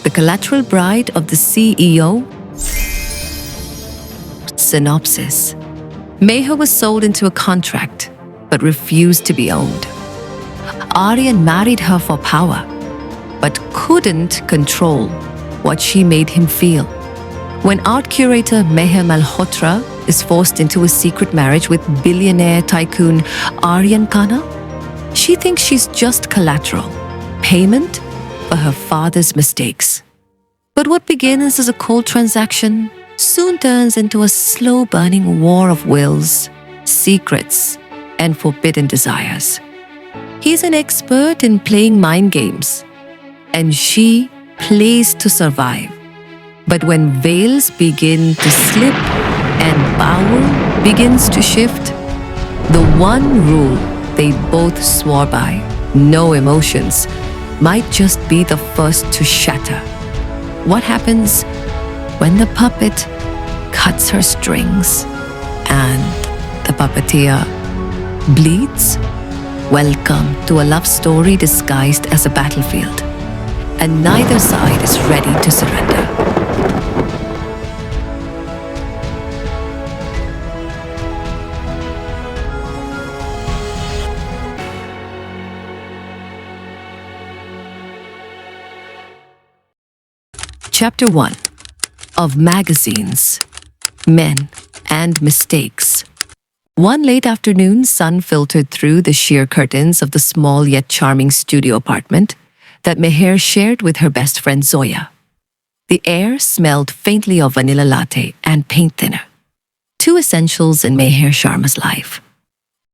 The collateral bride of the CEO? Synopsis. Meher was sold into a contract, but refused to be owned. Aaryan married her for power, but couldn't control what she made him feel. When art curator Meher Malhotra is forced into a secret marriage with billionaire tycoon Aaryan Khanna, she thinks she's just collateral, payment for her father's mistakes. But what begins as a cold transaction soon turns into a slow-burning war of wills, secrets, and forbidden desires. He's an expert in playing mind games, and she plays to survive. But when veils begin to slip and power begins to shift, the one rule they both swore by, no emotions, might just be the first to shatter. What happens when the puppet cuts her strings and the puppeteer bleeds? Welcome to a love story disguised as a battlefield, and neither side is ready to surrender. Chapter 1 of Magazines, Men and Mistakes. One late afternoon, sun filtered through the sheer curtains of the small yet charming studio apartment that Meher shared with her best friend Zoya. The air smelled faintly of vanilla latte and paint thinner, two essentials in Meher Sharma's life.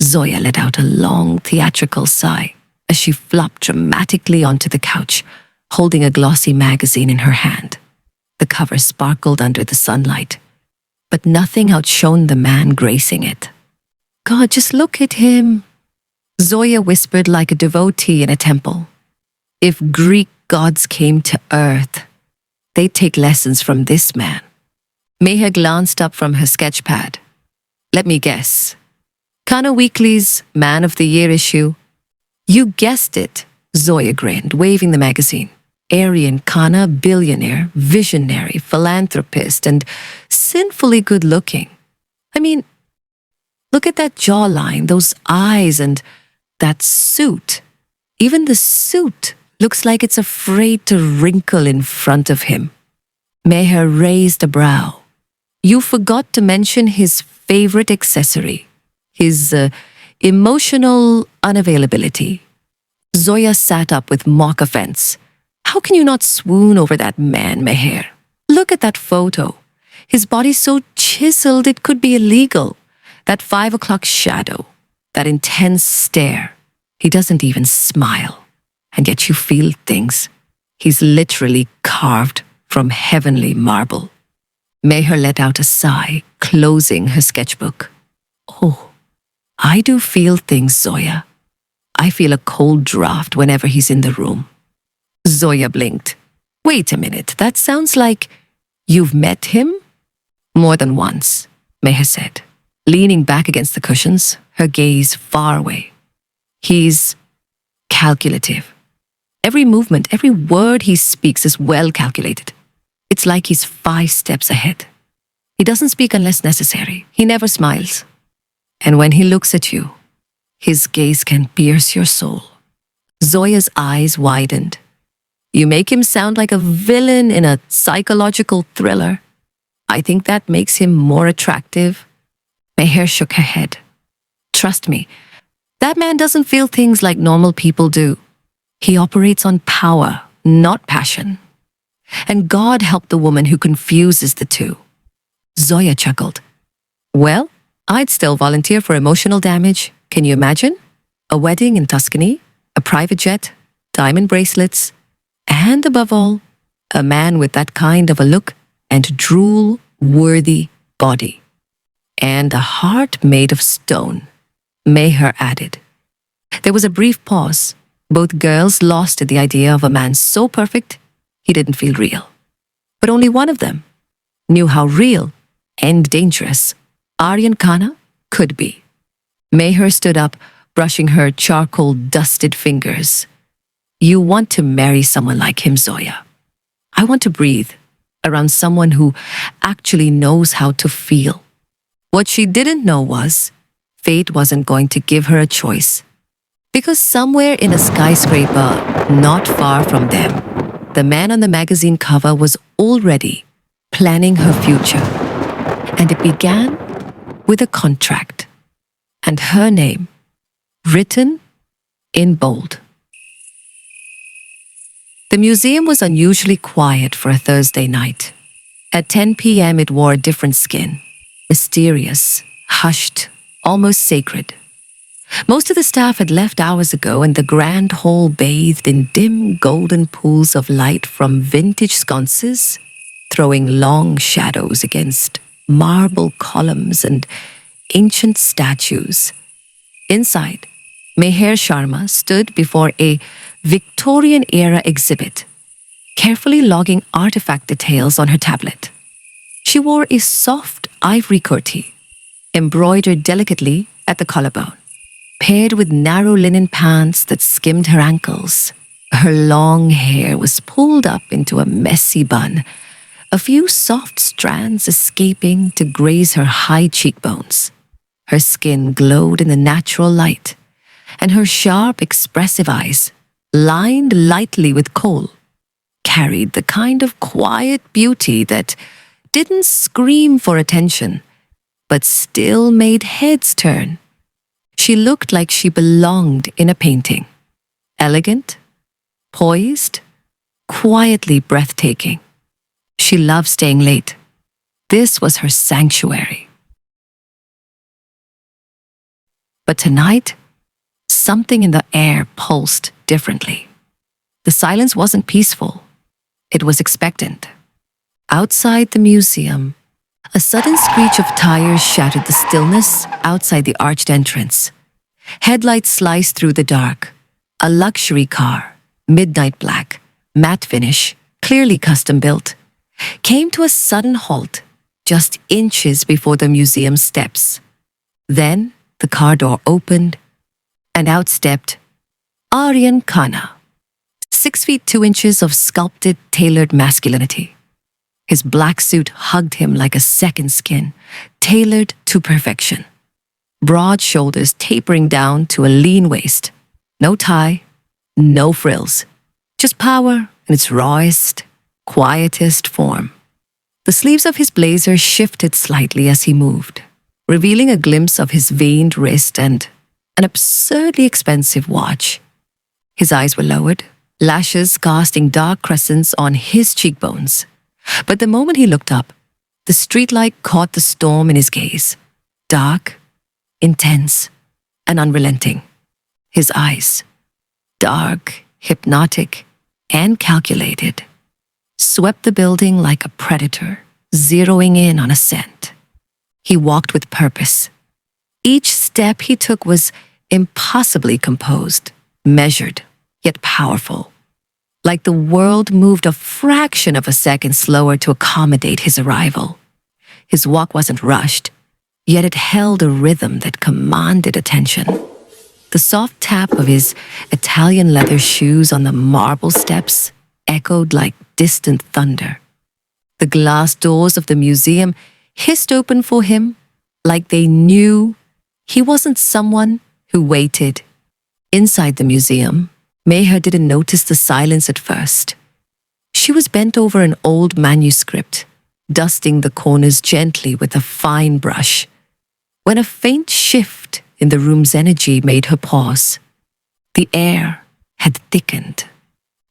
Zoya let out a long theatrical sigh as she flopped dramatically onto the couch, holding a glossy magazine in her hand. The cover sparkled under the sunlight, but nothing outshone the man gracing it. God, just look at him, Zoya whispered like a devotee in a temple. If Greek gods came to earth, they'd take lessons from this man. Meher glanced up from her sketch pad. Let me guess. Khanna Weekly's Man of the Year issue? You guessed it, Zoya grinned, waving the magazine. Aaryan Khanna, billionaire, visionary, philanthropist, and sinfully good-looking. I mean, look at that jawline, those eyes, and that suit. Even the suit looks like it's afraid to wrinkle in front of him. Meher raised a brow. You forgot to mention his favorite accessory, his emotional unavailability. Zoya sat up with mock offense. How can you not swoon over that man, Meher? Look at that photo. His body's so chiseled it could be illegal. That 5 o'clock shadow, that intense stare. He doesn't even smile. And yet you feel things. He's literally carved from heavenly marble. Meher let out a sigh, closing her sketchbook. Oh, I do feel things, Zoya. I feel a cold draft whenever he's in the room. Zoya blinked. Wait a minute, that sounds like you've met him? More than once, Meher said, leaning back against the cushions, her gaze far away. He's calculative. Every movement, every word he speaks is well calculated. It's like he's 5 steps ahead. He doesn't speak unless necessary. He never smiles. And when he looks at you, his gaze can pierce your soul. Zoya's eyes widened. You make him sound like a villain in a psychological thriller. I think that makes him more attractive. Meher shook her head. Trust me, that man doesn't feel things like normal people do. He operates on power, not passion. And God help the woman who confuses the two. Zoya chuckled. Well, I'd still volunteer for emotional damage. Can you imagine? A wedding in Tuscany, a private jet, diamond bracelets, and above all, a man with that kind of a look and drool-worthy body. And a heart made of stone, Meher added. There was a brief pause. Both girls lost at the idea of a man so perfect, he didn't feel real. But only one of them knew how real and dangerous Aaryan Khanna could be. Meher stood up, brushing her charcoal-dusted fingers. You want to marry someone like him, Zoya. I want to breathe around someone who actually knows how to feel. What she didn't know was fate wasn't going to give her a choice. Because somewhere in a skyscraper not far from them, the man on the magazine cover was already planning her future. And it began with a contract and her name written in bold. The museum was unusually quiet for a Thursday night. At 10 p.m. it wore a different skin, mysterious, hushed, almost sacred. Most of the staff had left hours ago, and the grand hall bathed in dim golden pools of light from vintage sconces, throwing long shadows against marble columns and ancient statues. Inside, Meher Sharma stood before a Victorian-era exhibit, carefully logging artifact details on her tablet. She wore a soft ivory kurti, embroidered delicately at the collarbone, paired with narrow linen pants that skimmed her ankles. Her long hair was pulled up into a messy bun, a few soft strands escaping to graze her high cheekbones. Her skin glowed in the natural light, and her sharp, expressive eyes, lined lightly with kohl, carried the kind of quiet beauty that didn't scream for attention, but still made heads turn. She looked like she belonged in a painting. Elegant, poised, quietly breathtaking. She loved staying late. This was her sanctuary. But tonight, something in the air pulsed differently. The silence wasn't peaceful. It was expectant. Outside the museum, a sudden screech of tires shattered the stillness outside the arched entrance. Headlights sliced through the dark. A luxury car, midnight black, matte finish, clearly custom-built, came to a sudden halt just inches before the museum steps. Then the car door opened, and out stepped Aaryan Khanna, 6 feet 2 inches of sculpted, tailored masculinity. His black suit hugged him like a second skin, tailored to perfection. Broad shoulders tapering down to a lean waist. No tie, no frills. Just power in its rawest, quietest form. The sleeves of his blazer shifted slightly as he moved, revealing a glimpse of his veined wrist and an absurdly expensive watch. His eyes were lowered, lashes casting dark crescents on his cheekbones. But the moment he looked up, the streetlight caught the storm in his gaze. Dark, intense, and unrelenting. His eyes, dark, hypnotic, and calculated, swept the building like a predator, zeroing in on a scent. He walked with purpose. Each step he took was impossibly composed, measured, yet powerful. Like the world moved a fraction of a second slower to accommodate his arrival. His walk wasn't rushed, yet it held a rhythm that commanded attention. The soft tap of his Italian leather shoes on the marble steps echoed like distant thunder. The glass doors of the museum hissed open for him, like they knew he wasn't someone who waited. Inside the museum, Meher didn't notice the silence at first. She was bent over an old manuscript, dusting the corners gently with a fine brush, when a faint shift in the room's energy made her pause. The air had thickened,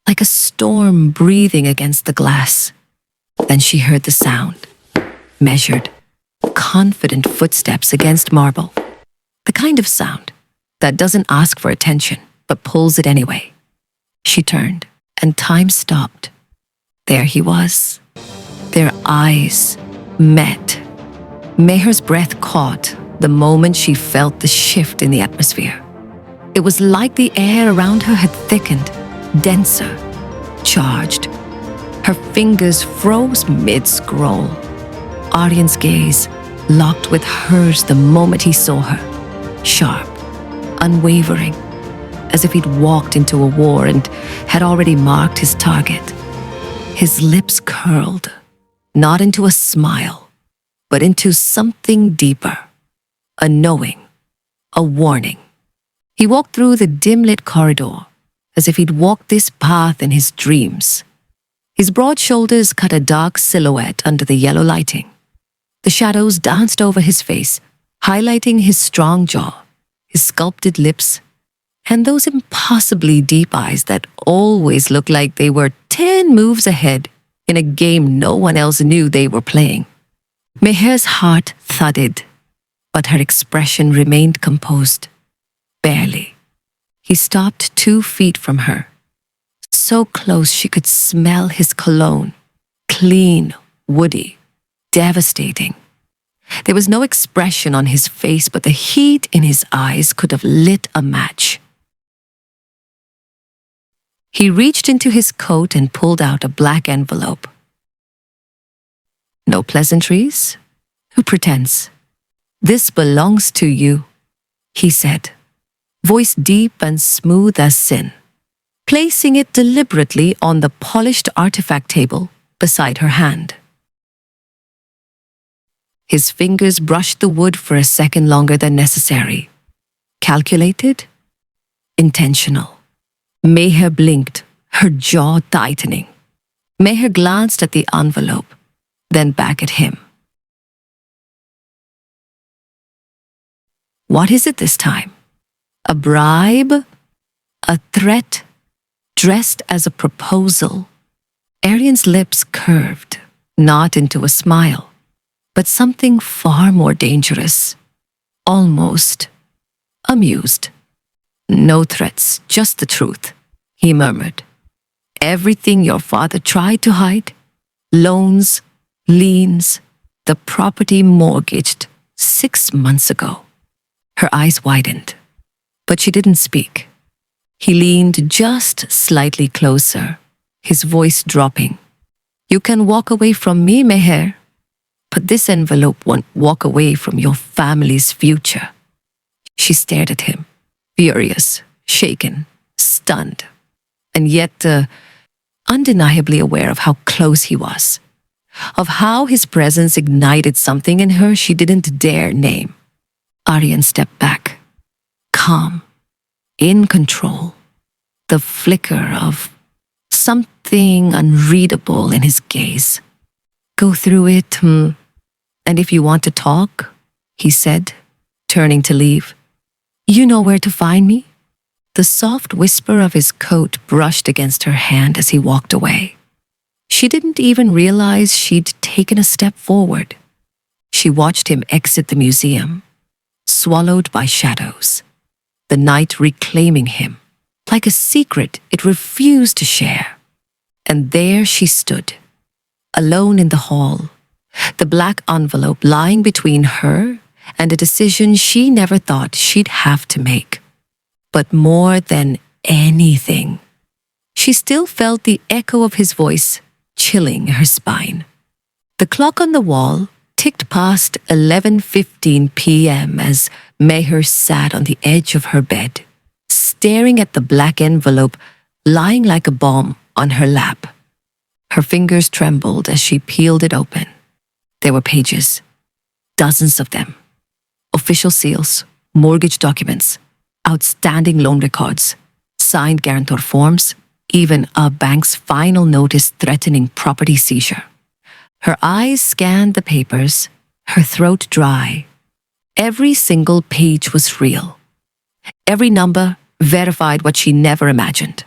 like a storm breathing against the glass. Then she heard the sound, measured, confident footsteps against marble. The kind of sound that doesn't ask for attention, but pulls it anyway. She turned, and time stopped. There he was. Their eyes met. Meher's breath caught the moment she felt the shift in the atmosphere. It was like the air around her had thickened, denser, charged. Her fingers froze mid-scroll. Aaryan's gaze locked with hers the moment he saw her, sharp, unwavering, as if he'd walked into a war and had already marked his target. His lips curled, not into a smile, but into something deeper, a knowing, a warning. He walked through the dim-lit corridor as if he'd walked this path in his dreams. His broad shoulders cut a dark silhouette under the yellow lighting. The shadows danced over his face, highlighting his strong jaw, his sculpted lips, and those impossibly deep eyes that always looked like they were 10 moves ahead in a game no one else knew they were playing. Meher's heart thudded, but her expression remained composed. Barely. He stopped 2 feet from her, so close she could smell his cologne, clean, woody, devastating. There was no expression on his face, but the heat in his eyes could have lit a match. He reached into his coat and pulled out a black envelope. No pleasantries? Who pretends? This belongs to you, he said, voice deep and smooth as sin, placing it deliberately on the polished artifact table beside her hand. His fingers brushed the wood for a second longer than necessary. Calculated? Intentional. Meher blinked, her jaw tightening. Meher glanced at the envelope, then back at him. What is it this time? A bribe? A threat? Dressed as a proposal? Aaryan's lips curved, not into a smile, but something far more dangerous. Almost amused. No threats, just the truth, he murmured. Everything your father tried to hide, loans, liens, the property mortgaged 6 months ago. Her eyes widened, but she didn't speak. He leaned just slightly closer, his voice dropping. You can walk away from me, Meher, but this envelope won't walk away from your family's future. She stared at him, furious, shaken, stunned, and yet undeniably aware of how close he was, of how his presence ignited something in her she didn't dare name. Aaryan stepped back, calm, in control, the flicker of something unreadable in his gaze. Go through it, and if you want to talk, he said, turning to leave, you know where to find me. The soft whisper of his coat brushed against her hand as he walked away. She didn't even realize she'd taken a step forward. She watched him exit the museum, swallowed by shadows, the night reclaiming him, like a secret it refused to share. And there she stood, alone in the hall, the black envelope lying between her and a decision she never thought she'd have to make. But more than anything, she still felt the echo of his voice chilling her spine. The clock on the wall ticked past 11:15 p.m. as Meher sat on the edge of her bed, staring at the black envelope lying like a bomb on her lap. Her fingers trembled as she peeled it open. There were pages, dozens of them. Official seals, mortgage documents, outstanding loan records, signed guarantor forms, even a bank's final notice threatening property seizure. Her eyes scanned the papers, her throat dry. Every single page was real. Every number verified what she never imagined.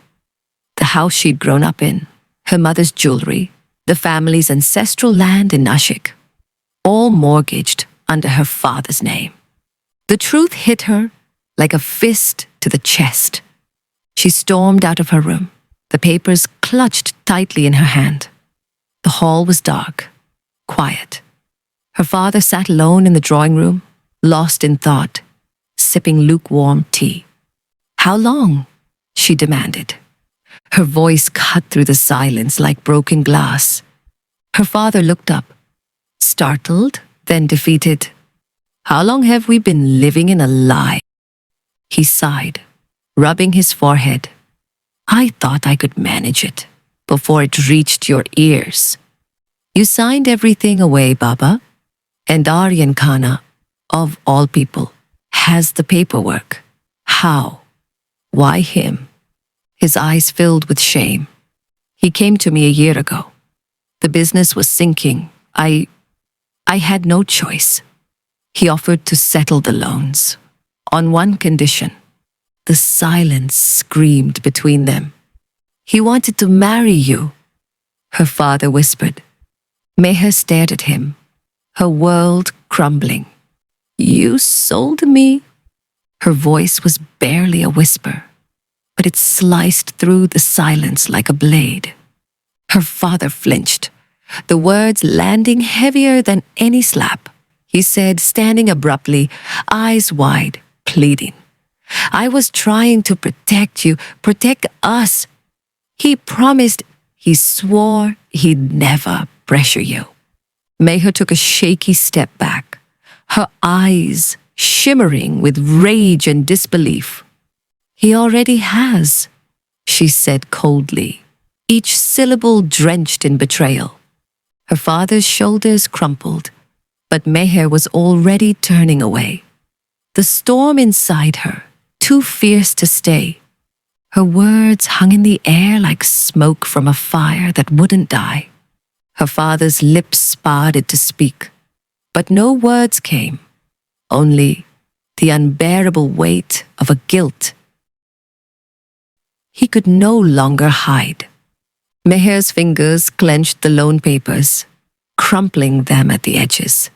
The house she'd grown up in, her mother's jewelry, the family's ancestral land in Nashik, all mortgaged under her father's name. The truth hit her like a fist to the chest. She stormed out of her room, the papers clutched tightly in her hand. The hall was dark, quiet. Her father sat alone in the drawing room, lost in thought, sipping lukewarm tea. How long? She demanded. Her voice cut through the silence like broken glass. Her father looked up, startled, then defeated. How long have we been living in a lie? He sighed, rubbing his forehead. I thought I could manage it. before it reached your ears. You signed everything away, Baba, and Aryan Khanna, of all people, has the paperwork. How? Why him? His eyes filled with shame. He came to me a year ago. The business was sinking. I had no choice. He offered to settle the loans, on one condition. The silence screamed between them. He wanted to marry you, her father whispered. Meher stared at him, her world crumbling. You sold me? Her voice was barely a whisper, but it sliced through the silence like a blade. Her father flinched, the words landing heavier than any slap. He said, standing abruptly, eyes wide, pleading, I was trying to protect you, protect us. He promised, he swore he'd never pressure you. Meher took a shaky step back, her eyes shimmering with rage and disbelief. He already has, she said coldly, each syllable drenched in betrayal. Her father's shoulders crumpled, but Meher was already turning away. The storm inside her, too fierce to stay. Her words hung in the air like smoke from a fire that wouldn't die. Her father's lips parted to speak, but no words came, only the unbearable weight of a guilt he could no longer hide. Meher's fingers clenched the loan papers, crumpling them at the edges.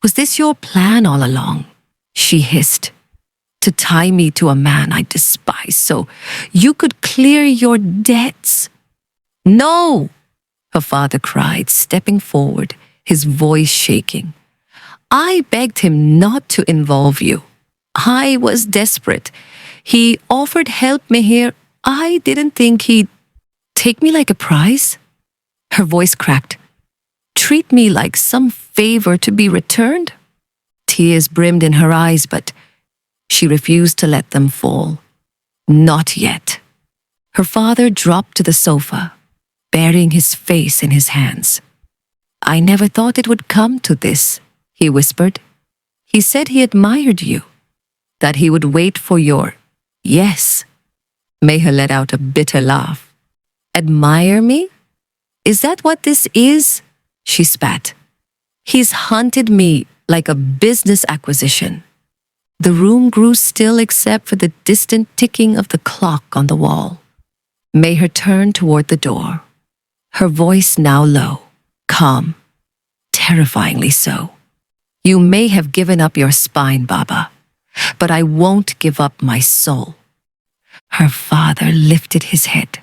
Was this your plan all along? She hissed. To tie me to a man I despise so you could clear your debts? No, her father cried, stepping forward, his voice shaking. I begged him not to involve you. I was desperate. He offered help, Meher. I didn't think he'd take me like a prize. Her voice cracked. Treat me like some favor to be returned? Tears brimmed in her eyes, but she refused to let them fall. Not yet. Her father dropped to the sofa, burying his face in his hands. I never thought it would come to this, he whispered. He said he admired you, that he would wait for your yes. Meher let out a bitter laugh. Admire me? Is that what this is? She spat. He's hunted me like a business acquisition. The room grew still except for the distant ticking of the clock on the wall. Meher turned toward the door, her voice now low, calm, terrifyingly so. You may have given up your spine, Baba, but I won't give up my soul. Her father lifted his head,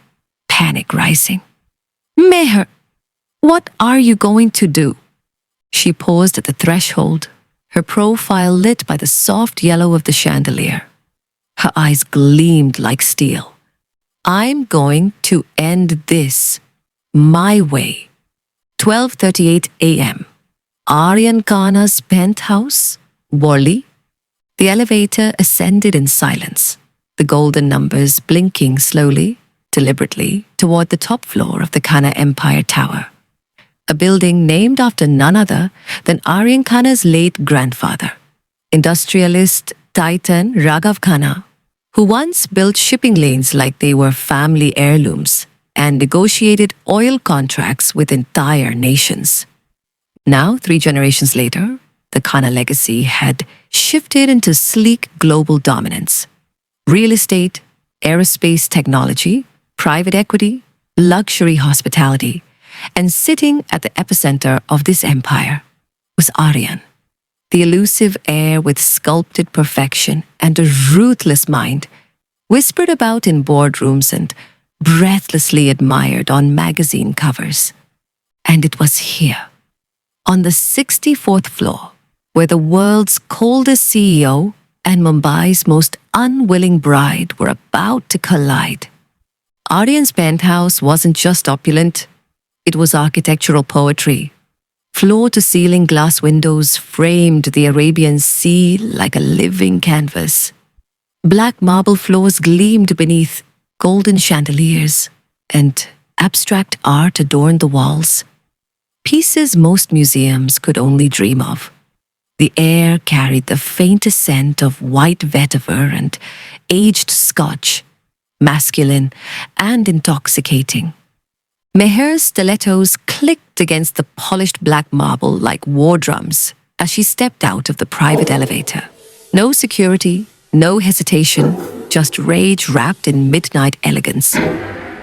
panic rising. Meher, what are you going to do? She paused at the threshold, her profile lit by the soft yellow of the chandelier. Her eyes gleamed like steel. I'm going to end this my way. 12:38 a.m. Aryan Khanna's penthouse, Worli. The elevator ascended in silence, the golden numbers blinking slowly, deliberately, toward the top floor of the Khanna Empire Tower, a building named after none other than Aryan Khanna's late grandfather, industrialist Titan Raghav Khanna, who once built shipping lanes like they were family heirlooms and negotiated oil contracts with entire nations. Now, 3 generations later, the Khanna legacy had shifted into sleek global dominance. Real estate, aerospace technology, private equity, luxury hospitality, and sitting at the epicenter of this empire was Aryan, the elusive heir with sculpted perfection and a ruthless mind, whispered about in boardrooms and breathlessly admired on magazine covers. And it was here, on the 64th floor, where the world's coldest CEO and Mumbai's most unwilling bride were about to collide. Aryan's penthouse wasn't just opulent, it was architectural poetry. Floor-to-ceiling glass windows framed the Arabian Sea like a living canvas. Black marble floors gleamed beneath golden chandeliers, and abstract art adorned the walls, pieces most museums could only dream of. The air carried the faintest scent of white vetiver and aged scotch, masculine and intoxicating. Meher's stilettos clicked against the polished black marble like war drums as she stepped out of the private elevator. No security, no hesitation, just rage wrapped in midnight elegance.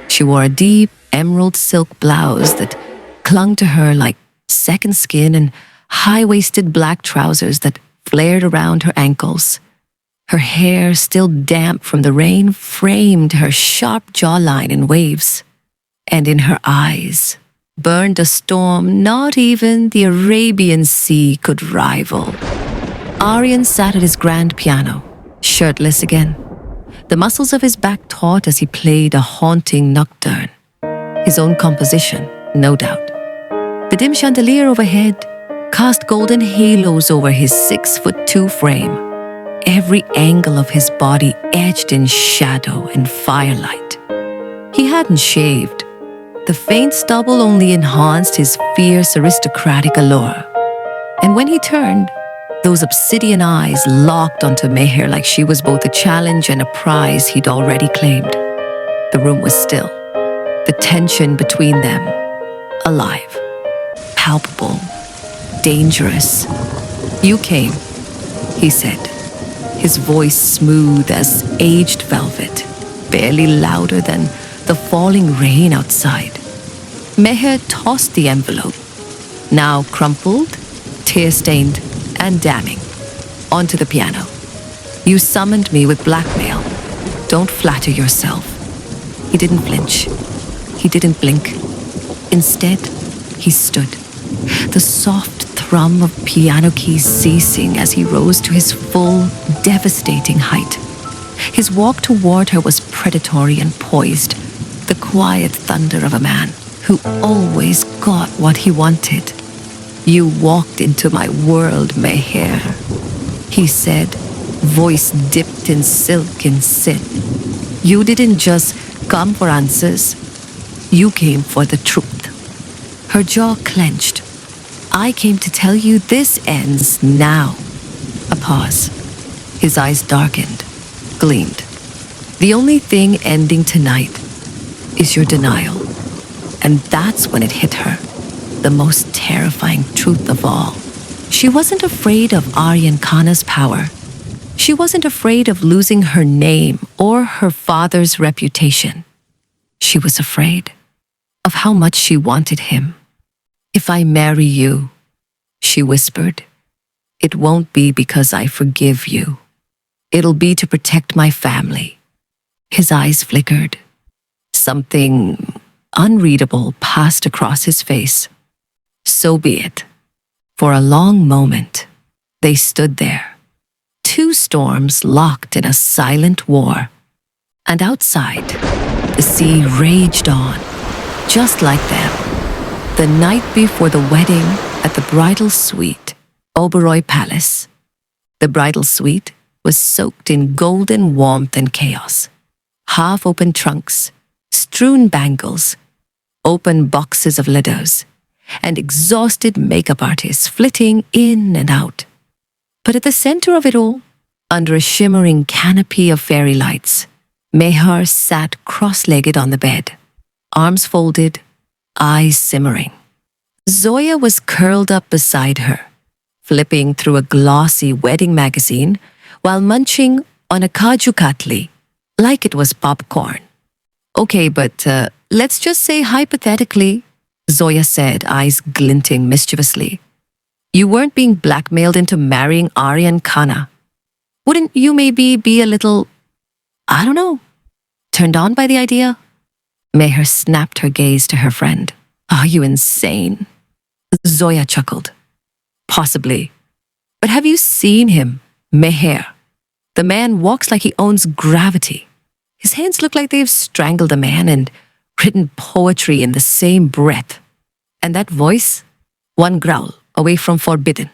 She wore a deep emerald silk blouse that clung to her like second skin and high-waisted black trousers that flared around her ankles. Her hair, still damp from the rain, framed her sharp jawline in waves. And in her eyes burned a storm not even the Arabian Sea could rival. Aaryan sat at his grand piano, shirtless again. The muscles of his back taut as he played a haunting nocturne. His own composition, no doubt. The dim chandelier overhead cast golden halos over his 6'2" frame, every angle of his body etched in shadow and firelight. He hadn't shaved. The faint stubble only enhanced his fierce aristocratic allure. And when he turned, those obsidian eyes locked onto Meher like she was both a challenge and a prize he'd already claimed. The room was still, the tension between them alive, palpable, dangerous. "You came," he said, his voice smooth as aged velvet, barely louder than the falling rain outside. Meher tossed the envelope, now crumpled, tear-stained, and damning, onto the piano. "You summoned me with blackmail. Don't flatter yourself." He didn't flinch. He didn't blink. Instead, he stood, the soft thrum of piano keys ceasing as he rose to his full, devastating height. His walk toward her was predatory and poised, the quiet thunder of a man who always got what he wanted. "You walked into my world, Meher," he said, voice dipped in silken sin. "You didn't just come for answers. You came for the truth." Her jaw clenched. "I came to tell you this ends now." A pause. His eyes darkened, gleamed. "The only thing ending tonight is your denial." And that's when it hit her, the most terrifying truth of all. She wasn't afraid of Aaryan Khanna's power. She wasn't afraid of losing her name or her father's reputation. She was afraid of how much she wanted him. "If I marry you," she whispered, "it won't be because I forgive you. It'll be to protect my family." His eyes flickered. Something unreadable passed across his face. "So be it." For a long moment, they stood there, two storms locked in a silent war. And outside, the sea raged on, just like them. The night before the wedding at the bridal suite, Oberoi Palace. The bridal suite was soaked in golden warmth and chaos. Half-open trunks, strewn bangles, open boxes of lidders, and exhausted makeup artists flitting in and out. But at the center of it all, under a shimmering canopy of fairy lights, Meher sat cross-legged on the bed, arms folded, eyes simmering. Zoya was curled up beside her, flipping through a glossy wedding magazine while munching on a kaju katli like it was popcorn. "Okay, but let's just say hypothetically," Zoya said, eyes glinting mischievously. "You weren't being blackmailed into marrying Aaryan Khanna. Wouldn't you maybe be a little, I don't know, turned on by the idea?" Meher snapped her gaze to her friend. "Are you insane?" Zoya chuckled. "Possibly. But have you seen him, Meher? The man walks like he owns gravity. His hands look like they've strangled a man and written poetry in the same breath. And that voice? One growl away from forbidden."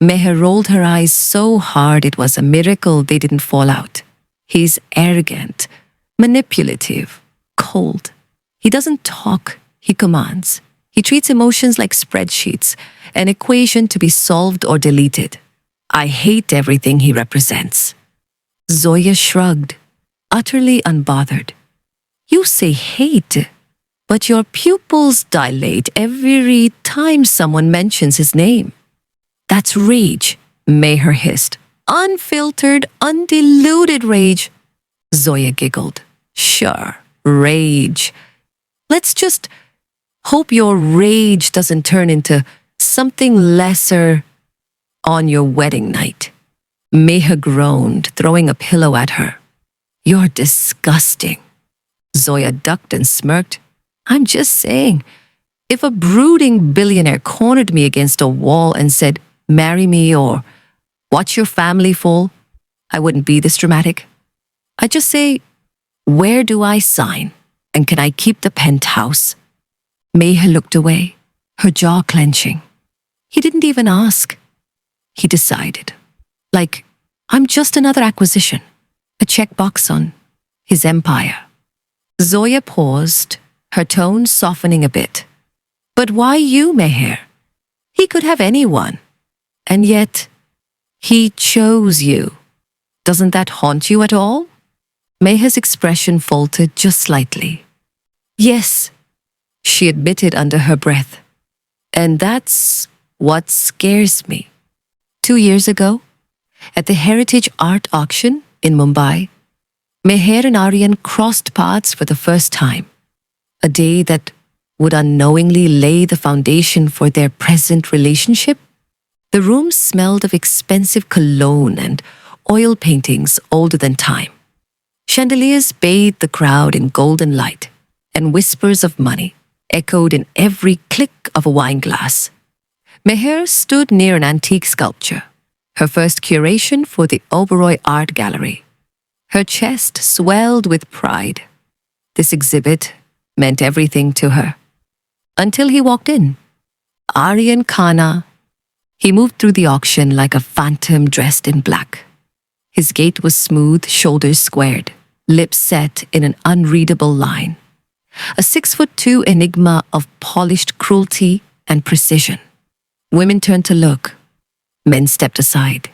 Meher rolled her eyes so hard it was a miracle they didn't fall out. "He's arrogant, manipulative, cold. He doesn't talk, he commands. He treats emotions like spreadsheets, an equation to be solved or deleted. I hate everything he represents. Zoya shrugged, utterly unbothered. You say hate, but your pupils dilate every time someone mentions his name. That's rage, Meher hissed. Unfiltered, undiluted rage. Zoya giggled. Sure, rage. Let's just hope your rage doesn't turn into something lesser on your wedding night. Meher groaned, throwing a pillow at her. You're disgusting. Zoya ducked and smirked. I'm just saying, if a brooding billionaire cornered me against a wall and said, marry me or watch your family fall, I wouldn't be this dramatic. I'd just say, where do I sign? And can I keep the penthouse? Meher looked away, her jaw clenching. He didn't even ask. He decided. Like, I'm just another acquisition, a checkbox on his empire. Zoya paused, her tone softening a bit. But why you, Meher? He could have anyone. And yet, he chose you. Doesn't that haunt you at all? Meher's expression faltered just slightly. Yes, she admitted under her breath. And that's what scares me. 2 years ago, at the Heritage Art Auction in Mumbai, Meher and Aaryan crossed paths for the first time. A day that would unknowingly lay the foundation for their present relationship. The room smelled of expensive cologne and oil paintings older than time. Chandeliers bathed the crowd in golden light, and whispers of money echoed in every click of a wine glass. Meher stood near an antique sculpture, her first curation for the Oberoi Art Gallery. Her chest swelled with pride. This exhibit meant everything to her. Until he walked in. Aaryan Khanna. He moved through the auction like a phantom dressed in black. His gait was smooth, shoulders squared, lips set in an unreadable line. A 6'2" enigma of polished cruelty and precision. Women turned to look. Men stepped aside.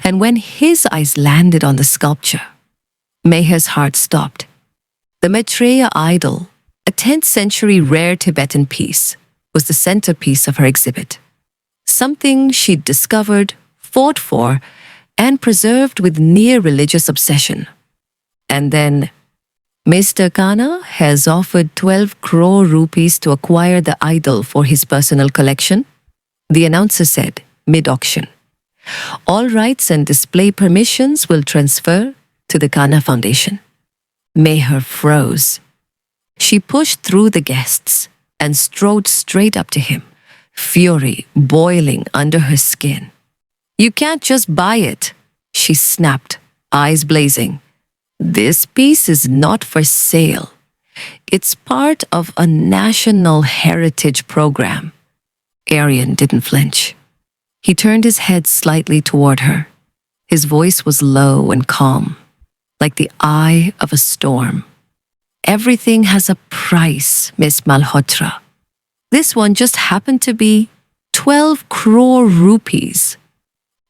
And when his eyes landed on the sculpture, Meher's heart stopped. The Maitreya idol, a 10th century rare Tibetan piece, was the centerpiece of her exhibit. Something she'd discovered, fought for, and preserved with near religious obsession. And then, Mr. Khanna has offered 12 crore rupees to acquire the idol for his personal collection, the announcer said, mid-auction. All rights and display permissions will transfer to the Khanna Foundation. Meher froze. She pushed through the guests and strode straight up to him, fury boiling under her skin. You can't just buy it, she snapped, eyes blazing. This piece is not for sale. It's part of a national heritage program. Aaryan didn't flinch. He turned his head slightly toward her. His voice was low and calm, like the eye of a storm. Everything has a price, Miss Malhotra. This one just happened to be 12 crore rupees.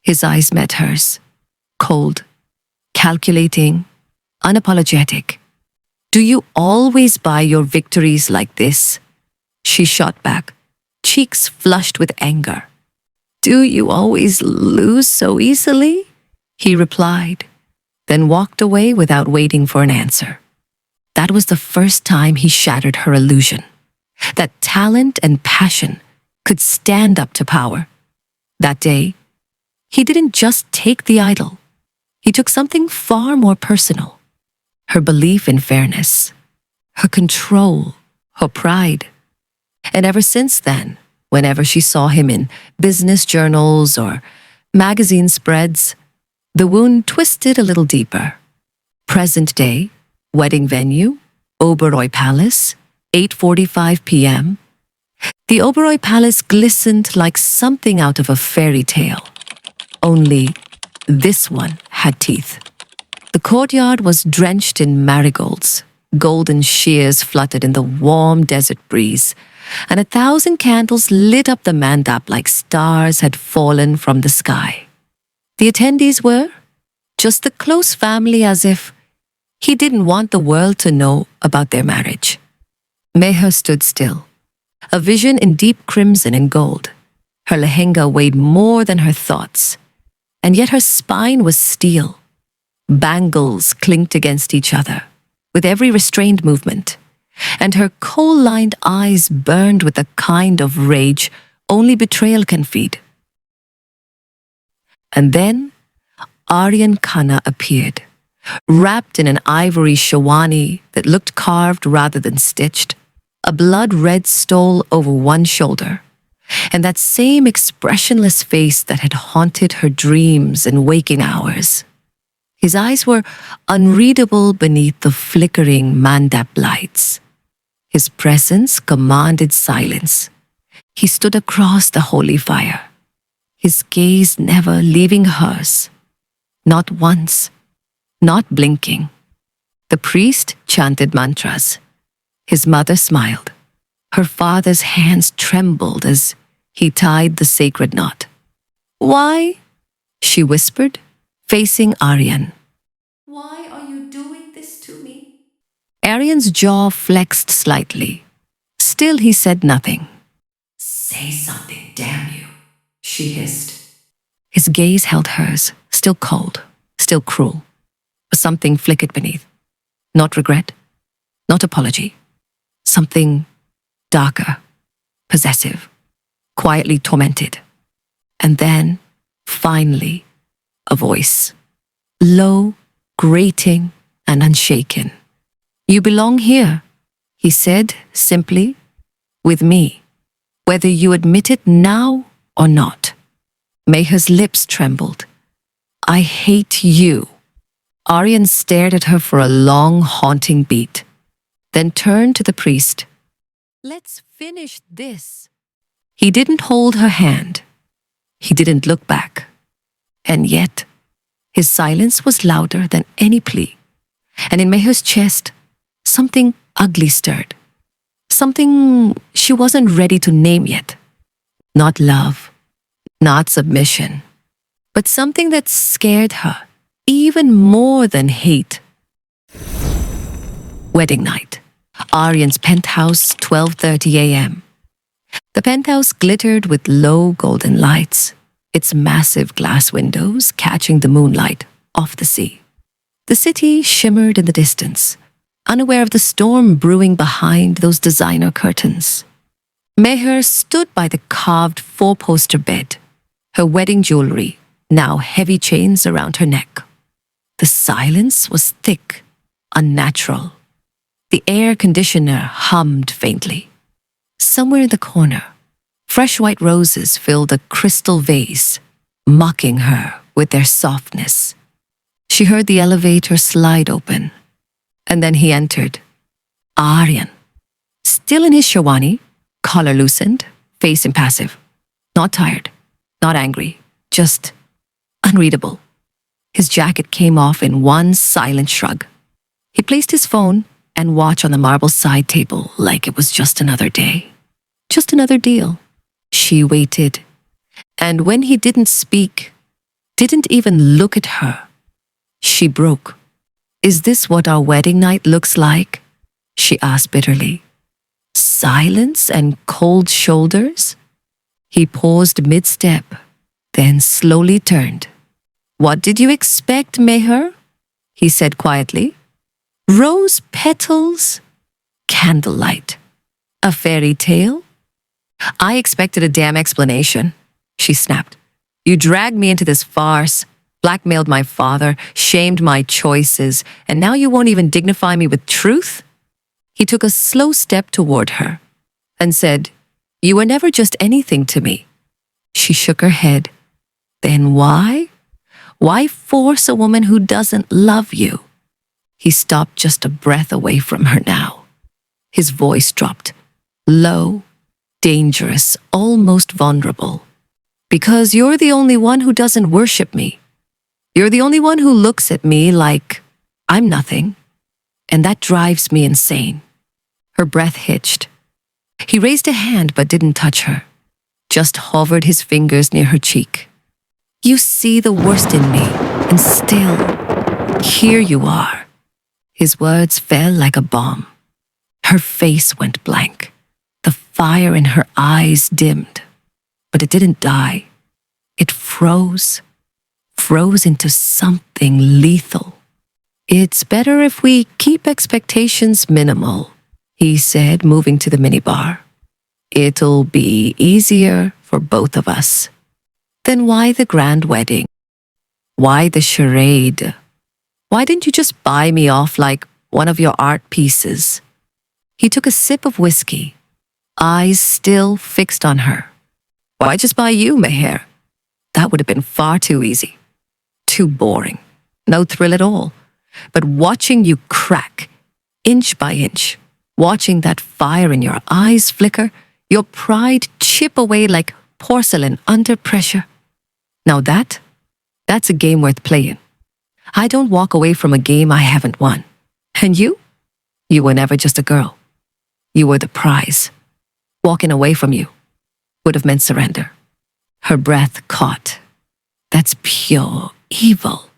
His eyes met hers, cold, calculating, unapologetic. Do you always buy your victories like this? She shot back, cheeks flushed with anger. Do you always lose so easily? He replied, then walked away without waiting for an answer. That was the first time he shattered her illusion, that talent and passion could stand up to power. That day, he didn't just take the idol. He took something far more personal. Her belief in fairness, her control, her pride. And ever since then, whenever she saw him in business journals or magazine spreads, the wound twisted a little deeper. Present day, wedding venue, Oberoi Palace, 8:45 p.m. The Oberoi Palace glistened like something out of a fairy tale. Only this one had teeth. The courtyard was drenched in marigolds, golden shears fluttered in the warm desert breeze, and 1,000 candles lit up the mandap like stars had fallen from the sky. The attendees were just the close family, as if he didn't want the world to know about their marriage. Meher stood still, a vision in deep crimson and gold. Her lehenga weighed more than her thoughts, and yet her spine was steel. Bangles clinked against each other with every restrained movement, and her coal-lined eyes burned with a kind of rage only betrayal can feed. And then Aaryan Khanna appeared, wrapped in an ivory shawani that looked carved rather than stitched, a blood-red stole over one shoulder, and that same expressionless face that had haunted her dreams and waking hours. His eyes were unreadable beneath the flickering mandap lights. His presence commanded silence. He stood across the holy fire, his gaze never leaving hers. Not once, not blinking. The priest chanted mantras. His mother smiled. Her father's hands trembled as he tied the sacred knot. "Why?" she whispered, facing Aaryan. "Why are you doing this to me?" Aaryan's jaw flexed slightly. Still he said nothing. "Say something, damn you," she hissed. His gaze held hers, still cold, still cruel. But something flickered beneath. Not regret, not apology. Something darker, possessive, quietly tormented. And then, finally, a voice. Low, grating, and unshaken. "You belong here," he said simply, "with me, whether you admit it now or not." Meher's lips trembled. "I hate you." Aaryan stared at her for a long, haunting beat, then turned to the priest. "Let's finish this." He didn't hold her hand. He didn't look back. And yet, his silence was louder than any plea. And in Meher's chest, something ugly stirred. Something she wasn't ready to name yet. Not love, not submission, but something that scared her even more than hate. Wedding night. Aaryan's penthouse, 12:30 a.m. The penthouse glittered with low golden lights, its massive glass windows catching the moonlight off the sea. The city shimmered in the distance, unaware of the storm brewing behind those designer curtains. Meher stood by the carved four-poster bed, her wedding jewelry, now heavy chains around her neck. The silence was thick, unnatural. The air conditioner hummed faintly. Somewhere in the corner, fresh white roses filled a crystal vase, mocking her with their softness. She heard the elevator slide open, and then he entered. Aaryan, still in his shawani, collar loosened, face impassive. Not tired, not angry, just unreadable. His jacket came off in one silent shrug. He placed his phone and watch on the marble side table like it was just another day. Just another deal. She waited. And when he didn't speak, didn't even look at her, she broke. "Is this what our wedding night looks like?" she asked bitterly. Silence and cold shoulders? He paused mid-step, then slowly turned. "What did you expect, Meher?" he said quietly. "Rose petals? Candlelight? A fairy tale?" "I expected a damn explanation," she snapped. "You dragged me into this farce, blackmailed my father, shamed my choices, and now you won't even dignify me with truth?" He took a slow step toward her and said, "You were never just anything to me." She shook her head. "Then why? Why force a woman who doesn't love you?" He stopped just a breath away from her now. His voice dropped, low, dangerous, almost vulnerable. "Because you're the only one who doesn't worship me. You're the only one who looks at me like I'm nothing. and that drives me insane." Her breath hitched. He raised a hand but didn't touch her, just hovered his fingers near her cheek. "You see the worst in me, and still, here you are." His words fell like a bomb. Her face went blank. The fire in her eyes dimmed. But it didn't die. It froze into something lethal. "It's better if we keep expectations minimal," he said, moving to the minibar. "It'll be easier for both of us." "Then why the grand wedding? Why the charade? Why didn't you just buy me off like one of your art pieces?" He took a sip of whiskey, eyes still fixed on her. "Why just buy you, Meher? That would have been far too easy. Too boring. No thrill at all. But watching you crack, inch by inch, watching that fire in your eyes flicker, your pride chip away like porcelain under pressure. Now that's a game worth playing. I don't walk away from a game I haven't won. And you were never just a girl. You were the prize. Walking away from you would have meant surrender." Her breath caught. "That's pure evil,"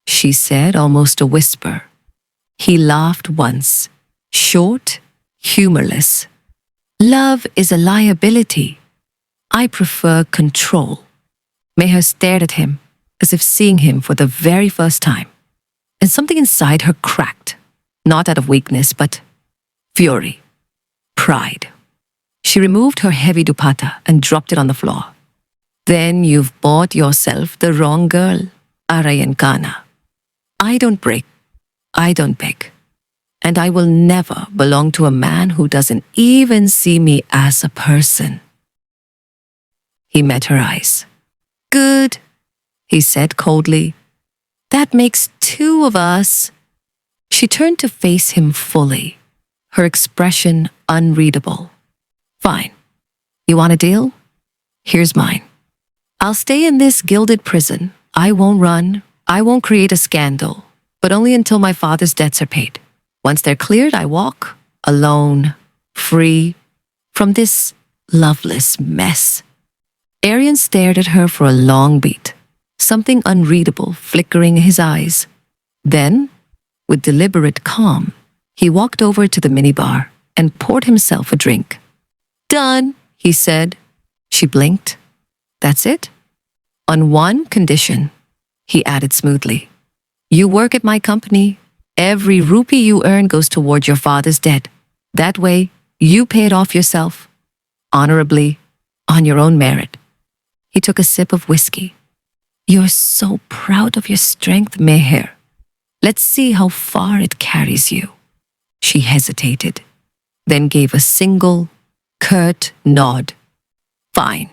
she said, almost a whisper. He laughed once, short, humorless. "Love is a liability. I prefer control." Meher stared at him, as if seeing him for the very first time. And something inside her cracked, not out of weakness, but fury, pride. She removed her heavy dupatta and dropped it on the floor. "Then you've bought yourself the wrong girl, Aaryan Kana. I don't break, I don't beg. And I will never belong to a man who doesn't even see me as a person." He met her eyes. "Good," he said coldly. "That makes two of us." She turned to face him fully, her expression unreadable. "Fine. You want a deal? Here's mine. I'll stay in this gilded prison. I won't run. I won't create a scandal, but only until my father's debts are paid. Once they're cleared, I walk, alone, free, from this loveless mess." Aaryan stared at her for a long beat, something unreadable flickering in his eyes. Then, with deliberate calm, he walked over to the minibar and poured himself a drink. "Done," he said. She blinked. "That's it?" "On one condition," he added smoothly. "You work at my company. Every rupee you earn goes toward your father's debt. That way, you pay it off yourself, honorably, on your own merit." He took a sip of whiskey. "You're so proud of your strength, Meher. Let's see how far it carries you." She hesitated, then gave a single, curt nod. "Fine."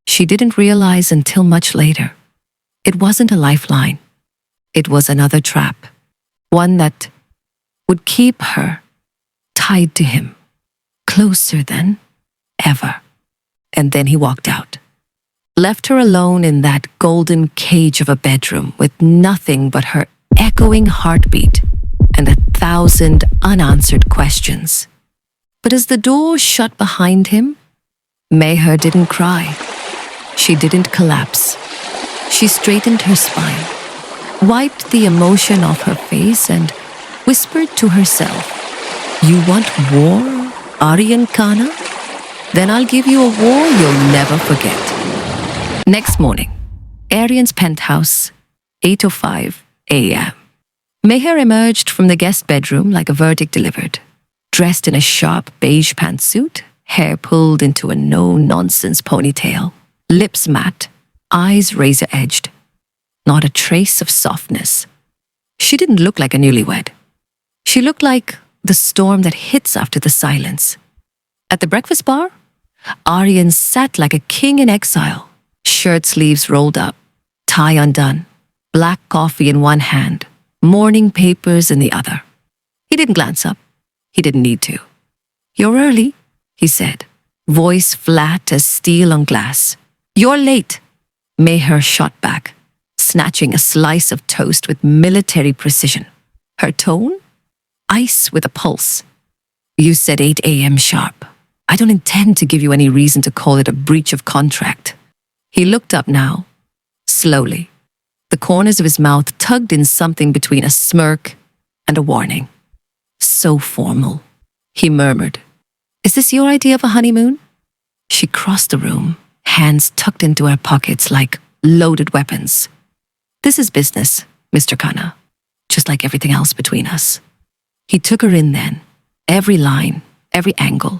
She didn't realize until much later. It wasn't a lifeline. It was another trap, one that would keep her tied to him, closer than ever. And then he walked out, left her alone in that golden cage of a bedroom with nothing but her echoing heartbeat and 1,000 unanswered questions. But as the door shut behind him, Meher didn't cry. She didn't collapse. She straightened her spine, wiped the emotion off her face, and whispered to herself, "You want war, Aaryan Kana? Then I'll give you a war you'll never forget." Next morning, Aaryan's penthouse, 8:05 a.m. Meher emerged from the guest bedroom like a verdict delivered, dressed in a sharp beige pantsuit, hair pulled into a no-nonsense ponytail, lips matte, eyes razor-edged. Not a trace of softness. She didn't look like a newlywed. She looked like the storm that hits after the silence. At the breakfast bar, Aaryan sat like a king in exile, shirt sleeves rolled up, tie undone, black coffee in one hand, morning papers in the other. He didn't glance up. He didn't need to. "You're early," he said, voice flat as steel on glass. "You're late." Meher shot back, snatching a slice of toast with military precision. Her tone? ice with a pulse. You said 8 a.m. sharp. I don't intend to give you any reason to call it a breach of contract. He looked up now, slowly. The corners of his mouth tugged in something between a smirk and a warning. So formal. He murmured, "Is this your idea of a honeymoon?" She crossed the room, hands tucked into her pockets like loaded weapons. "This is business, Mr. Khanna, just like everything else between us." He took her in then, every line, every angle.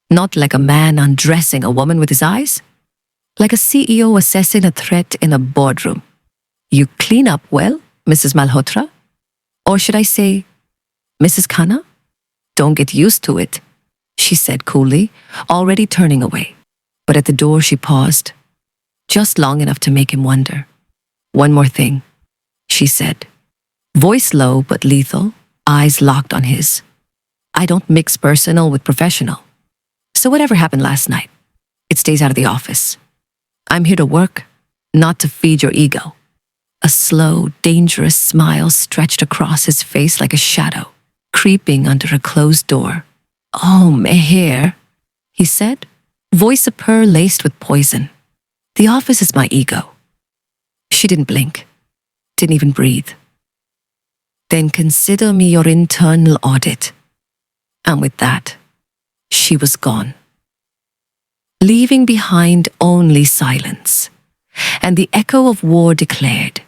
Not like a man undressing a woman with his eyes, like a CEO assessing a threat in a boardroom. "You clean up well, Mrs. Malhotra? Or should I say, Mrs. Khanna? Don't get used to it," she said coolly, already turning away. But at the door she paused, just long enough to make him wonder. "One more thing," she said. Voice low but lethal, eyes locked on his. "I don't mix personal with professional. So whatever happened last night, it stays out of the office. I'm here to work, not to feed your ego." A slow, dangerous smile stretched across his face like a shadow, creeping under a closed door. "Oh, Meher," he said, voice a purr laced with poison. "The office is my ego." She didn't blink, didn't even breathe. "Then consider me your internal audit." And with that, she was gone, leaving behind only silence. And the echo of war declared,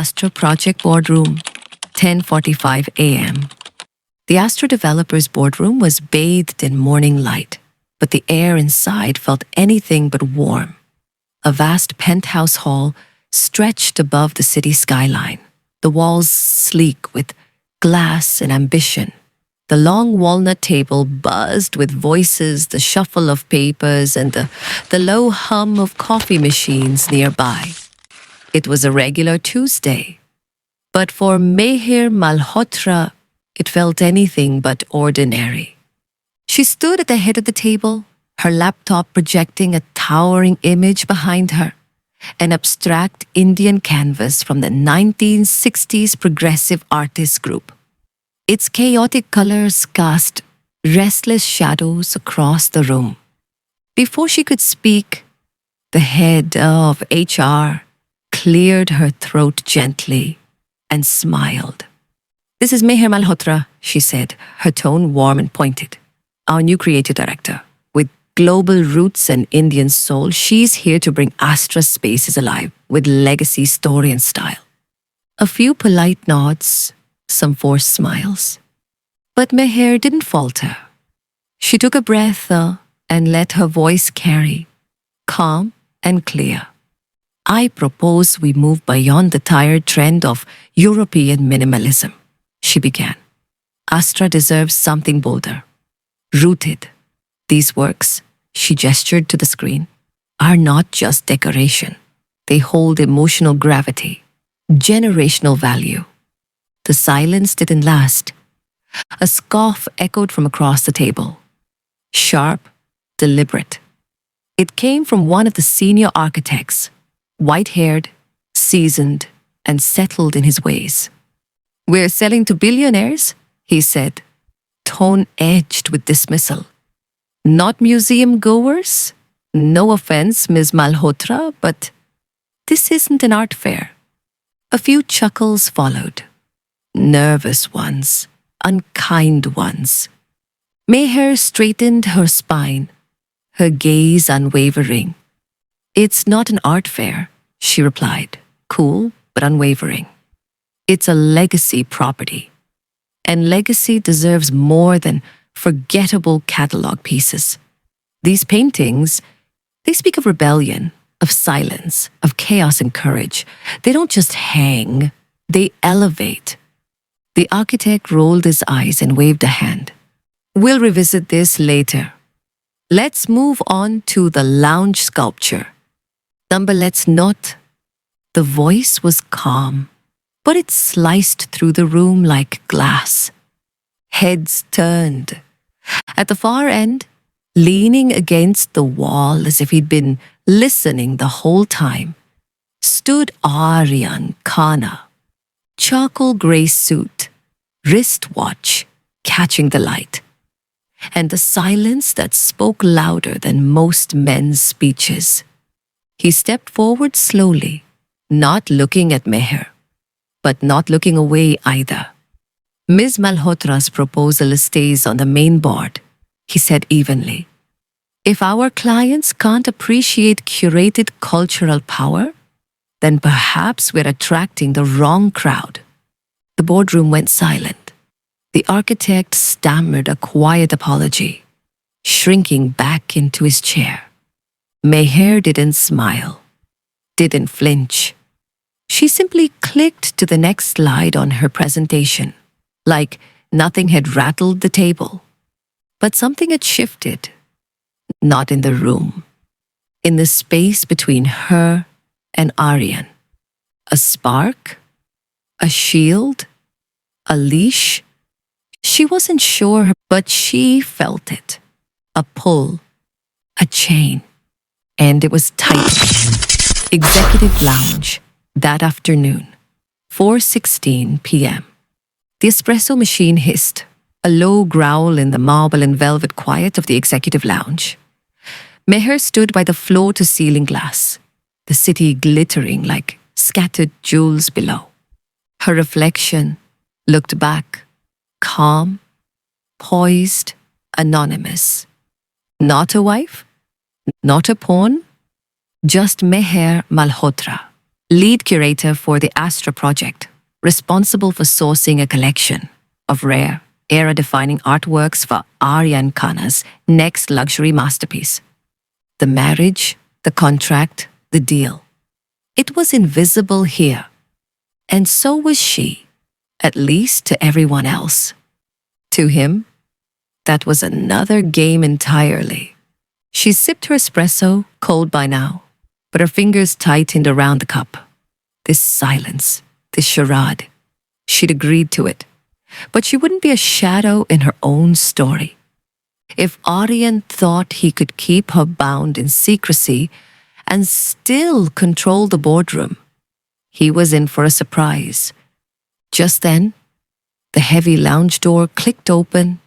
Astra Project Boardroom, 10:45 a.m. The Astra Developers Boardroom was bathed in morning light, but the air inside felt anything but warm. A vast penthouse hall stretched above the city skyline, the walls sleek with glass and ambition. The long walnut table buzzed with voices, the shuffle of papers, and the low hum of coffee machines nearby. It was a regular Tuesday, but for Meher Malhotra, it felt anything but ordinary. She stood at the head of the table, her laptop projecting a towering image behind her, an abstract Indian canvas from the 1960s progressive artist group. Its chaotic colors cast restless shadows across the room. Before she could speak, the head of HR cleared her throat gently and smiled. "This is Meher Malhotra," she said, her tone warm and pointed. "Our new creative director. With global roots and Indian soul, she's here to bring Astra spaces alive with legacy, story, and style." A few polite nods, some forced smiles. But Meher didn't falter. She took a breath, and let her voice carry, calm and clear. "I propose we move beyond the tired trend of European minimalism," she began. "Astra deserves something bolder. Rooted. These works," she gestured to the screen, "are not just decoration. They hold emotional gravity, generational value." The silence didn't last. A scoff echoed from across the table. Sharp, deliberate. It came from one of the senior architects, white-haired, seasoned, and settled in his ways. "We're selling to billionaires," he said, tone edged with dismissal. "Not museum goers? No offense, Ms. Malhotra, but this isn't an art fair." A few chuckles followed. Nervous ones, unkind ones. Meher straightened her spine, her gaze unwavering. "It's not an art fair," she replied, cool but unwavering. "It's a legacy property. And legacy deserves more than forgettable catalog pieces. These paintings, they speak of rebellion, of silence, of chaos and courage. They don't just hang, they elevate." The architect rolled his eyes and waved a hand. "We'll revisit this later. Let's move on to the lounge sculpture. Number let's not." The voice was calm, but it sliced through the room like glass. Heads turned. At the far end, leaning against the wall as if he'd been listening the whole time, stood Aaryan Khanna. Charcoal gray suit, wristwatch, catching the light, and the silence that spoke louder than most men's speeches. He stepped forward slowly, not looking at Meher, but not looking away either. Ms. Malhotra's proposal stays on the main board, he said evenly. If our clients can't appreciate curated cultural power, then perhaps we're attracting the wrong crowd. The boardroom went silent. The architect stammered a quiet apology, shrinking back into his chair. Meher didn't smile, didn't flinch. She simply clicked to the next slide on her presentation, like nothing had rattled the table. But something had shifted, not in the room, in the space between her and Aaryan. A spark? A shield? A leash? She wasn't sure, but she felt it. A pull, a chain, and it was tight. Executive Lounge, that afternoon, 4:16 p.m. The espresso machine hissed, a low growl in the marble and velvet quiet of the executive lounge. Meher stood by the floor-to-ceiling glass, the city glittering like scattered jewels below. Her reflection looked back, calm, poised, anonymous. Not a wife, not a pawn, just Meher Malhotra, lead curator for the Astra project, responsible for sourcing a collection of rare, era-defining artworks for Aaryan Khanna's next luxury masterpiece. The marriage, the contract, the deal. It was invisible here. And so was she, at least to everyone else. To him, that was another game entirely. She sipped her espresso, cold by now, but her fingers tightened around the cup. This silence, this charade, she'd agreed to it. But she wouldn't be a shadow in her own story. If Aaryan thought he could keep her bound in secrecy and still control the boardroom, he was in for a surprise. Just then, the heavy lounge door clicked open.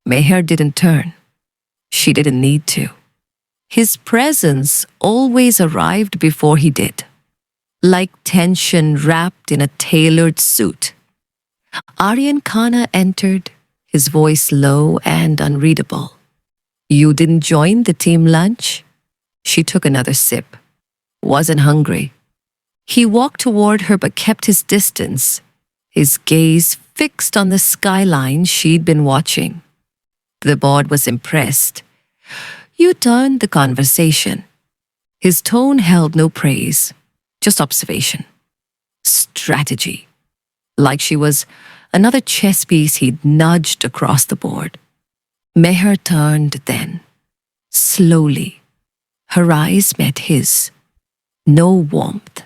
Meher didn't turn. She didn't need to. His presence always arrived before he did, like tension wrapped in a tailored suit. Aaryan Khanna entered, his voice low and unreadable. "You didn't join the team lunch?" She took another sip. Wasn't hungry. He walked toward her but kept his distance, his gaze fixed on the skyline she'd been watching. The board was impressed. You turned the conversation. His tone held no praise, just observation. Strategy. Like she was another chess piece he'd nudged across the board. Meher turned then, slowly. Her eyes met his. No warmth.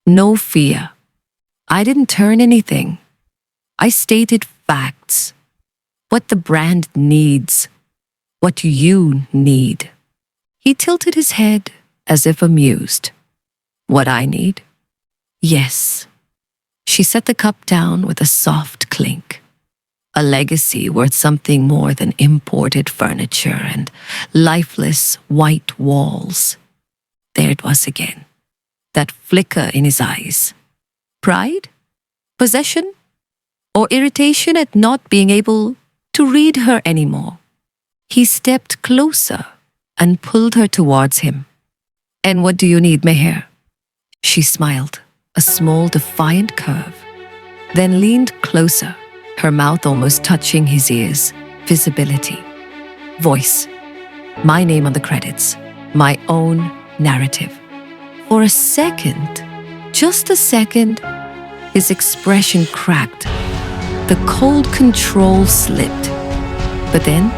No fear. I didn't turn anything. I stated facts. What the brand needs. What you need. He tilted his head as if amused. What I need? Yes. She set the cup down with a soft clink. A legacy worth something more than imported furniture and lifeless white walls. There it was again. That flicker in his eyes. Pride? Possession? Or irritation at not being able to read her anymore? He stepped closer and pulled her towards him. And what do you need, Meher? She smiled, a small defiant curve, then leaned closer, her mouth almost touching his ears. Visibility. Voice. My name on the credits. My own narrative. For a second, just a second, his expression cracked. The cold control slipped. But then,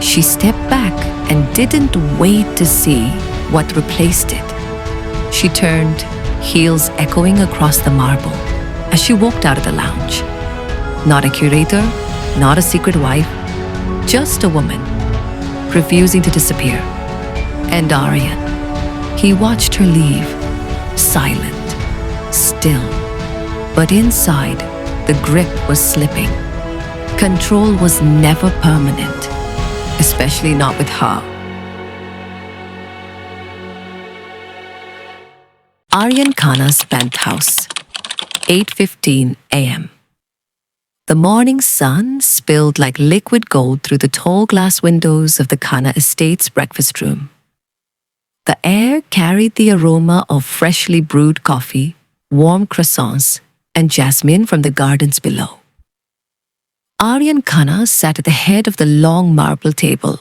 she stepped back and didn't wait to see what replaced it. She turned, heels echoing across the marble as she walked out of the lounge. Not a curator, not a secret wife, just a woman, refusing to disappear. And Aaryan, he watched her leave, silent, still. But inside, the grip was slipping. Control was never permanent, especially not with her. Aaryan Khanna's penthouse, 8:15 a.m. The morning sun spilled like liquid gold through the tall glass windows of the Khanna estate's breakfast room. The air carried the aroma of freshly brewed coffee, warm croissants, and jasmine from the gardens below. Aaryan Khanna sat at the head of the long marble table,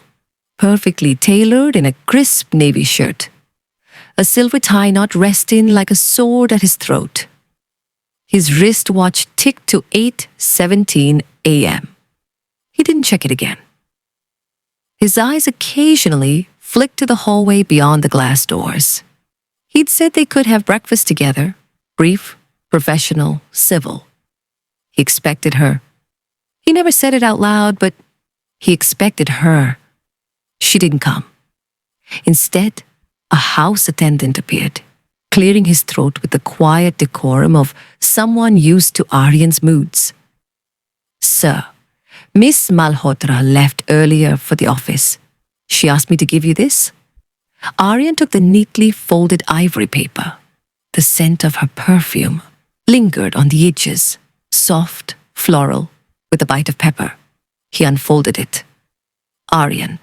perfectly tailored in a crisp navy shirt, a silver tie knot resting like a sword at his throat. His wristwatch ticked to 8:17 a.m. He didn't check it again. His eyes occasionally flicked to the hallway beyond the glass doors. He'd said they could have breakfast together, brief, professional, civil. He expected her. He never said it out loud, but he expected her. She didn't come. Instead, a house attendant appeared, clearing his throat with the quiet decorum of someone used to Aaryan's moods. "Sir, Miss Malhotra left earlier for the office. She asked me to give you this." Aaryan took the neatly folded ivory paper. The scent of her perfume lingered on the edges, soft, floral, with a bite of pepper. He unfolded it. "Aaryan,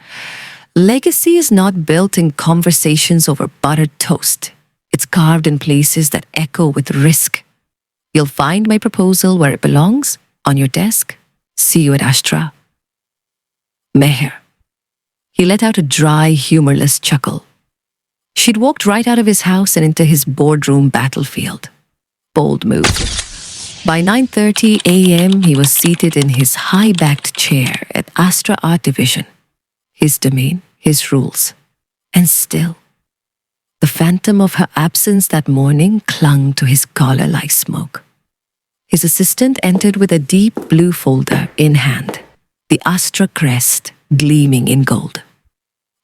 legacy is not built in conversations over buttered toast. It's carved in places that echo with risk. You'll find my proposal where it belongs, on your desk. See you at Ashtra." Meher. He let out a dry, humorless chuckle. She'd walked right out of his house and into his boardroom battlefield. Bold move. By 9:30 a.m., he was seated in his high-backed chair at Astra Art Division. His domain, his rules. And still, the phantom of her absence that morning clung to his collar like smoke. His assistant entered with a deep blue folder in hand, the Astra crest gleaming in gold.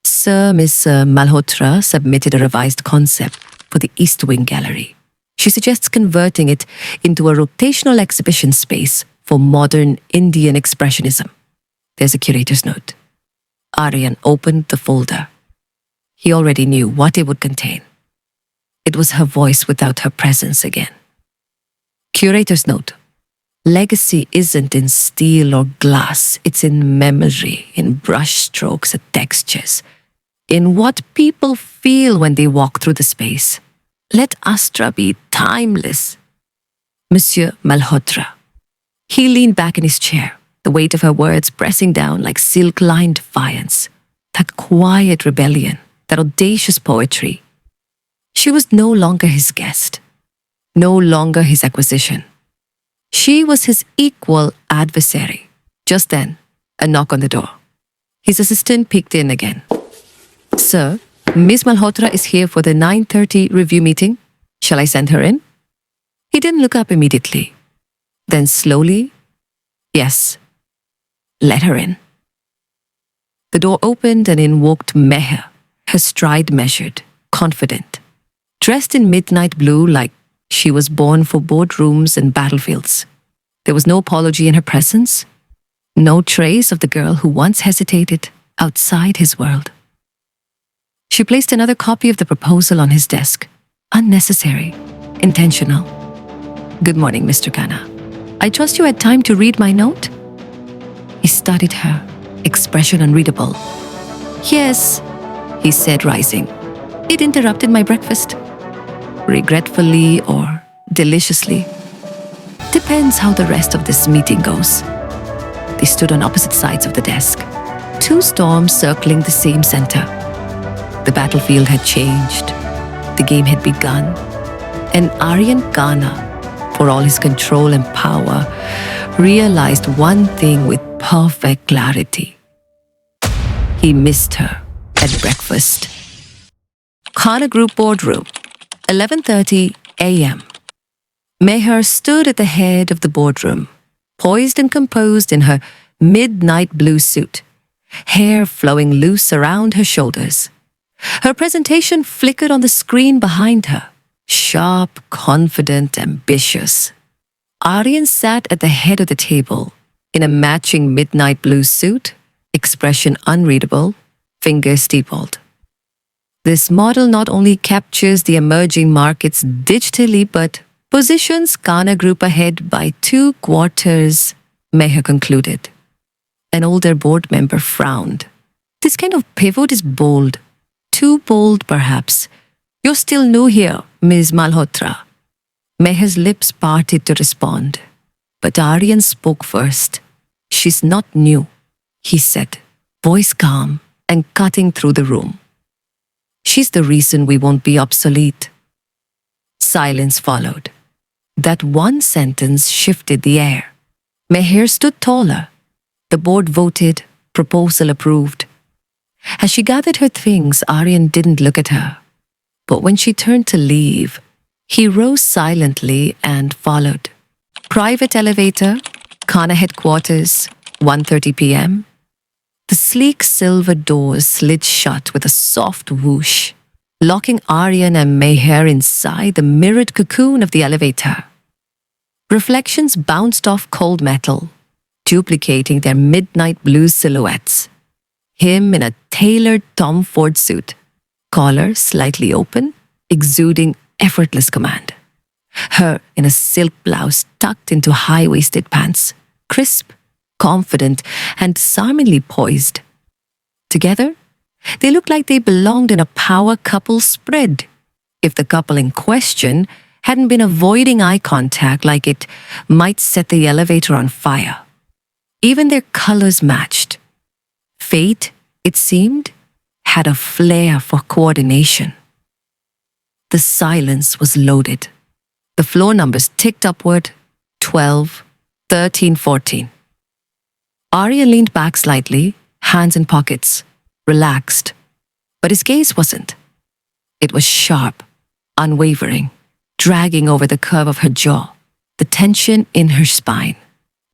"Sir, Miss Malhotra submitted a revised concept for the East Wing Gallery. She suggests converting it into a rotational exhibition space for modern Indian expressionism. There's a curator's note." Aaryan opened the folder. He already knew what it would contain. It was her voice without her presence again. Curator's note. Legacy isn't in steel or glass. It's in memory, in brush strokes and textures, in what people feel when they walk through the space. Let Astra be timeless. Monsieur Malhotra. He leaned back in his chair, the weight of her words pressing down like silk-lined defiance. That quiet rebellion, that audacious poetry. She was no longer his guest, no longer his acquisition. She was his equal adversary. Just then, a knock on the door. His assistant peeked in again. "Sir, Miss Malhotra is here for the 9:30 review meeting. Shall I send her in?" He didn't look up immediately. Then slowly, "Yes, let her in." The door opened and in walked Meher, her stride measured, confident, dressed in midnight blue like she was born for boardrooms and battlefields. There was no apology in her presence, no trace of the girl who once hesitated outside his world. She placed another copy of the proposal on his desk. Unnecessary, intentional. "Good morning, Mr. Khanna. I trust you had time to read my note?" He studied her, expression unreadable. "Yes," he said, rising. "It interrupted my breakfast." Regretfully or deliciously. Depends how the rest of this meeting goes. They stood on opposite sides of the desk, two storms circling the same center. The battlefield had changed. The game had begun. And Aaryan Khanna, for all his control and power, realized one thing with perfect clarity. He missed her at breakfast. Khanna Group Boardroom, 11:30 a.m. Meher stood at the head of the boardroom, poised and composed in her midnight blue suit, hair flowing loose around her shoulders. Her presentation flickered on the screen behind her, sharp, confident, ambitious. Aaryan sat at the head of the table, in a matching midnight blue suit, expression unreadable, fingers steepled. This model not only captures the emerging markets digitally but positions Ghana Group ahead by 2 quarters, Meher concluded. An older board member frowned. This kind of pivot is bold. Too bold, perhaps. You're still new here, Ms. Malhotra. Meher's lips parted to respond, but Aaryan spoke first. She's not new, he said, voice calm and cutting through the room. She's the reason we won't be obsolete. Silence followed. That one sentence shifted the air. Meher stood taller. The board voted, proposal approved. As she gathered her things, Aaryan didn't look at her. But when she turned to leave, he rose silently and followed. Private elevator, Ghana headquarters, 1:30 p.m. The sleek silver doors slid shut with a soft whoosh, locking Aaryan and Meher inside the mirrored cocoon of the elevator. Reflections bounced off cold metal, duplicating their midnight blue silhouettes. Him in a tailored Tom Ford suit, collar slightly open, exuding effortless command. Her in a silk blouse tucked into high-waisted pants, crisp, confident, and disarmingly poised. Together, they looked like they belonged in a power couple spread, if the couple in question hadn't been avoiding eye contact like it might set the elevator on fire. Even their colors matched. Fate, it seemed, had a flair for coordination. The silence was loaded. The floor numbers ticked upward, 12, 13, 14. Aaryan leaned back slightly, hands in pockets, relaxed. But his gaze wasn't. It was sharp, unwavering, dragging over the curve of her jaw, the tension in her spine,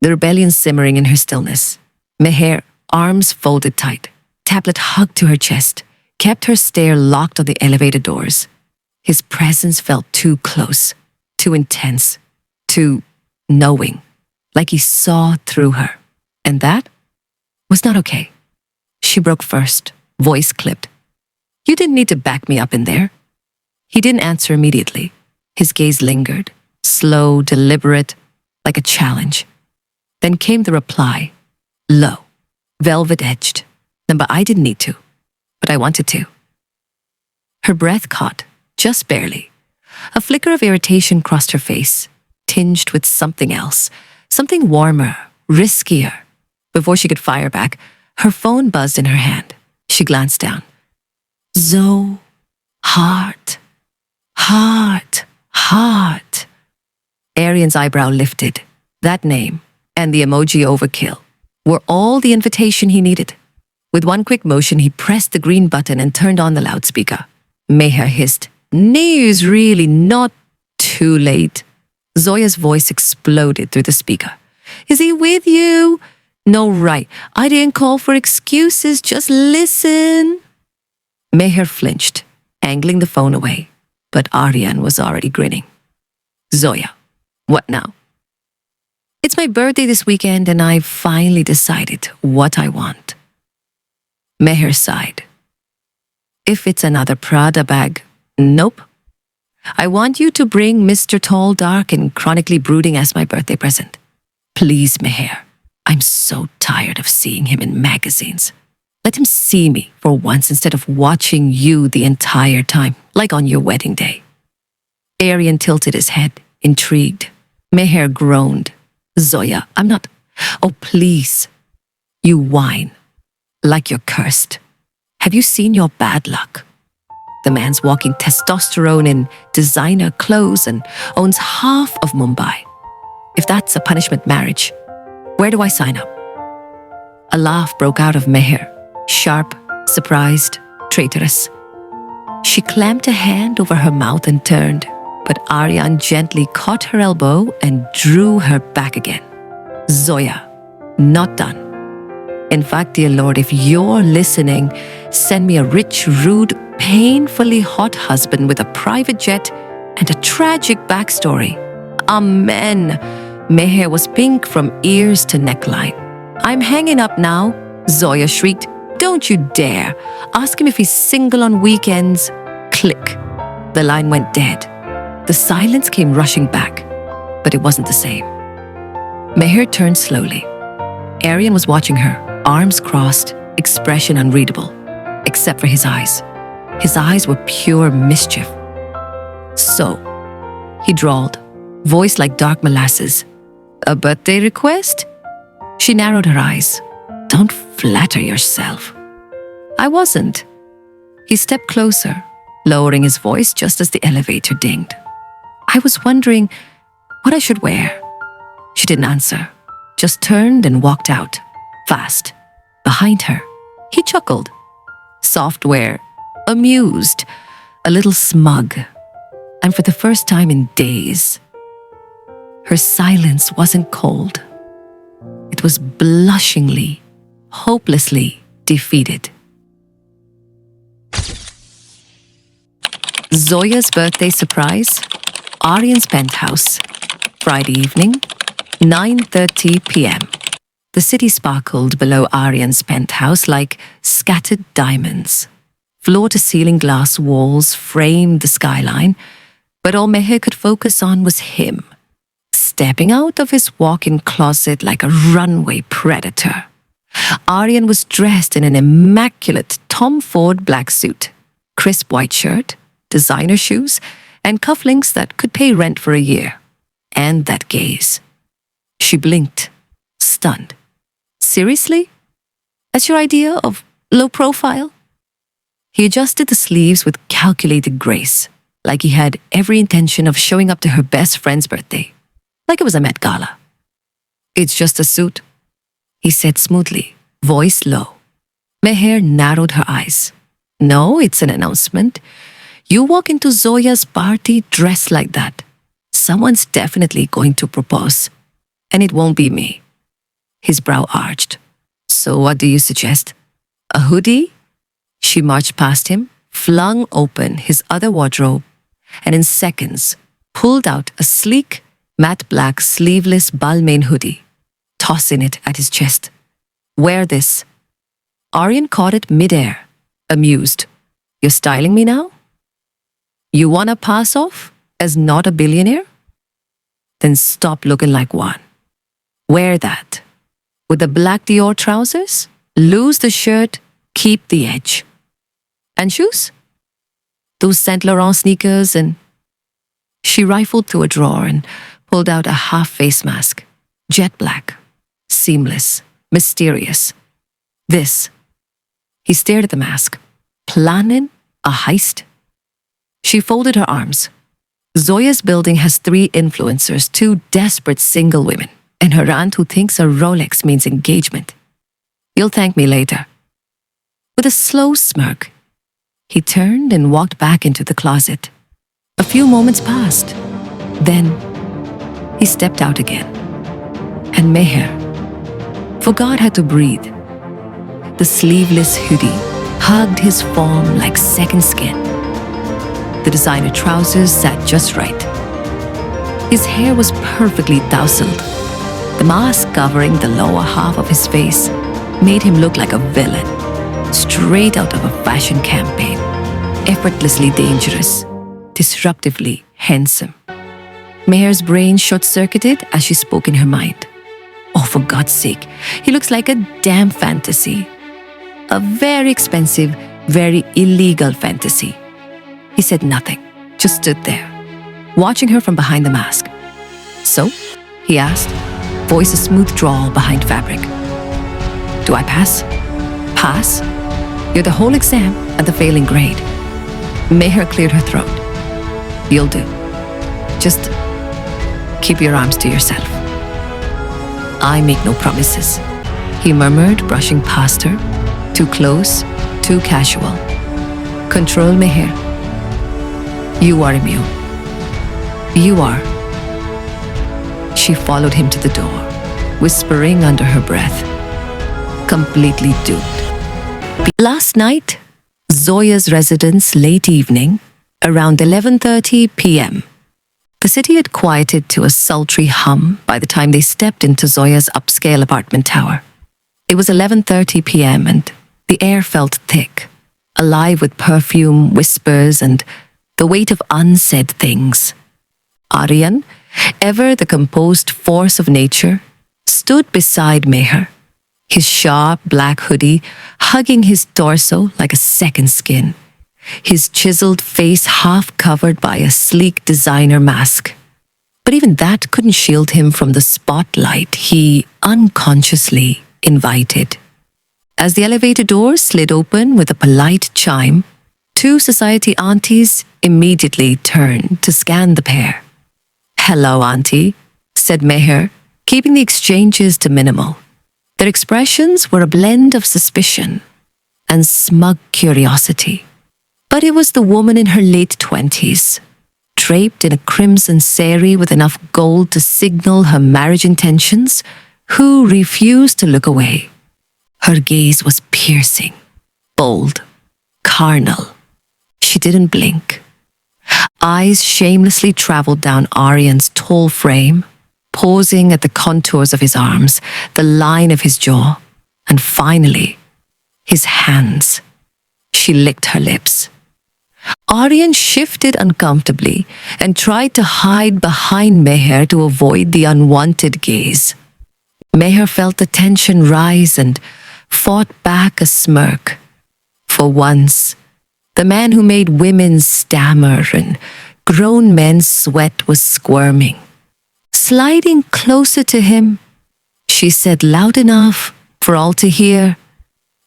the rebellion simmering in her stillness. Meher, arms folded tight, tablet hugged to her chest, kept her stare locked on the elevator doors. His presence felt too close, too intense, too knowing, like he saw through her. And that was not okay. She broke first, voice clipped. You didn't need to back me up in there. He didn't answer immediately. His gaze lingered, slow, deliberate, like a challenge. Then came the reply, low, velvet-edged. But I didn't need to, but I wanted to. Her breath caught, just barely. A flicker of irritation crossed her face, tinged with something else, something warmer, riskier. Before she could fire back, her phone buzzed in her hand. She glanced down. Zoe, heart, heart, heart. Aaryan's eyebrow lifted. That name and the emoji overkill were all the invitation he needed. With one quick motion, he pressed the green button and turned on the loudspeaker. Meher hissed, News really not too late. Zoya's voice exploded through the speaker. Is he with you? No, right. I didn't call for excuses, just listen. Meher flinched, angling the phone away, but Aaryan was already grinning. Zoya, what now? It's my birthday this weekend and I've finally decided what I want. Meher sighed. If it's another Prada bag, nope. I want you to bring Mr. Tall, Dark, and Chronically Brooding as my birthday present. Please, Meher. I'm so tired of seeing him in magazines. Let him see me for once instead of watching you the entire time, like on your wedding day. Aaryan tilted his head, intrigued. Meher groaned. Zoya, I'm not... Oh, please. You whine. Like you're cursed. Have you seen your bad luck? The man's walking testosterone in designer clothes and owns half of Mumbai. If that's a punishment marriage, where do I sign up? A laugh broke out of Meher, sharp, surprised, traitorous. She clamped a hand over her mouth and turned, but Aaryan gently caught her elbow and drew her back again. Zoya, not done. In fact, dear Lord, if you're listening, send me a rich, rude, painfully hot husband with a private jet and a tragic backstory. Amen. Meher was pink from ears to neckline. "I'm hanging up now," Zoya shrieked. "Don't you dare. Ask him if he's single on weekends." Click. The line went dead. The silence came rushing back, but it wasn't the same. Meher turned slowly. Aaryan was watching her, arms crossed, expression unreadable, except for his eyes. His eyes were pure mischief. "So," he drawled, voice like dark molasses. "A birthday request?" She narrowed her eyes. "Don't flatter yourself." "I wasn't." He stepped closer, lowering his voice just as the elevator dinged. "I was wondering what I should wear." She didn't answer, just turned and walked out, fast. Behind her, he chuckled. Software, amused, a little smug. And for the first time in days, her silence wasn't cold. It was blushingly, hopelessly defeated. Zoya's birthday surprise, Aaryan's penthouse, Friday evening, 9:30 p.m. The city sparkled below Aaryan's penthouse like scattered diamonds. Floor-to-ceiling glass walls framed the skyline, but all Meher could focus on was him, stepping out of his walk-in closet like a runway predator. Aaryan was dressed in an immaculate Tom Ford black suit, crisp white shirt, designer shoes, and cufflinks that could pay rent for a year. And that gaze. She blinked, stunned. "Seriously? That's your idea of low profile?" He adjusted the sleeves with calculated grace, like he had every intention of showing up to her best friend's birthday, like it was a Met Gala. "It's just a suit," he said smoothly, voice low. Meher narrowed her eyes. "No, it's an announcement. You walk into Zoya's party dressed like that. Someone's definitely going to propose. And it won't be me." His brow arched. "So what do you suggest? A hoodie?" She marched past him, flung open his other wardrobe, and in seconds pulled out a sleek, matte black sleeveless Balmain hoodie, tossing it at his chest. "Wear this." Aaryan caught it midair, amused. "You're styling me now? You wanna pass off as not a billionaire? Then stop looking like one. Wear that. With the black Dior trousers, lose the shirt, keep the edge. And shoes? Those Saint Laurent sneakers and..." She rifled through a drawer and pulled out a half face mask, jet black, seamless, mysterious. "This." He stared at the mask. "Planning a heist?" She folded her arms. Zoya's building has 3 influencers, 2 desperate single women, and her aunt who thinks a Rolex means engagement. "You'll thank me later." With a slow smirk, he turned and walked back into the closet. A few moments passed. Then he stepped out again. And Meher forgot how to breathe. The sleeveless hoodie hugged his form like second skin. The designer trousers sat just right. His hair was perfectly tousled. The mask covering the lower half of his face made him look like a villain, straight out of a fashion campaign, effortlessly dangerous, disruptively handsome. Meher's brain short-circuited as she spoke in her mind. "Oh, for God's sake, he looks like a damn fantasy. A very expensive, very illegal fantasy." He said nothing, just stood there, watching her from behind the mask. "So?" he asked, voice a smooth drawl behind fabric. "Do I pass?" "Pass? You're the whole exam and the failing grade." Meher cleared her throat. "You'll do. Just keep your arms to yourself." "I make no promises," he murmured, brushing past her. Too close, too casual. "Control, Meher. You are immune. You are." She followed him to the door, whispering under her breath, "Completely doomed." Last night, Zoya's residence, late evening, around 11:30 p.m. The city had quieted to a sultry hum by the time they stepped into Zoya's upscale apartment tower. It was 11:30 p.m. and the air felt thick, alive with perfume, whispers, and the weight of unsaid things. Aaryan, ever the composed force of nature, stood beside Meher, his sharp black hoodie hugging his torso like a second skin, his chiseled face half covered by a sleek designer mask. But even that couldn't shield him from the spotlight he unconsciously invited. As the elevator doors slid open with a polite chime, two society aunties immediately turned to scan the pair. "Hello, auntie," said Meher, keeping the exchanges to minimal. Their expressions were a blend of suspicion and smug curiosity. But it was the woman in her late 20s, draped in a crimson sari with enough gold to signal her marriage intentions, who refused to look away. Her gaze was piercing, bold, carnal. She didn't blink. Eyes shamelessly traveled down Aaryan's tall frame, pausing at the contours of his arms, the line of his jaw, and finally, his hands. She licked her lips. Aaryan shifted uncomfortably and tried to hide behind Meher to avoid the unwanted gaze. Meher felt the tension rise and fought back a smirk. For once, the man who made women stammer and grown men sweat was squirming. Sliding closer to him, she said loud enough for all to hear,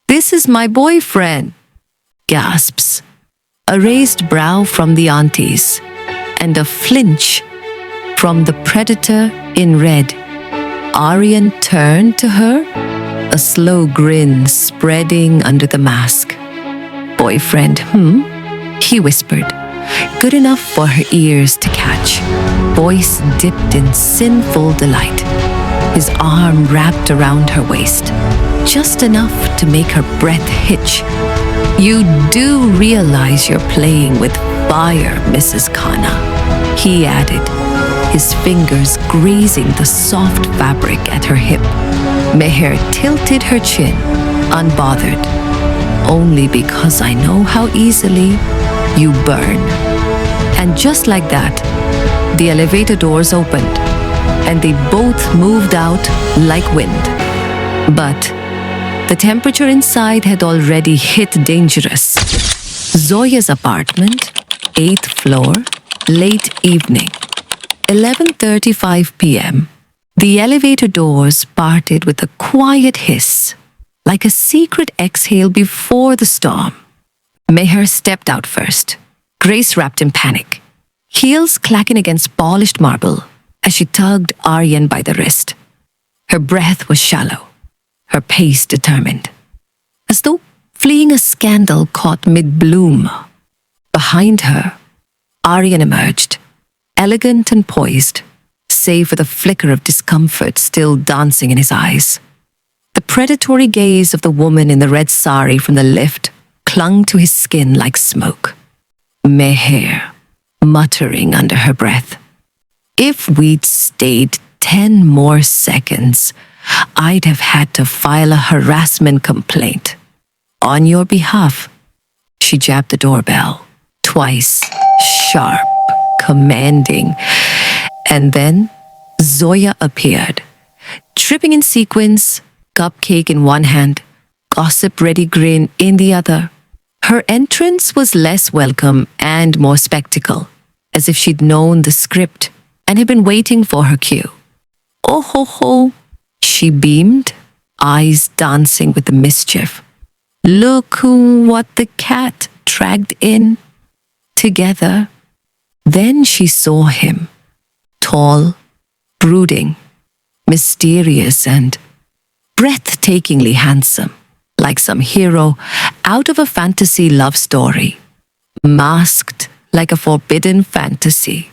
"This is my boyfriend." Gasps, a raised brow from the aunties, and a flinch from the predator in red. Aaryan turned to her, a slow grin spreading under the mask. "Boyfriend, he whispered, good enough for her ears to catch, voice dipped in sinful delight. His arm wrapped around her waist, just enough to make her breath hitch. "You do realize you're playing with fire, Mrs. Khanna," he added, his fingers grazing the soft fabric at her hip. Meher tilted her chin, unbothered. "Only because I know how easily you burn." And just like that, the elevator doors opened, and they both moved out like wind. But the temperature inside had already hit dangerous. Zoya's apartment, 8th floor, late evening. 11:35 p.m. The elevator doors parted with a quiet hiss, like a secret exhale before the storm. Meher stepped out first, grace wrapped in panic, heels clacking against polished marble as she tugged Aaryan by the wrist. Her breath was shallow, her pace determined, as though fleeing a scandal caught mid-bloom. Behind her, Aaryan emerged, elegant and poised, save for the flicker of discomfort still dancing in his eyes. The predatory gaze of the woman in the red sari from the lift clung to his skin like smoke. Meher, muttering under her breath, "If we'd stayed 10 more seconds, I'd have had to file a harassment complaint. On your behalf." She jabbed the doorbell, twice, sharp, commanding. And then Zoya appeared, tripping in sequins, cupcake in one hand, gossip-ready grin in the other. Her entrance was less welcome and more spectacle, as if she'd known the script and had been waiting for her cue. "Oh ho ho," she beamed, eyes dancing with the mischief. "Look what the cat dragged in." Together, then she saw him, tall, brooding, mysterious, and breathtakingly handsome, like some hero out of a fantasy love story, masked like a forbidden fantasy.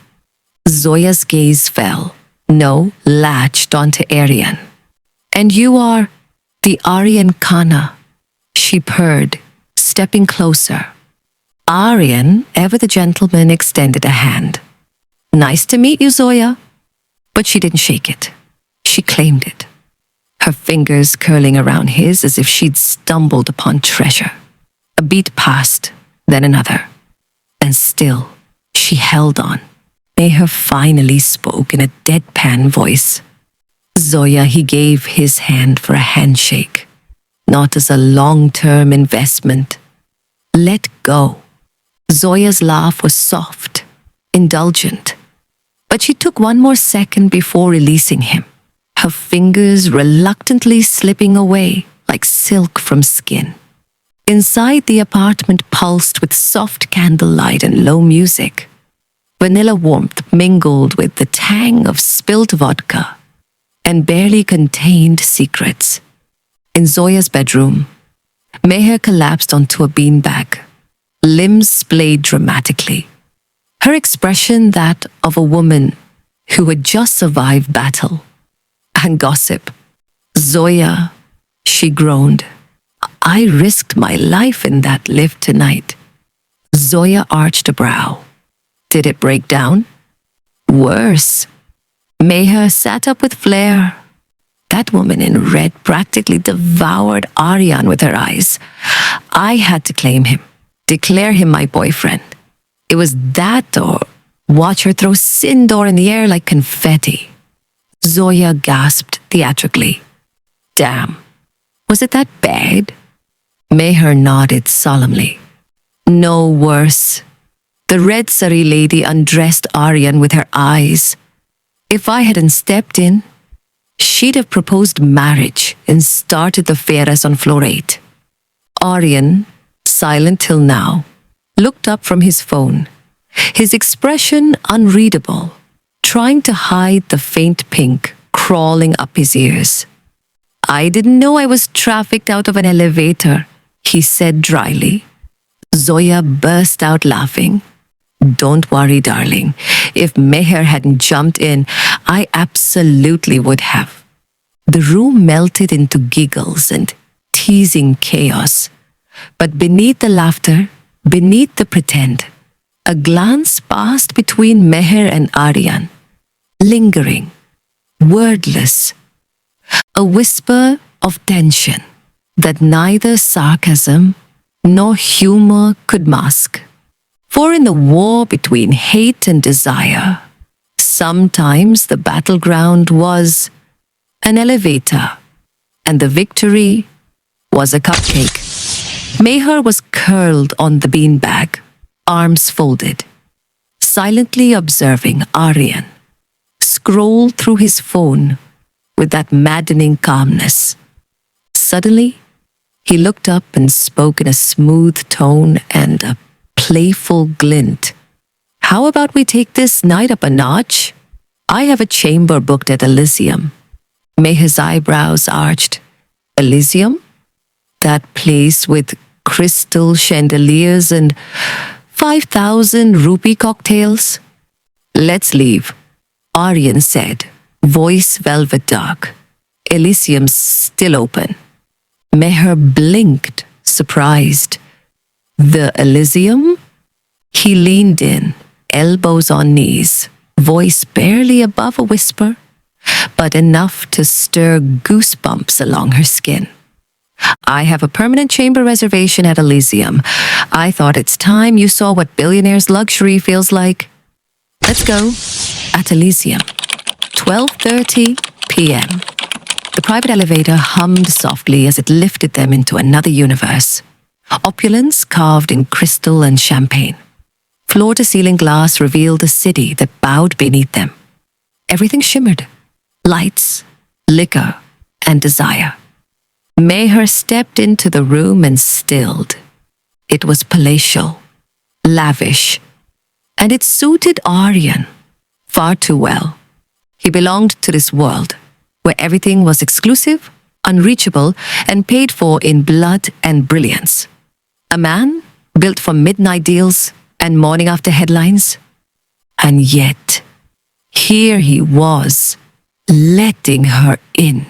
Zoya's gaze fell, no, latched onto Aaryan. "And you are the Aaryan Khanna," she purred, stepping closer. Aaryan, ever the gentleman, extended a hand. "Nice to meet you, Zoya." But she didn't shake it. She claimed it, her fingers curling around his as if she'd stumbled upon treasure. A beat passed, then another. And still, she held on. Meher finally spoke in a deadpan voice. "Zoya," he gave his hand for a handshake, not as a long-term investment. "Let go." Zoya's laugh was soft, indulgent. But she took one more second before releasing him, her fingers reluctantly slipping away like silk from skin. Inside, the apartment pulsed with soft candlelight and low music. Vanilla warmth mingled with the tang of spilt vodka and barely contained secrets. In Zoya's bedroom, Meher collapsed onto a beanbag, limbs splayed dramatically, her expression that of a woman who had just survived battle and gossip. "Zoya," she groaned, "I risked my life in that lift tonight." Zoya arched a brow. Did it break down? Worse. Meher sat up with flair. That woman in red practically devoured Aaryan with her eyes. I had to claim him, declare him my boyfriend. It was that or watch her throw Sindor in the air like confetti. Zoya gasped theatrically. Damn. Was it that bad? Meher nodded solemnly. No worse. The red sari lady undressed Aaryan with her eyes. If I hadn't stepped in, she'd have proposed marriage and started the fairas on floor 8. Aaryan, silent till now, looked up from his phone, his expression unreadable, trying to hide the faint pink crawling up his ears. I didn't know I was trafficked out of an elevator, he said dryly. Zoya burst out laughing. Don't worry, darling. If Meher hadn't jumped in, I absolutely would have. The room melted into giggles and teasing chaos. But beneath the laughter, beneath the pretend, a glance passed between Meher and Aaryan, lingering, wordless, a whisper of tension that neither sarcasm nor humor could mask. For in the war between hate and desire, sometimes the battleground was an elevator, and the victory was a cupcake. Meher was curled on the beanbag, arms folded, silently observing Aaryan scroll through his phone with that maddening calmness. Suddenly, he looked up and spoke in a smooth tone and a playful glint. How about we take this night up a notch? I have a chamber booked at Elysium. Meher's eyebrows arched. Elysium? That place with crystal chandeliers and 5,000 rupee cocktails? Let's leave, Aaryan said, voice velvet dark. Elysium's still open. Meher blinked, surprised. The Elysium? He leaned in, elbows on knees, voice barely above a whisper, but enough to stir goosebumps along her skin. I have a permanent chamber reservation at Elysium. I thought it's time you saw what Billionaire's luxury feels like. Let's go. At Elysium, 12:30 p.m. The private elevator hummed softly as it lifted them into another universe. Opulence carved in crystal and champagne. Floor-to-ceiling glass revealed a city that bowed beneath them. Everything shimmered. Lights, liquor, and desire. Meher stepped into the room and stilled. It was palatial, lavish, and it suited Aaryan far too well. He belonged to this world, where everything was exclusive, unreachable, and paid for in blood and brilliance. A man built for midnight deals and morning after headlines. And yet, here he was, letting her in.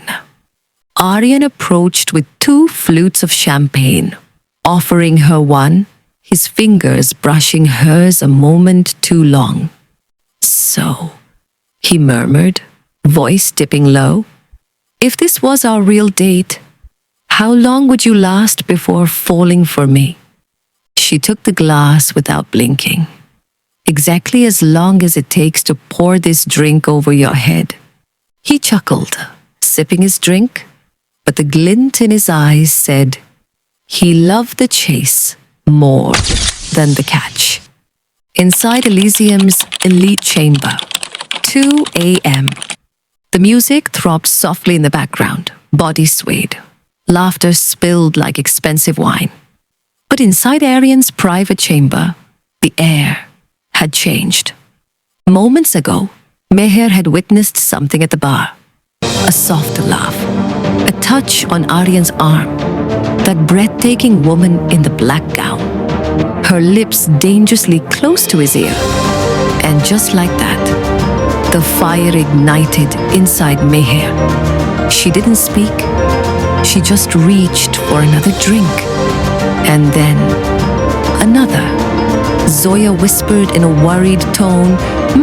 Aaryan approached with 2 flutes of champagne, offering her one, his fingers brushing hers a moment too long. so," he murmured, voice dipping low. "If this was our real date, how long would you last before falling for me?" She took the glass without blinking. "Exactly as long as it takes to pour this drink over your head." He chuckled, sipping his drink, but the glint in his eyes said he loved the chase more than the catch. Inside Elysium's elite chamber, 2 a.m. The music throbbed softly in the background, bodies swayed, laughter spilled like expensive wine. But inside Aaryan's private chamber, the air had changed. Moments ago, Meher had witnessed something at the bar. A soft laugh, a touch on Aaryan's arm, that breathtaking woman in the black gown, her lips dangerously close to his ear. And just like that, the fire ignited inside Meher. She didn't speak. She just reached for another drink. And then another. Zoya whispered in a worried tone,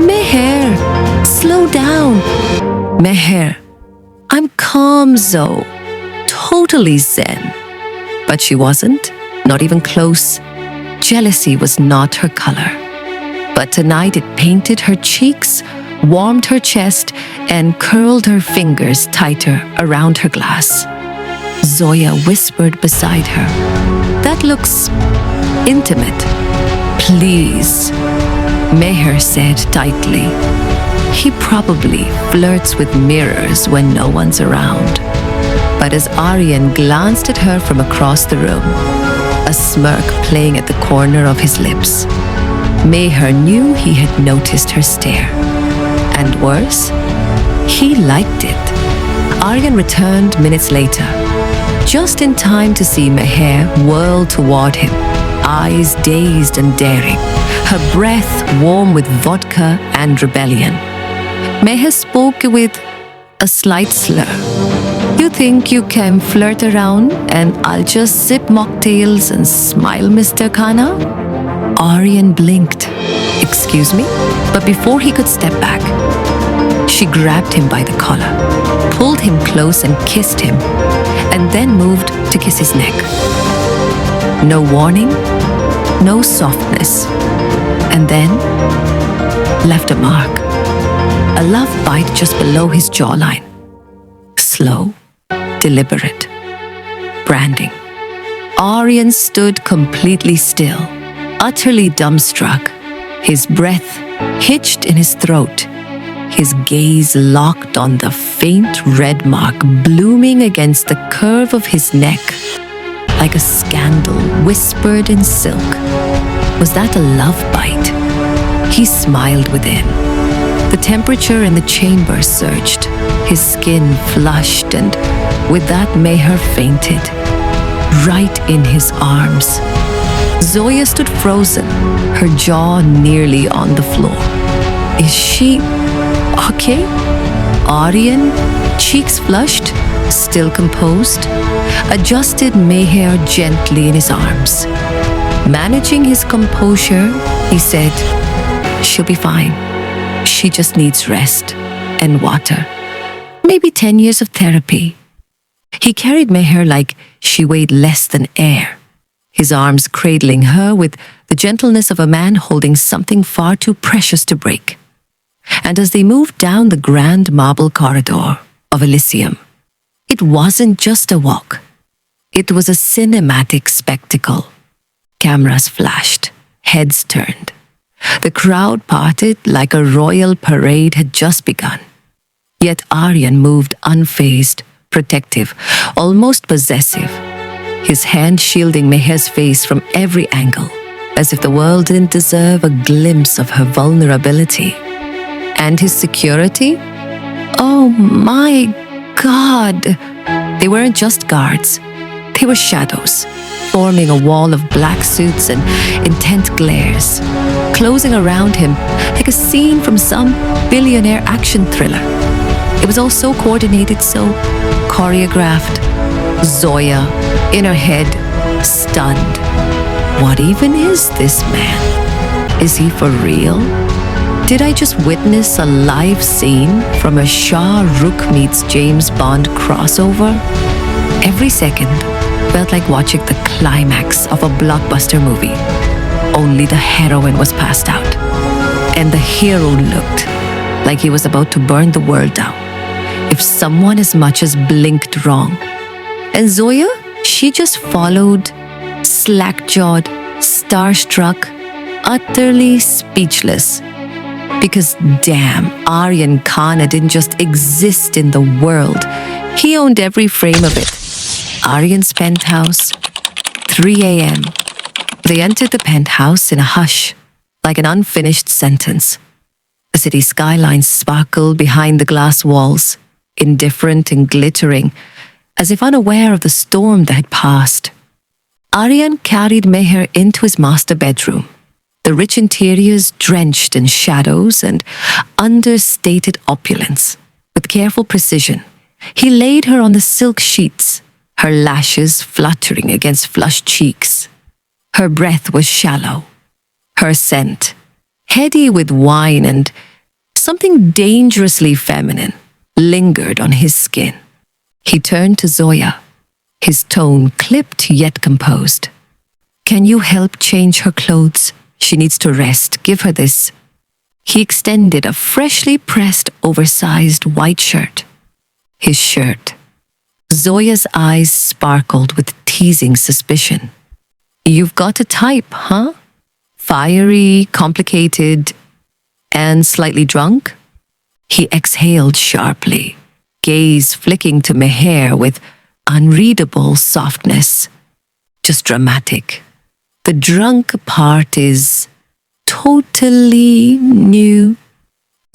"Meher, slow down." "Meher, I'm calm, Zo. Totally zen." But she wasn't, not even close. Jealousy was not her color. But tonight it painted her cheeks, warmed her chest, and curled her fingers tighter around her glass. Zoya whispered beside her, "That looks intimate." "Please," Meher said tightly. He probably flirts with mirrors when no one's around. But as Aaryan glanced at her from across the room, a smirk playing at the corner of his lips, Meher knew he had noticed her stare. And worse, he liked it. Aaryan returned minutes later, just in time to see Meher whirl toward him, eyes dazed and daring, her breath warm with vodka and rebellion. Meher spoke with a slight slur. "You think you can flirt around and I'll just sip mocktails and smile, Mr. Khanna?" Aaryan blinked. "Excuse me?" But before he could step back, she grabbed him by the collar, pulled him close and kissed him, and then moved to kiss his neck. No warning, no softness, and then left a mark. A love bite just below his jawline. Slow, deliberate, branding. Aaryan stood completely still, utterly dumbstruck, his breath hitched in his throat, his gaze locked on the faint red mark blooming against the curve of his neck, like a scandal whispered in silk. Was that a love bite? He smiled within. The temperature in the chamber surged, his skin flushed, and with that Meher fainted, right in his arms. Zoya stood frozen, her jaw nearly on the floor. Is she okay? Aaryan, cheeks flushed, still composed, adjusted Meher gently in his arms. Managing his composure, he said, "She'll be fine. She just needs rest and water. Maybe 10 years of therapy." He carried Meher like she weighed less than air, his arms cradling her with the gentleness of a man holding something far too precious to break. And as they moved down the grand marble corridor of Elysium, it wasn't just a walk. It was a cinematic spectacle. Cameras flashed, heads turned. The crowd parted like a royal parade had just begun. Yet Aaryan moved unfazed, protective, almost possessive, his hand shielding Meher's face from every angle, as if the world didn't deserve a glimpse of her vulnerability. And his security? Oh my God! They weren't just guards. They were shadows, forming a wall of black suits and intent glares, closing around him like a scene from some billionaire action thriller. It was all so coordinated, so choreographed. Zoya, in her head, stunned. What even is this man? Is he for real? Did I just witness a live scene from a Shah Rukh meets James Bond crossover? Every second felt like watching the climax of a blockbuster movie. Only the heroine was passed out, and the hero looked like he was about to burn the world down if someone as much as blinked wrong. And Zoya, she just followed, slack-jawed, starstruck, utterly speechless. Because damn, Aaryan Khan didn't just exist in the world. He owned every frame of it. Aaryan's penthouse, 3 a.m. They entered the penthouse in a hush, like an unfinished sentence. The city skyline sparkled behind the glass walls, indifferent and glittering, as if unaware of the storm that had passed. Aaryan carried Meher into his master bedroom, the rich interiors drenched in shadows and understated opulence. With careful precision, he laid her on the silk sheets, her lashes fluttering against flushed cheeks. Her breath was shallow. Her scent, heady with wine and something dangerously feminine, lingered on his skin. He turned to Zoya, his tone clipped yet composed. "Can you help change her clothes? She needs to rest. Give her this." He extended a freshly pressed, oversized white shirt. His shirt. Zoya's eyes sparkled with teasing suspicion. "You've got a type, huh? Fiery, complicated, and slightly drunk?" He exhaled sharply, gaze flicking to Meher with unreadable softness. "Just dramatic. The drunk part is totally new."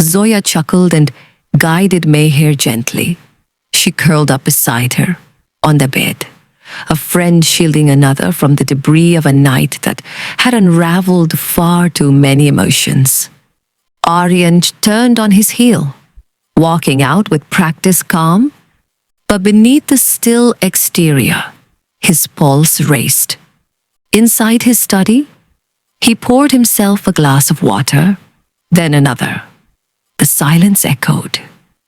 Zoya chuckled and guided Meher gently. She curled up beside her, on the bed, a friend shielding another from the debris of a night that had unraveled far too many emotions. Aaryan turned on his heel, walking out with practiced calm, but beneath the still exterior, his pulse raced. Inside his study, he poured himself a glass of water, then another. The silence echoed,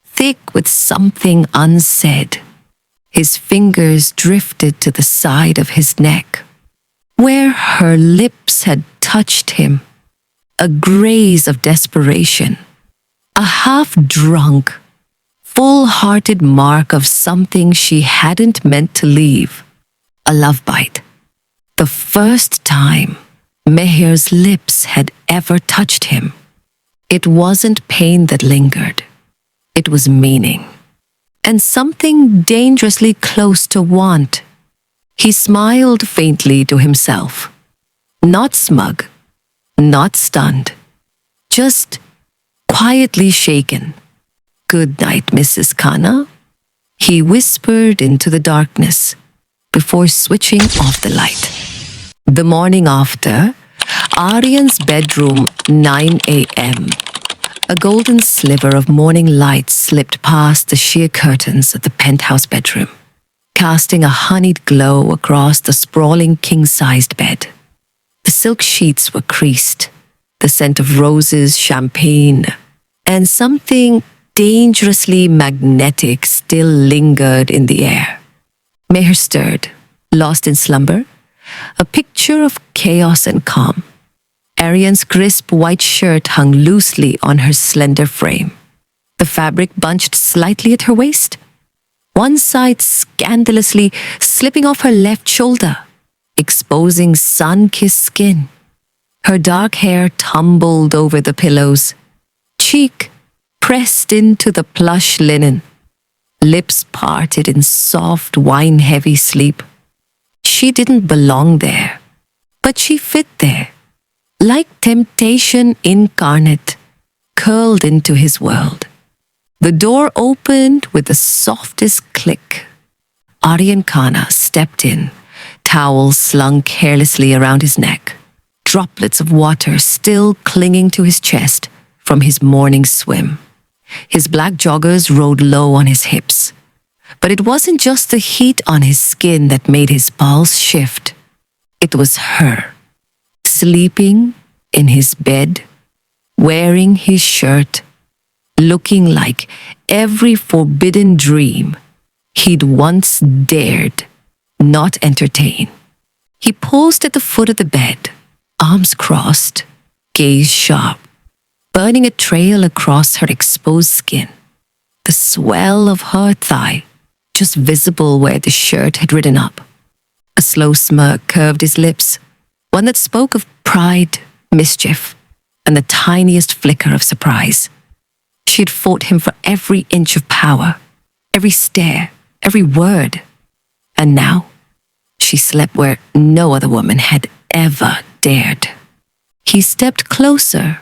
thick with something unsaid. His fingers drifted to the side of his neck, where her lips had touched him. A graze of desperation, a half-drunk, full-hearted mark of something she hadn't meant to leave. A love bite. The first time Meher's lips had ever touched him. It wasn't pain that lingered. It was meaning. And something dangerously close to want. He smiled faintly to himself. Not smug, not stunned, just quietly shaken. "Good night, Mrs. Khanna," he whispered into the darkness before switching off the light. The morning after, Aaryan's bedroom, 9 a.m. A golden sliver of morning light slipped past the sheer curtains of the penthouse bedroom, casting a honeyed glow across the sprawling king-sized bed. The silk sheets were creased, the scent of roses, champagne, and something dangerously magnetic still lingered in the air. Meher stirred, lost in slumber, a picture of chaos and calm. Aaryan's crisp white shirt hung loosely on her slender frame, the fabric bunched slightly at her waist, one side scandalously slipping off her left shoulder, exposing sun-kissed skin. Her dark hair tumbled over the pillows, cheek pressed into the plush linen, lips parted in soft, wine-heavy sleep. She didn't belong there, but she fit there, like temptation incarnate, curled into his world. The door opened with the softest click. Aaryan Khanna stepped in, towel slung carelessly around his neck, droplets of water still clinging to his chest from his morning swim. His black joggers rode low on his hips. But it wasn't just the heat on his skin that made his pulse shift. It was her, sleeping in his bed, wearing his shirt, looking like every forbidden dream he'd once dared not entertain. He paused at the foot of the bed, arms crossed, gaze sharp, burning a trail across her exposed skin. The swell of her thigh, just visible where the shirt had ridden up. A slow smirk curved his lips, one that spoke of pride, mischief, and the tiniest flicker of surprise. She had fought him for every inch of power, every stare, every word. And now, she slept where no other woman had ever dared. He stepped closer,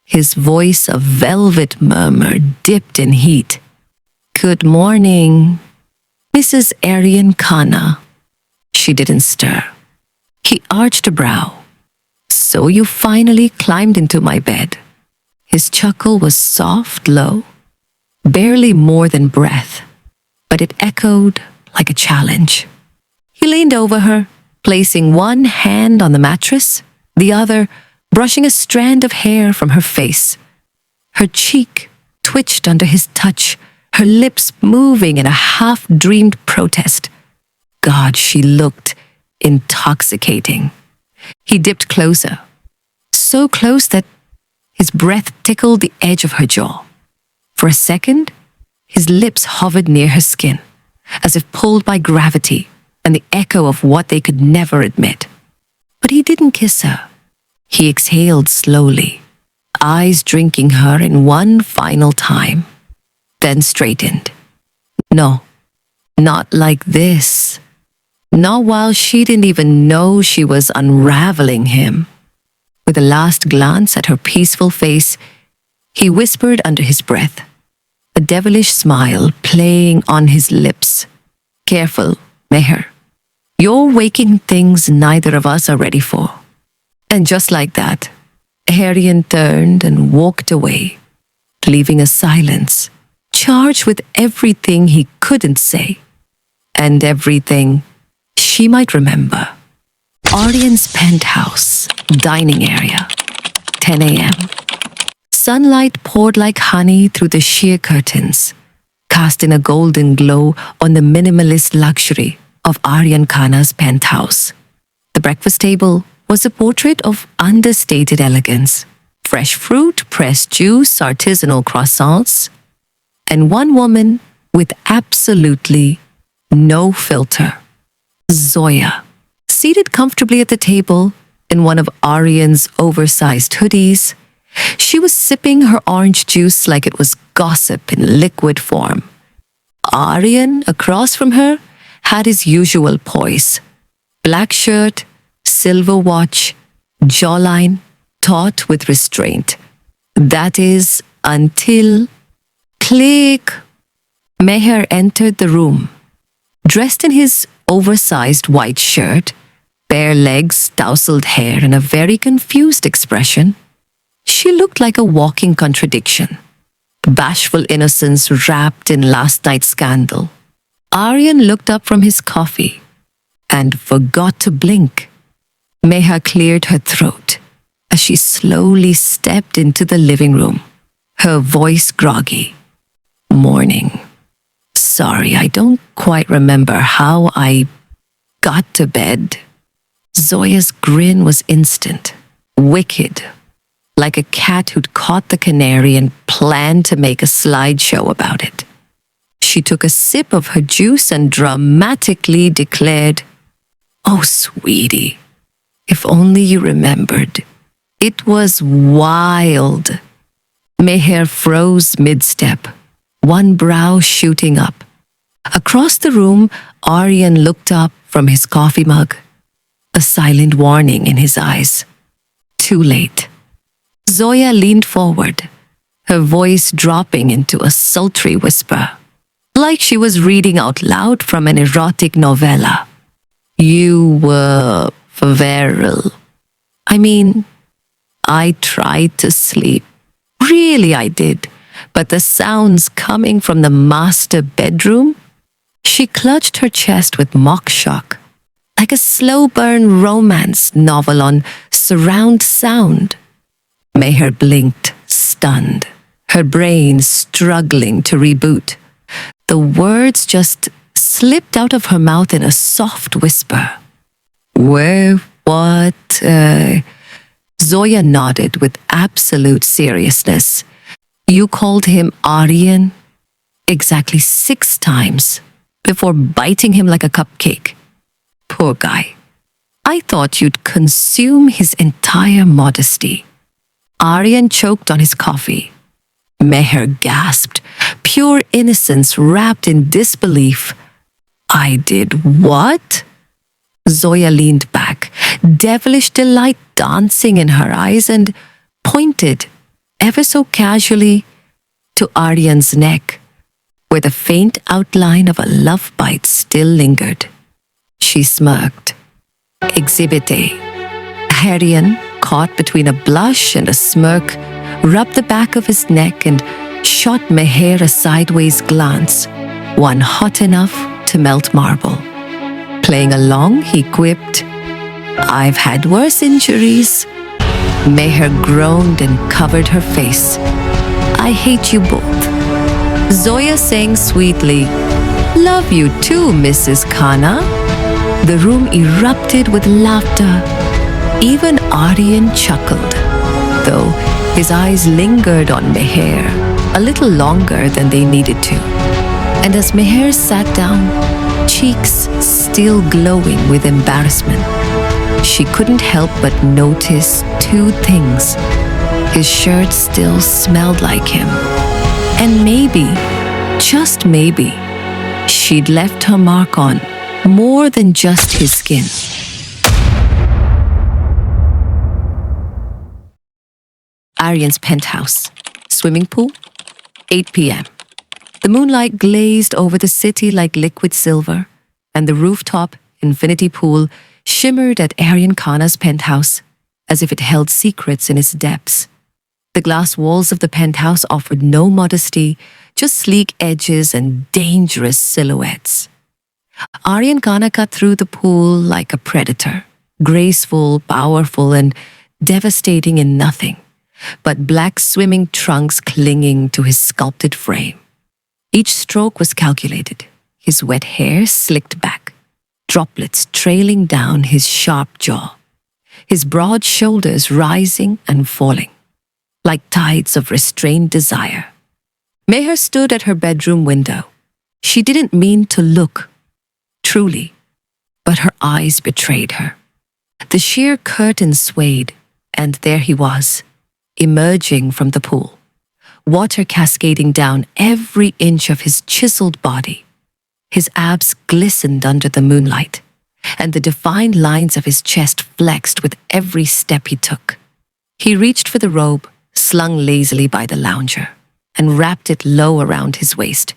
his voice a velvet murmur dipped in heat. "Good morning, Mrs. Aaryan Khanna." She didn't stir. He arched a brow. "So you finally climbed into my bed." His chuckle was soft, low, barely more than breath, but it echoed like a challenge. He leaned over her, placing one hand on the mattress, the other brushing a strand of hair from her face. Her cheek twitched under his touch, her lips moving in a half-dreamed protest. God, she looked intoxicating. He dipped closer, so close that his breath tickled the edge of her jaw. For a second, his lips hovered near her skin, as if pulled by gravity and the echo of what they could never admit. But he didn't kiss her. He exhaled slowly, eyes drinking her in one final time, then straightened. No, not like this. Not while she didn't even know she was unraveling him. With a last glance at her peaceful face, he whispered under his breath, a devilish smile playing on his lips. "Careful, Meher. You're waking things neither of us are ready for." And just like that, Aaryan turned and walked away, leaving a silence charged with everything he couldn't say and everything she might remember. Aaryan's penthouse, dining area, 10 a.m. Sunlight poured like honey through the sheer curtains, casting a golden glow on the minimalist luxury of Aaryan Khanna's penthouse. The breakfast table was a portrait of understated elegance. Fresh fruit, pressed juice, artisanal croissants, and one woman with absolutely no filter. Zoya, seated comfortably at the table in one of Aaryan's oversized hoodies. She was sipping her orange juice like it was gossip in liquid form. Aaryan, across from her, had his usual poise. Black shirt, silver watch, jawline taut with restraint. That is, until... Click! Meher entered the room, dressed in his oversized white shirt, bare legs, tousled hair, and a very confused expression. She looked like a walking contradiction. Bashful innocence wrapped in last night's scandal. Aaryan looked up from his coffee and forgot to blink. Meher cleared her throat as she slowly stepped into the living room, her voice groggy. "Morning. Sorry, I don't quite remember how I got to bed." Zoya's grin was instant, wicked, like a cat who'd caught the canary and planned to make a slideshow about it. She took a sip of her juice and dramatically declared, "Oh, sweetie, if only you remembered. It was wild." Meher froze mid-step, one brow shooting up. Across the room, Aaryan looked up from his coffee mug, a silent warning in his eyes. Too late. Zoya leaned forward, her voice dropping into a sultry whisper, like she was reading out loud from an erotic novella. "You were virile. I mean, I tried to sleep. Really, I did. But the sounds coming from the master bedroom?" She clutched her chest with mock shock, like a slow-burn romance novel on surround sound. Meher blinked, stunned, her brain struggling to reboot. The words just slipped out of her mouth in a soft whisper. Where, what, Zoya nodded with absolute seriousness. You called him Aaryan exactly 6 times before biting him like a cupcake. Poor guy. I thought you'd consume his entire modesty. Aaryan choked on his coffee. Meher gasped, pure innocence wrapped in disbelief. I did what? Zoya leaned back, devilish delight dancing in her eyes, and pointed, ever so casually, to Aaryan's neck, where the faint outline of a love bite still lingered. She smirked. Exhibit A. Aaryan, caught between a blush and a smirk, rubbed the back of his neck and shot Meher a sideways glance, one hot enough to melt marble. Playing along, he quipped, I've had worse injuries. Meher groaned and covered her face. I hate you both. Zoya sang sweetly, Love you too, Mrs. Khanna. The room erupted with laughter. Even Aaryan chuckled, though his eyes lingered on Meher a little longer than they needed to. And as Meher sat down, cheeks still glowing with embarrassment, she couldn't help but notice 2 things. His shirt still smelled like him. And maybe, just maybe, she'd left her mark on more than just his skin. Aaryan's penthouse, swimming pool, 8 p.m. The moonlight glazed over the city like liquid silver, and the rooftop infinity pool shimmered at Aaryan Khanna's penthouse as if it held secrets in its depths. The glass walls of the penthouse offered no modesty, just sleek edges and dangerous silhouettes. Aaryan Khanna cut through the pool like a predator, graceful, powerful, and devastating in nothing but black swimming trunks clinging to his sculpted frame. Each stroke was calculated, his wet hair slicked back, droplets trailing down his sharp jaw, his broad shoulders rising and falling, like tides of restrained desire. Meher stood at her bedroom window. She didn't mean to look, truly, but her eyes betrayed her. The sheer curtain swayed, and there he was, emerging from the pool, water cascading down every inch of his chiseled body. His abs glistened under the moonlight, and the defined lines of his chest flexed with every step he took. He reached for the robe, slung lazily by the lounger, and wrapped it low around his waist,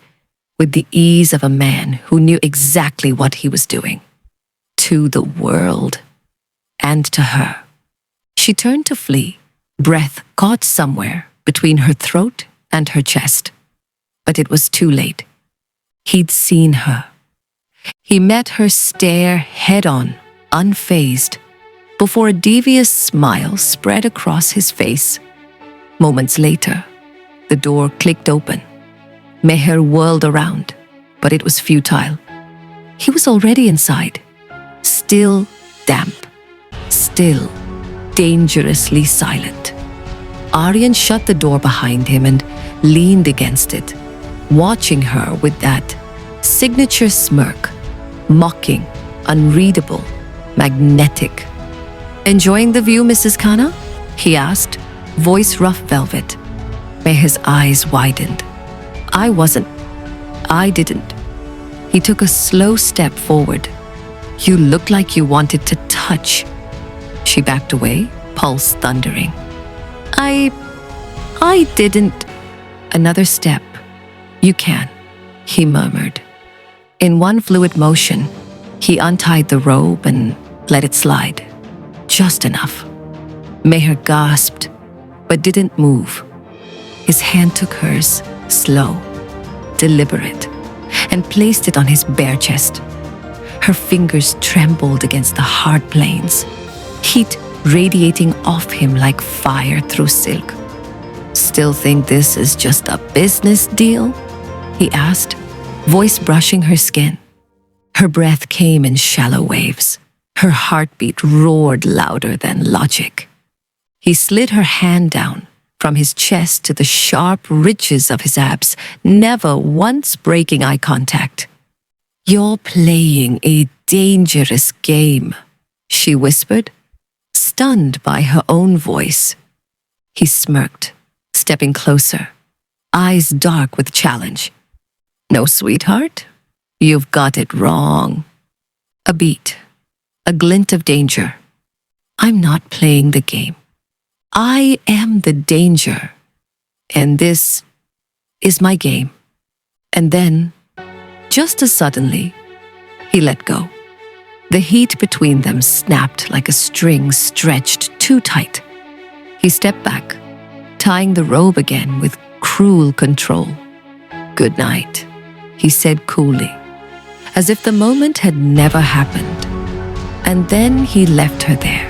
with the ease of a man who knew exactly what he was doing. To the world, and to her. She turned to flee, breath caught somewhere between her throat and her chest. But it was too late. He'd seen her. He met her stare head-on, unfazed, before a devious smile spread across his face. Moments later, the door clicked open. Meher whirled around, but it was futile. He was already inside, still damp, still dangerously silent. Aaryan shut the door behind him and leaned against it, watching her with that signature smirk, mocking, unreadable, magnetic. Enjoying the view, Mrs. Khanna? He asked, voice rough velvet. Meher's eyes widened. I didn't. He took a slow step forward. You looked like you wanted to touch. She backed away, pulse thundering. I didn't. Another step. You can, he murmured. In one fluid motion, he untied the robe and let it slide. Just enough. Meher gasped, but didn't move. His hand took hers, slow, deliberate, and placed it on his bare chest. Her fingers trembled against the hard planes, heat radiating off him like fire through silk. still think this is just a business deal?" he asked, voice brushing her skin. Her breath came in shallow waves. Her heartbeat roared louder than logic. He slid her hand down from his chest to the sharp ridges of his abs, never once breaking eye contact. "You're playing a dangerous game," she whispered, stunned by her own voice. He smirked, stepping closer, eyes dark with challenge. "No, sweetheart, you've got it wrong." A beat, a glint of danger. "I'm not playing the game. I am the danger, and this is my game." And then, just as suddenly, he let go. The heat between them snapped like a string stretched too tight. He stepped back, tying the robe again with cruel control. "Good night," he said coolly, as if the moment had never happened. And then he left her there,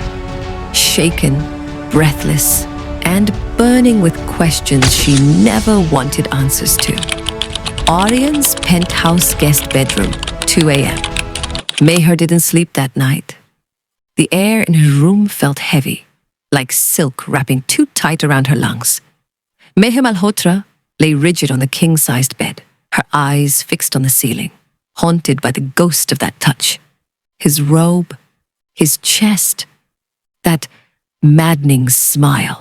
shaken, breathless, and burning with questions she never wanted answers to. Aaryan's penthouse guest bedroom, 2 a.m. Meher didn't sleep that night. The air in her room felt heavy, like silk wrapping too tight around her lungs. Meher Malhotra lay rigid on the king-sized bed, her eyes fixed on the ceiling, haunted by the ghost of that touch. His robe, his chest, that maddening smile,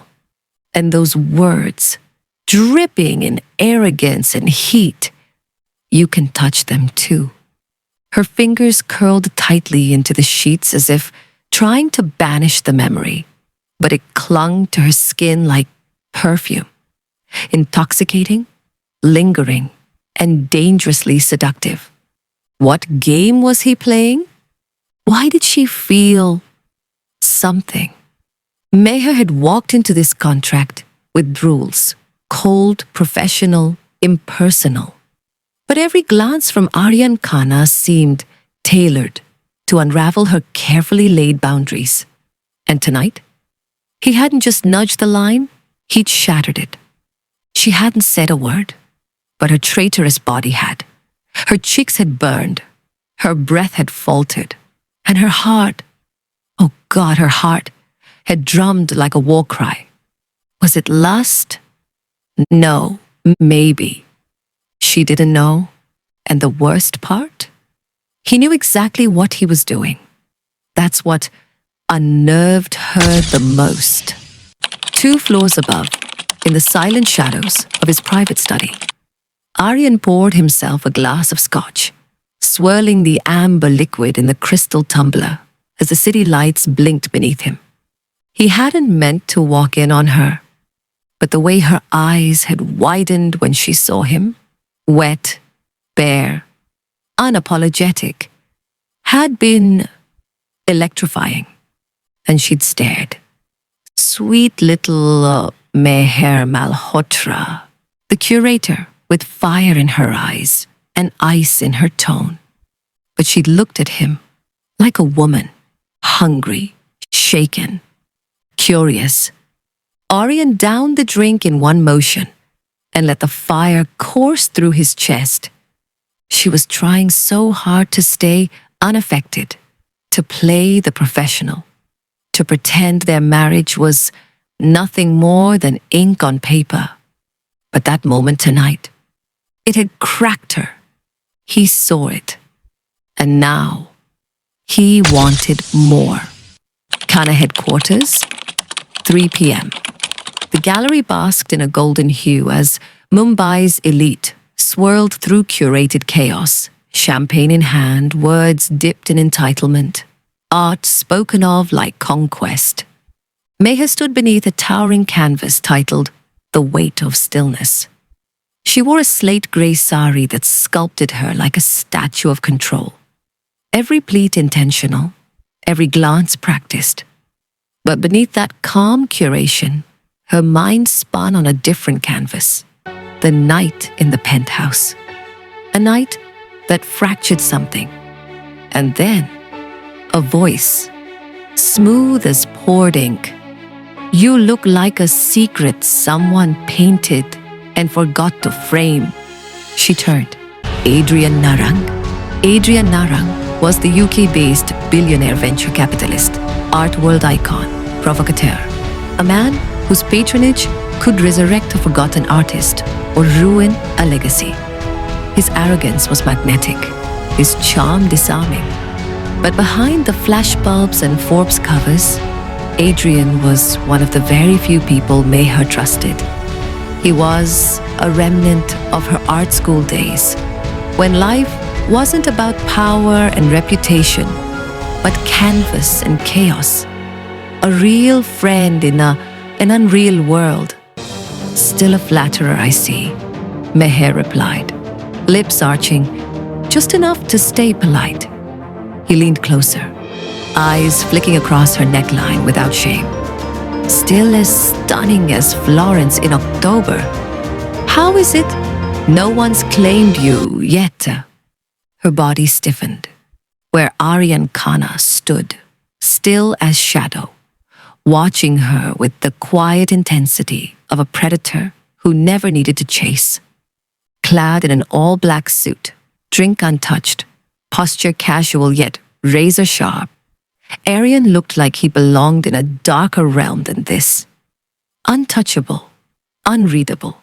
and those words, dripping in arrogance and heat. "You can touch them too." Her fingers curled tightly into the sheets as if trying to banish the memory, but it clung to her skin like perfume, intoxicating, lingering, and dangerously seductive. What game was he playing? Why did she feel something? Meher had walked into this contract with rules, cold, professional, impersonal. But every glance from Aaryan Khanna seemed tailored to unravel her carefully laid boundaries. And tonight, he hadn't just nudged the line, he'd shattered it. She hadn't said a word, but her traitorous body had. Her cheeks had burned, her breath had faltered, and her heart, oh God, her heart, had drummed like a war cry. Was it lust? No, maybe. She didn't know. And the worst part? He knew exactly what he was doing. That's what unnerved her the most. 2 floors above, in the silent shadows of his private study, Aaryan poured himself a glass of scotch, swirling the amber liquid in the crystal tumbler as the city lights blinked beneath him. He hadn't meant to walk in on her, but the way her eyes had widened when she saw him, wet, bare, unapologetic, had been electrifying, and she'd stared. Sweet little Meher Malhotra, the curator, with fire in her eyes and ice in her tone. But she'd looked at him like a woman, hungry, shaken, curious. Aaryan downed the drink in one motion and let the fire course through his chest. She was trying so hard to stay unaffected, to play the professional, to pretend their marriage was nothing more than ink on paper. But that moment tonight, it had cracked her. He saw it. And now, he wanted more. Khanna headquarters, 3 p.m. The gallery basked in a golden hue as Mumbai's elite swirled through curated chaos, champagne in hand, words dipped in entitlement, art spoken of like conquest. Meher stood beneath a towering canvas titled The Weight of Stillness. She wore a slate-gray sari that sculpted her like a statue of control. Every pleat intentional, every glance practiced. But beneath that calm curation, her mind spun on a different canvas. The night in the penthouse. A night that fractured something. And then, a voice, smooth as poured ink. You look like a secret someone painted and forgot to frame. She turned. Adrian Narang. Adrian Narang was the UK-based billionaire venture capitalist, art world icon, provocateur. A man whose patronage could resurrect a forgotten artist or ruin a legacy. His arrogance was magnetic, his charm disarming. But behind the flashbulbs and Forbes covers, Adrian was one of the very few people Meher trusted. He was a remnant of her art school days, when life wasn't about power and reputation, but canvas and chaos. A real friend in an unreal world. Still a flatterer, I see, Meher replied, lips arching, just enough to stay polite. He leaned closer, eyes flicking across her neckline without shame. Still as stunning as Florence in October. How is it no one's claimed you yet? Her body stiffened, where Aaryan Khanna stood, still as shadow, watching her with the quiet intensity of a predator who never needed to chase. Clad in an all-black suit, drink untouched, posture casual yet razor-sharp, Aaryan looked like he belonged in a darker realm than this. Untouchable, unreadable,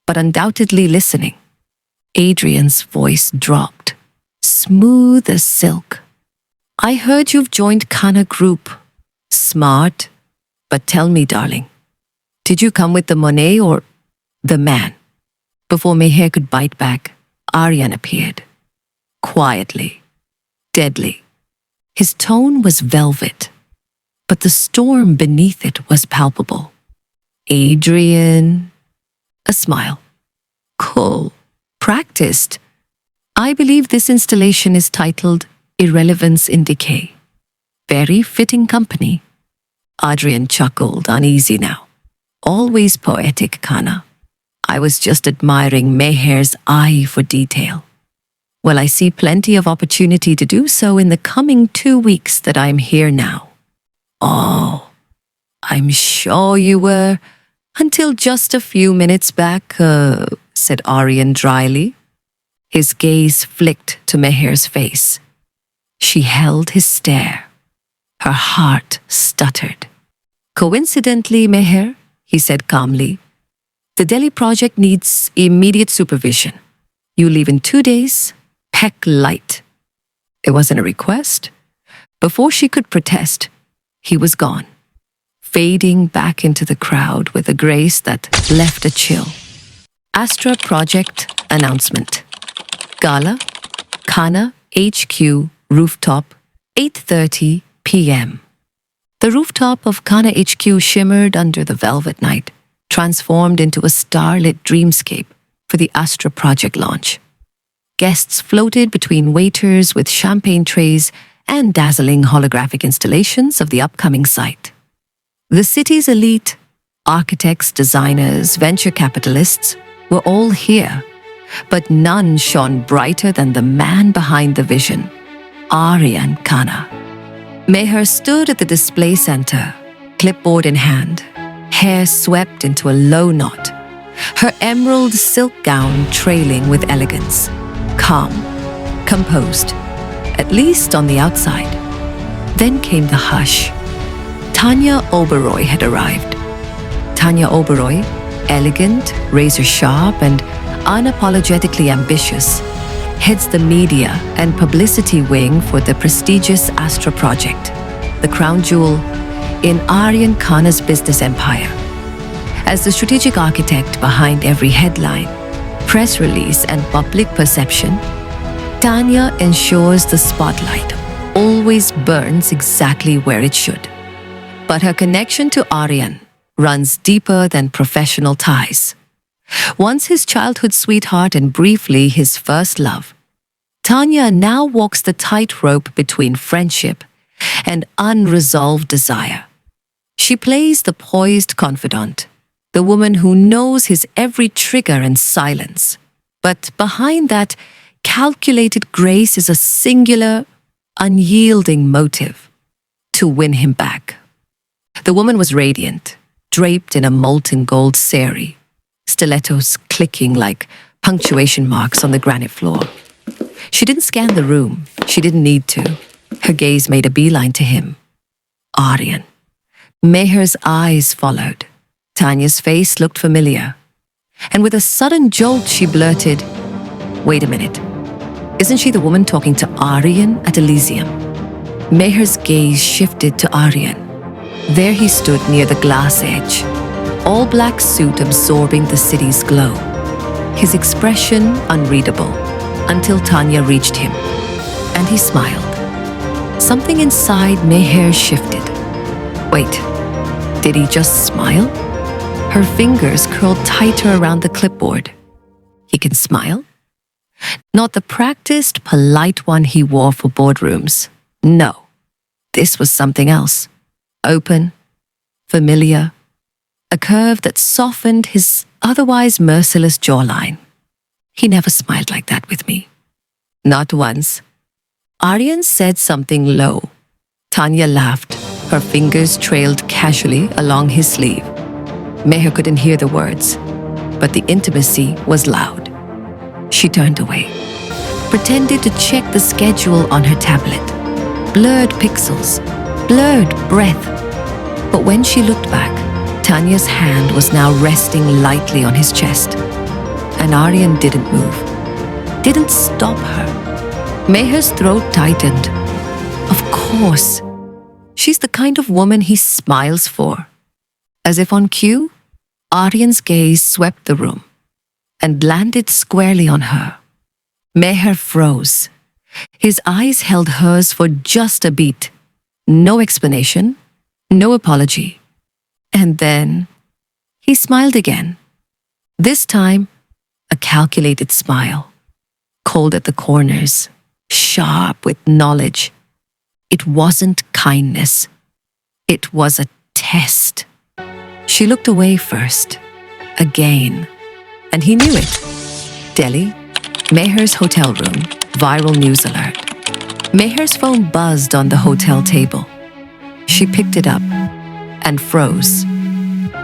but undoubtedly listening. Adrian's voice dropped, smooth as silk. I heard you've joined Khanna Group. Smart, but tell me, darling, did you come with the money or the man? Before Meher could bite back, Aaryan appeared. Quietly, deadly. His tone was velvet, but the storm beneath it was palpable. Adrian, a smile. Cool, practiced. I believe this installation is titled Irrelevance in Decay. Very fitting company. Adrian chuckled, uneasy now. Always poetic, Khanna. I was just admiring Meher's eye for detail. Well, I see plenty of opportunity to do so in the coming 2 weeks that I'm here now. Oh, I'm sure you were, until just a few minutes back, said Aaryan dryly. His gaze flicked to Meher's face. She held his stare. Her heart stuttered. Coincidentally, Meher, he said calmly, the Delhi project needs immediate supervision. You leave in 2 days. Heck light. It wasn't a request. Before she could protest, he was gone, fading back into the crowd with a grace that left a chill. Astra Project Announcement. Gala, Khanna HQ Rooftop, 8:30 p.m. The rooftop of Khanna HQ shimmered under the velvet night, transformed into a starlit dreamscape for the Astra Project launch. Guests floated between waiters with champagne trays and dazzling holographic installations of the upcoming site. The city's elite, architects, designers, venture capitalists, were all here, but none shone brighter than the man behind the vision, Aaryan Khanna. Meher stood at the display center, clipboard in hand, hair swept into a low knot, her emerald silk gown trailing with elegance. Calm, composed, at least on the outside. Then came the hush. Tanya Oberoi had arrived. Tanya Oberoi, elegant, razor-sharp, and unapologetically ambitious, heads the media and publicity wing for the prestigious Astra Project, the crown jewel in Aaryan Khanna's business empire. As the strategic architect behind every headline, press release, and public perception, Tanya ensures the spotlight always burns exactly where it should. But her connection to Aaryan runs deeper than professional ties. Once his childhood sweetheart and briefly his first love, Tanya now walks the tightrope between friendship and unresolved desire. She plays the poised confidant, the woman who knows his every trigger and silence. But behind that calculated grace is a singular, unyielding motive: to win him back. The woman was radiant, draped in a molten gold sari, stilettos clicking like punctuation marks on the granite floor. She didn't scan the room. She didn't need to. Her gaze made a beeline to him. Aaryan. Meher's eyes followed. Tanya's face looked familiar. And with a sudden jolt, she blurted, "Wait a minute. Isn't she the woman talking to Aaryan at Elysium?" Meher's gaze shifted to Aaryan. There he stood near the glass edge, all-black suit absorbing the city's glow. His expression unreadable until Tanya reached him, and he smiled. Something inside Meher shifted. Wait, did he just smile? Her fingers curled tighter around the clipboard. He can smile? Not the practiced, polite one he wore for boardrooms. No, this was something else. Open, familiar, a curve that softened his otherwise merciless jawline. He never smiled like that with me. Not once. Aaryan said something low. Tanya laughed. Her fingers trailed casually along his sleeve. Meher couldn't hear the words, but the intimacy was loud. She turned away, pretended to check the schedule on her tablet. Blurred pixels, blurred breath. But when she looked back, Tanya's hand was now resting lightly on his chest. And Aaryan didn't move, didn't stop her. Meher's throat tightened. Of course. She's the kind of woman he smiles for. As if on cue, Aaryan's gaze swept the room and landed squarely on her. Meher froze. His eyes held hers for just a beat. No explanation, no apology. And then he smiled again. This time, a calculated smile, cold at the corners, sharp with knowledge. It wasn't kindness. It was a test. She looked away first, again, and he knew it. Delhi, Meher's hotel room, viral news alert. Meher's phone buzzed on the hotel table. She picked it up and froze.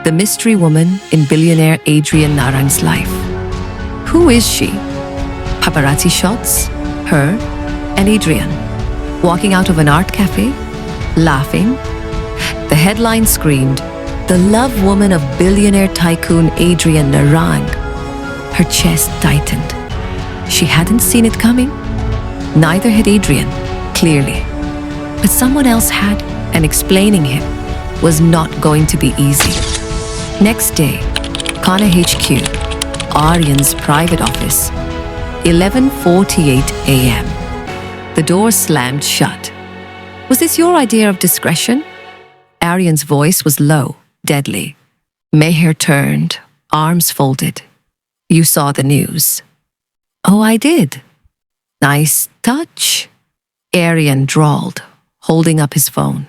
The mystery woman in billionaire Adrian Narang's life. Who is she? Paparazzi shots, her, and Adrian, walking out of an art cafe, laughing. The headline screamed, "The love woman of billionaire tycoon Adrian Narang." Her chest tightened. She hadn't seen it coming. Neither had Adrian, clearly. But someone else had, and explaining him was not going to be easy. Next day, Kana HQ, Aaryan's private office, 11:48 a.m. The door slammed shut. "Was this your idea of discretion?" Aaryan's voice was low, deadly. Meher turned, arms folded. "You saw the news." "Oh, I did." "Nice touch," Aaryan drawled, holding up his phone.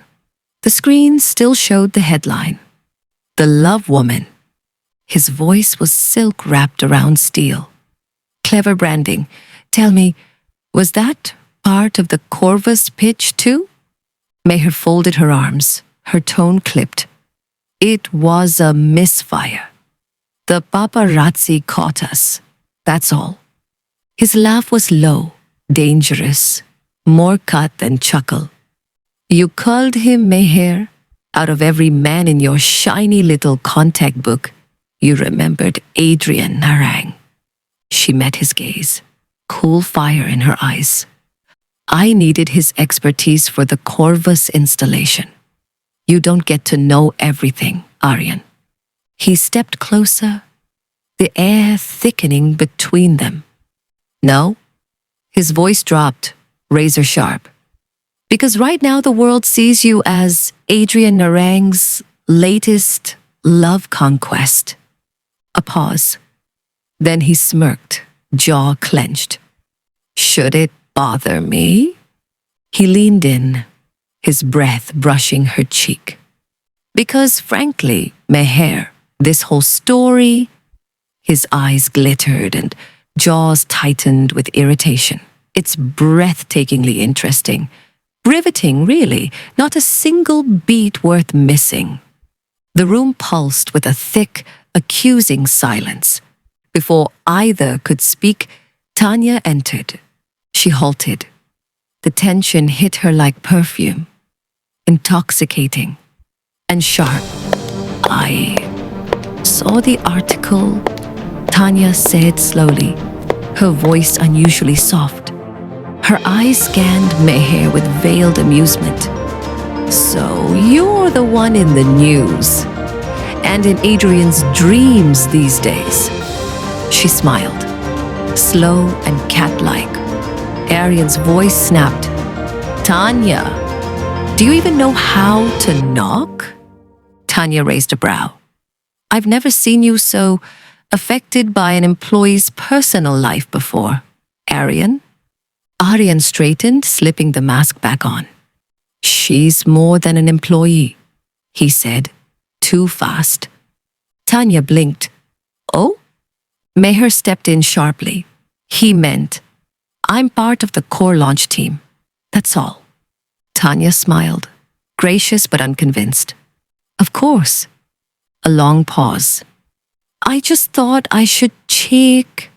The screen still showed the headline, "The Love Woman." His voice was silk wrapped around steel. "Clever branding. Tell me, was that part of the Corvus pitch too?" Meher folded her arms, her tone clipped. "It was a misfire. The paparazzi caught us, that's all." His laugh was low, dangerous, more cut than chuckle. "You called him Meher? Out of every man in your shiny little contact book, you remembered Adrian Narang." She met his gaze, cool fire in her eyes. "I needed his expertise for the Corvus installation. You don't get to know everything, Aaryan." He stepped closer, the air thickening between them. "No?" His voice dropped, razor sharp. "Because right now the world sees you as Adrian Narang's latest love conquest." A pause. Then he smirked, jaw clenched. "Should it bother me?" He leaned in, his breath brushing her cheek. "Because frankly, Meher, this whole story..." His eyes glittered and jaws tightened with irritation. "It's breathtakingly interesting. Riveting, really, not a single beat worth missing. The room pulsed with a thick, accusing silence. Before either could speak, Tanya entered. She halted. The tension hit her like perfume, intoxicating and sharp. "I saw the article," Tanya said slowly, her voice unusually soft. Her eyes scanned Meher with veiled amusement. "So you're the one in the news, and in Adrian's dreams these days." She smiled, slow and cat-like. Aaryan's voice snapped. "Tanya, do you even know how to knock?" Tanya raised a brow. "I've never seen you so affected by an employee's personal life before, Aaryan." Aaryan straightened, slipping the mask back on. "She's more than an employee," he said, too fast. Tanya blinked. "Oh?" Meher stepped in sharply. He meant, "I'm part of the core launch team. That's all." Tanya smiled, gracious but unconvinced. "Of course." A long pause. "I just thought I should check,"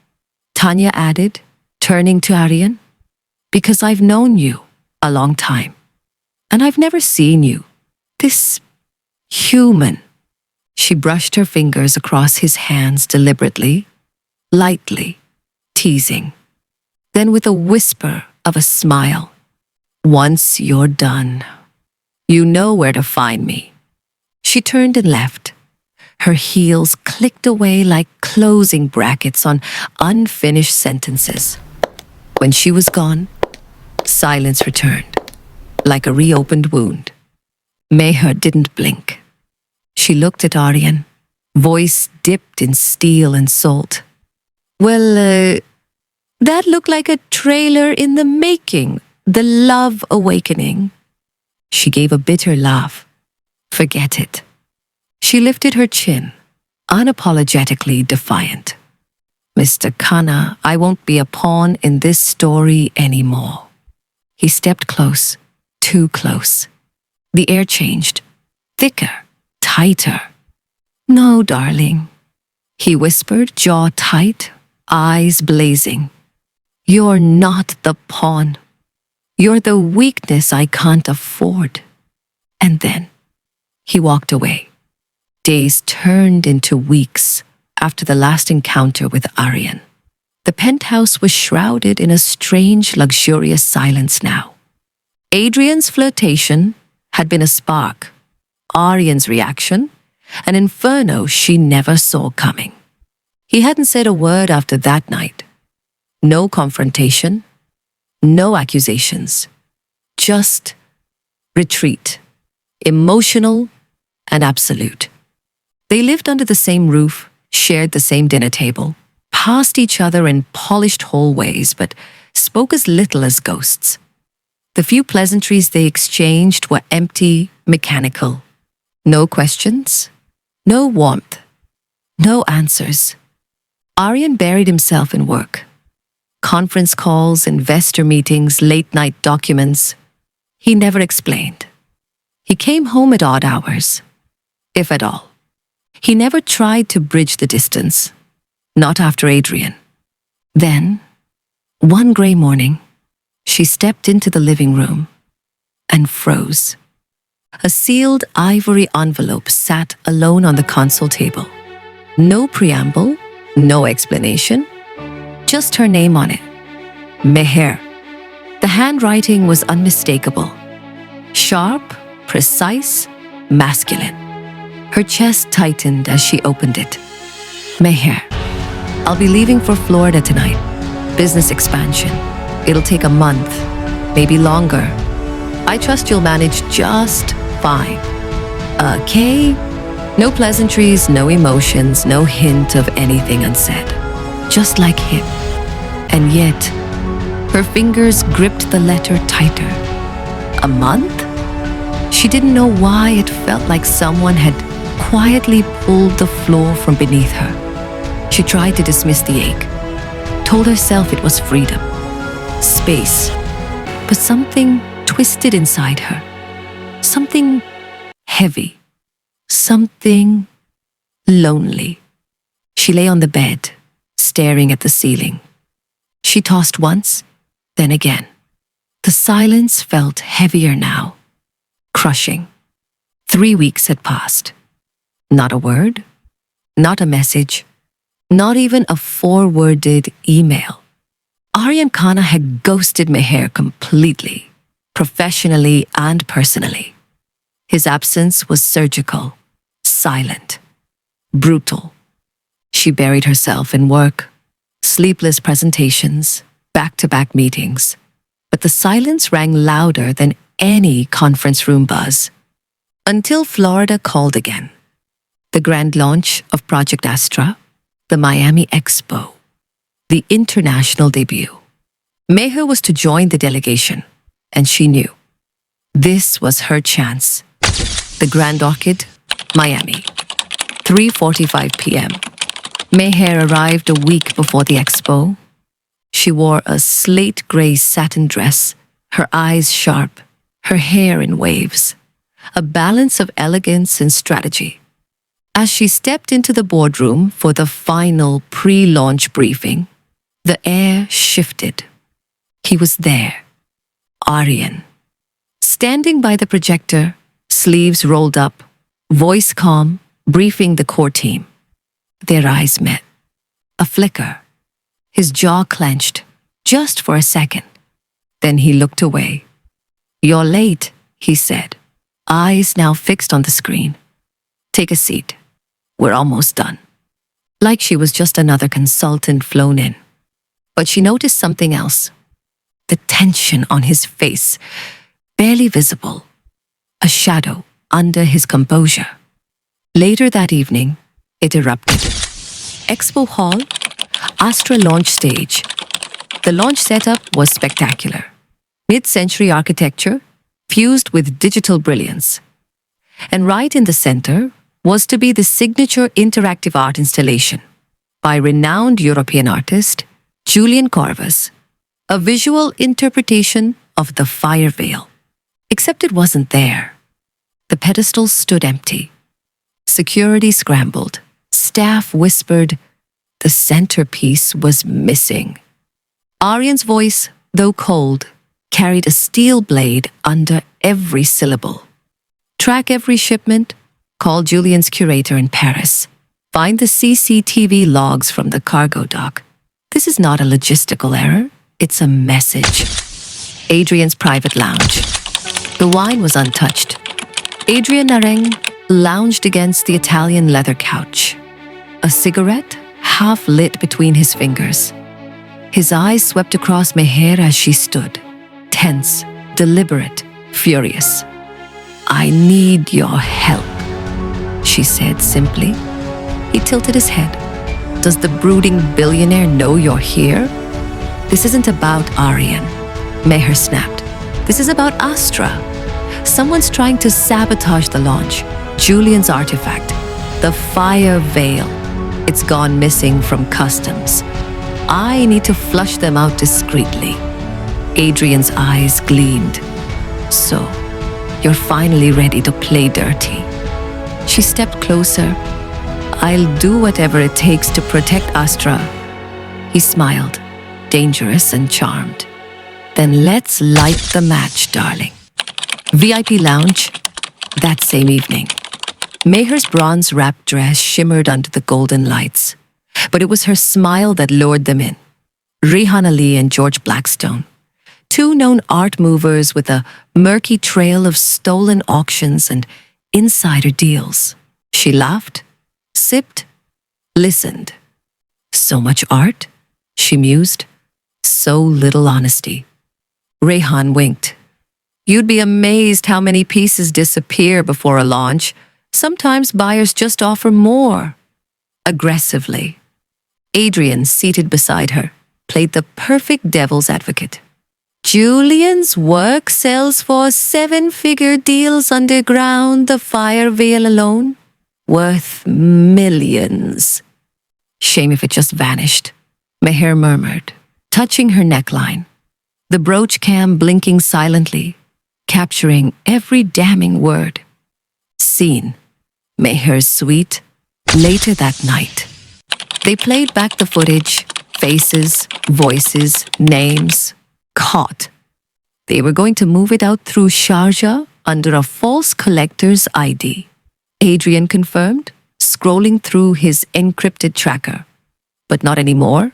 Tanya added, turning to Aaryan, "because I've known you a long time, and I've never seen you this human." She brushed her fingers across his hands deliberately, lightly, teasing. Then with a whisper of a smile, "Once you're done, you know where to find me." She turned and left. Her heels clicked away like closing brackets on unfinished sentences. When she was gone, silence returned, like a reopened wound. Meher didn't blink. She looked at Aaryan, voice dipped in steel and salt. "Well, that looked like a trailer in the making, the love awakening." She gave a bitter laugh. "Forget it." She lifted her chin, unapologetically defiant. "Mr. Khanna, I won't be a pawn in this story anymore." He stepped close, too close. The air changed, thicker, tighter. "No, darling," he whispered, jaw tight, eyes blazing. "You're not the pawn. You're the weakness I can't afford." And then he walked away. Days turned into weeks after the last encounter with Aaryan. The penthouse was shrouded in a strange, luxurious silence now. Adrian's flirtation had been a spark. Aaryan's reaction, an inferno she never saw coming. He hadn't said a word after that night. No confrontation, no accusations, just retreat, emotional and absolute. They lived under the same roof, shared the same dinner table, passed each other in polished hallways, but spoke as little as ghosts. The few pleasantries they exchanged were empty, mechanical. No questions, no warmth, no answers. Aaryan buried himself in work. Conference calls, investor meetings, late-night documents. He never explained. He came home at odd hours, if at all. He never tried to bridge the distance, not after Adrian. Then, one gray morning, she stepped into the living room and froze. A sealed ivory envelope sat alone on the console table. No preamble, no explanation, just her name on it. Meher. The handwriting was unmistakable. Sharp, precise, masculine. Her chest tightened as she opened it. "Meher, I'll be leaving for Florida tonight. Business expansion. It'll take a month, maybe longer. I trust you'll manage just fine. Okay? No pleasantries, no emotions, no hint of anything unsaid. Just like him." And yet, her fingers gripped the letter tighter. A month? She didn't know why it felt like someone had quietly pulled the floor from beneath her. She tried to dismiss the ache, told herself it was freedom, space, but something twisted inside her. Something heavy. Something lonely. She lay on the bed, staring at the ceiling. She tossed once, then again. The silence felt heavier now, crushing. 3 weeks had passed. Not a word, not a message, not even a 4-worded email. Aryan Khanna had ghosted Meher completely, professionally and personally. His absence was surgical, silent, brutal. She buried herself in work, sleepless presentations, back-to-back meetings. But the silence rang louder than any conference room buzz. Until Florida called again. The grand launch of Project Astra, the Miami Expo, the international debut. Meher was to join the delegation, and she knew. This was her chance. The Grand Orchid, Miami, 3:45 p.m. Meher arrived a week before the expo. She wore a slate gray satin dress, her eyes sharp, her hair in waves, a balance of elegance and strategy. As she stepped into the boardroom for the final pre-launch briefing, the air shifted. He was there, Aaryan, standing by the projector, sleeves rolled up, voice calm, briefing the core team. Their eyes met. A flicker. His jaw clenched, just for a second. Then he looked away. "You're late," he said, eyes now fixed on the screen. "Take a seat. We're almost done." Like she was just another consultant flown in. But she noticed something else. The tension on his face, barely visible. A shadow under his composure. Later that evening, it erupted. Expo Hall, Astra launch stage. The launch setup was spectacular. Mid-century architecture fused with digital brilliance. And right in the center was to be the signature interactive art installation by renowned European artist Julian Corvus, a visual interpretation of the fire veil. Except it wasn't there. The pedestal stood empty. Security scrambled. Staff whispered, the centerpiece was missing. Aaryan's voice, though cold, carried a steel blade under every syllable. Track every shipment, call Julian's curator in Paris. Find the CCTV logs from the cargo dock. This is not a logistical error, it's a message. Adrian's private lounge. The wine was untouched. Adrian Nareng lounged against the Italian leather couch. A cigarette half lit between his fingers. His eyes swept across Meher as she stood, tense, deliberate, furious. "I need your help," she said simply. He tilted his head. "Does the brooding billionaire know you're here?" "This isn't about Aaryan," Meher snapped. "This is about Astra. Someone's trying to sabotage the launch. Julian's artifact, the fire veil. It's gone missing from customs. I need to flush them out discreetly." Adrian's eyes gleamed. "So, you're finally ready to play dirty." She stepped closer. "I'll do whatever it takes to protect Astra." He smiled, dangerous and charmed. "Then let's light the match, darling." VIP lounge, that same evening. Meher's bronze-wrapped dress shimmered under the golden lights, but it was her smile that lured them in. Rehan Ali and George Blackstone, two known art movers with a murky trail of stolen auctions and insider deals. She laughed, sipped, listened. So much art, she mused. So little honesty. Rehan winked. "You'd be amazed how many pieces disappear before a launch. Sometimes buyers just offer more." Aggressively. Adrian, seated beside her, played the perfect devil's advocate. "Julian's work sells for 7-figure deals underground, the fire veil alone, worth millions." "Shame if it just vanished," Meher murmured, touching her neckline. The brooch cam blinking silently, capturing every damning word. Scene: Meher's suite. Later that night. They played back the footage, faces, voices, names. Caught. They were going to move it out through Sharjah under a false collector's ID. Adrian confirmed, scrolling through his encrypted tracker. But not anymore.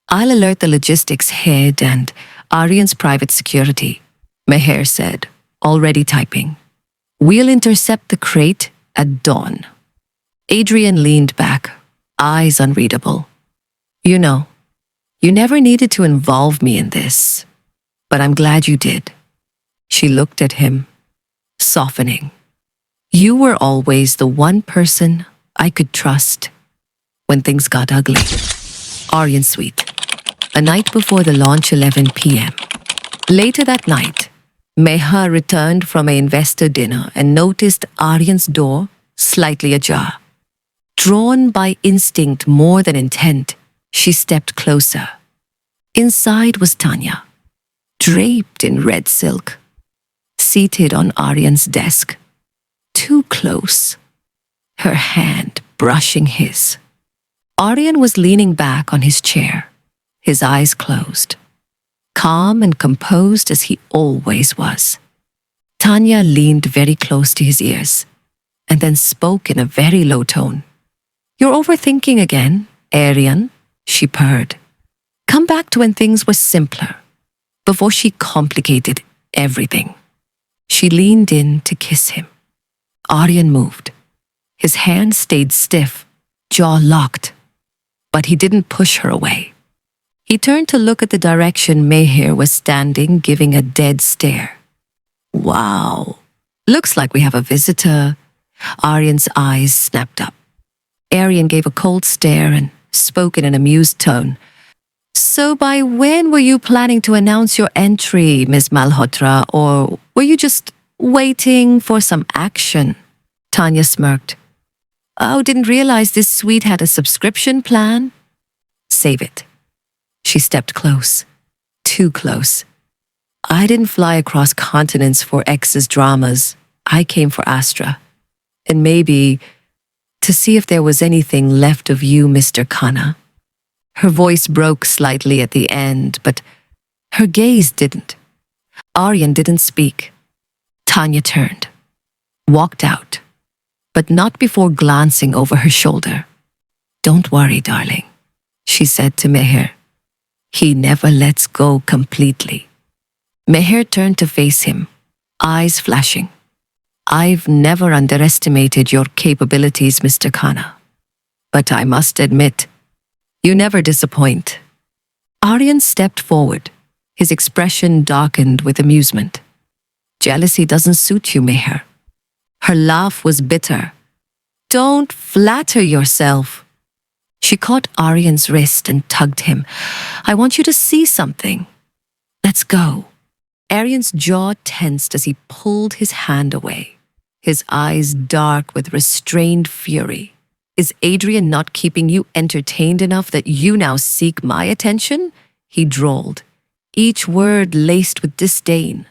I'll alert the logistics head and Aaryan's private security, Meher said, already typing. We'll intercept the crate at dawn. Adrian leaned back, eyes unreadable. You know, you never needed to involve me in this, but I'm glad you did. She looked at him, softening. You were always the one person I could trust when things got ugly. Aaryan's suite. A night before the launch, 11 p.m. Later that night, Meher returned from an investor dinner and noticed Aaryan's door slightly ajar. Drawn by instinct more than intent, she stepped closer. Inside was Tanya, draped in red silk, seated on Aaryan's desk, too close, her hand brushing his. Aaryan was leaning back on his chair, his eyes closed, calm and composed as he always was. Tanya leaned very close to his ears and then spoke in a very low tone. You're overthinking again, Aaryan, she purred. Come back to when things were simpler, before she complicated everything. She leaned in to kiss him. Aaryan moved. His hand stayed stiff, jaw locked, but he didn't push her away. He turned to look at the direction Meher was standing, giving a dead stare. Wow, looks like we have a visitor. Aaryan's eyes snapped up. Aaryan gave a cold stare and spoke in an amused tone. So by when were you planning to announce your entry, Miss Malhotra, or were you just waiting for some action? Tanya smirked. Oh, didn't realize this suite had a subscription plan? Save it. She stepped close. Too close. I didn't fly across continents for X's dramas. I came for Astra. And maybe to see if there was anything left of you, Mr. Khanna. Her voice broke slightly at the end, but her gaze didn't. Aaryan didn't speak. Tanya turned, walked out, but not before glancing over her shoulder. Don't worry, darling, she said to Meher. He never lets go completely. Meher turned to face him, eyes flashing. I've never underestimated your capabilities, Mr. Khanna. But I must admit, you never disappoint. Aaryan stepped forward, his expression darkened with amusement. Jealousy doesn't suit you, Meher. Her laugh was bitter. Don't flatter yourself. She caught Aaryan's wrist and tugged him. I want you to see something. Let's go. Aaryan's jaw tensed as he pulled his hand away, his eyes dark with restrained fury. Is Adrian not keeping you entertained enough that you now seek my attention? He drawled, each word laced with disdain.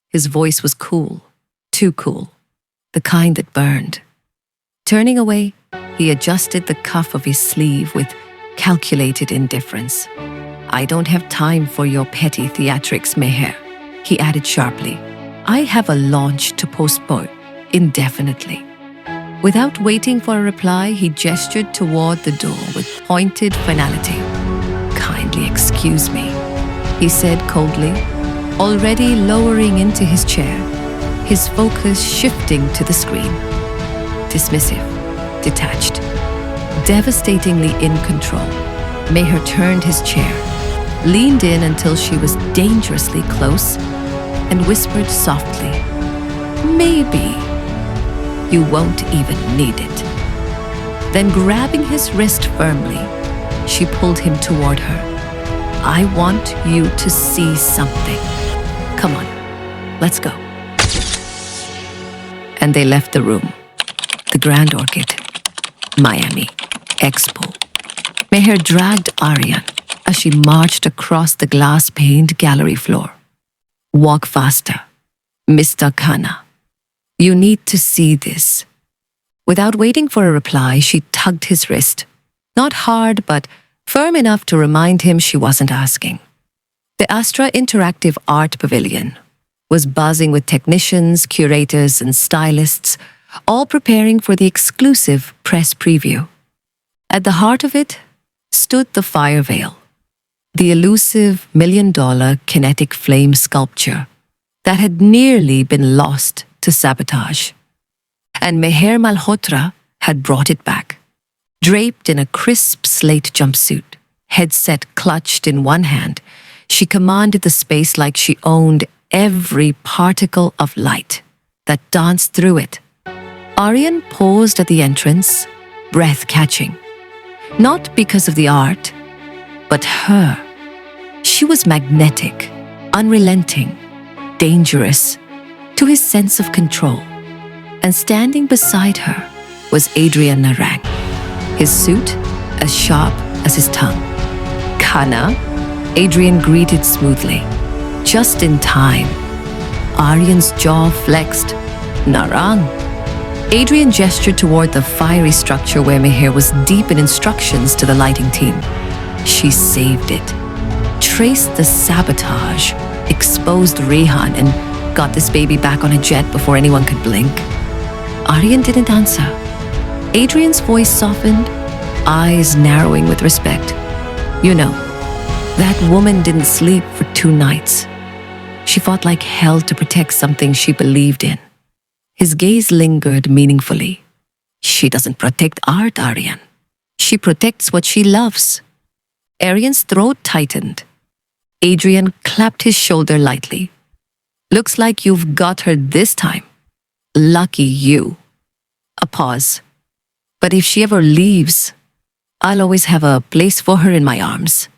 His voice was cool, too cool, the kind that burned. Turning away, he adjusted the cuff of his sleeve with calculated indifference. I don't have time for your petty theatrics, Meher, he added sharply. I have a launch to postpone indefinitely. Without waiting for a reply, he gestured toward the door with pointed finality. Kindly excuse me, he said coldly, already lowering into his chair, his focus shifting to the screen. Dismissive, detached, devastatingly in control. Meher turned his chair, leaned in until she was dangerously close, and whispered softly, Maybe. You won't even need it. Then grabbing his wrist firmly, she pulled him toward her. I want you to see something. Come on, let's go. And they left the room. The Grand Orchid, Miami, Expo. Meher dragged Aaryan as she marched across the glass-paned gallery floor. Walk faster. Mr. Khanna, you need to see this. Without waiting for a reply, she tugged his wrist. Not hard, but firm enough to remind him she wasn't asking. The Astra Interactive Art Pavilion was buzzing with technicians, curators, and stylists, all preparing for the exclusive press preview. At the heart of it stood the fire veil, the elusive $1 million kinetic flame sculpture that had nearly been lost to sabotage. And Meher Malhotra had brought it back. Draped in a crisp slate jumpsuit, headset clutched in one hand, she commanded the space like she owned every particle of light that danced through it. Aaryan paused at the entrance, breath catching. Not because of the art, but her. She was magnetic, unrelenting, dangerous, to his sense of control. And standing beside her was Adrian Narang, his suit as sharp as his tongue. Khanna, Adrian greeted smoothly. Just in time. Aaryan's jaw flexed. Narang. Adrian gestured toward the fiery structure where Meher was deep in instructions to the lighting team. She saved it. Traced the sabotage, exposed Rehan, and got this baby back on a jet before anyone could blink. Aaryan didn't answer. Adrian's voice softened, eyes narrowing with respect. You know, that woman didn't sleep for 2 nights. She fought like hell to protect something she believed in. His gaze lingered meaningfully. She doesn't protect art, Aaryan. She protects what she loves. Aaryan's throat tightened. Adrian clapped his shoulder lightly. Looks like you've got her this time. Lucky you. A pause. But if she ever leaves, I'll always have a place for her in my arms.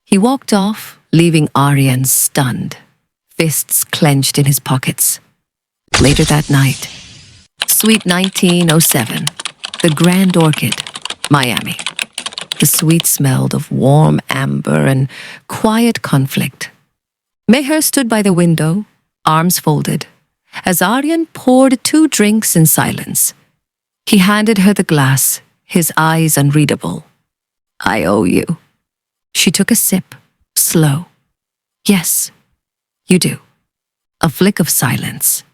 He walked off, leaving Aaryan stunned, fists clenched in his pockets. Later that night, Suite 1907, the Grand Orchid, Miami. The suite smelled of warm amber and quiet conflict. Meher stood by the window, arms folded, as Aaryan poured 2 drinks in silence. He handed her the glass, his eyes unreadable. I owe you. She took a sip, slow. Yes, you do. A flick of silence.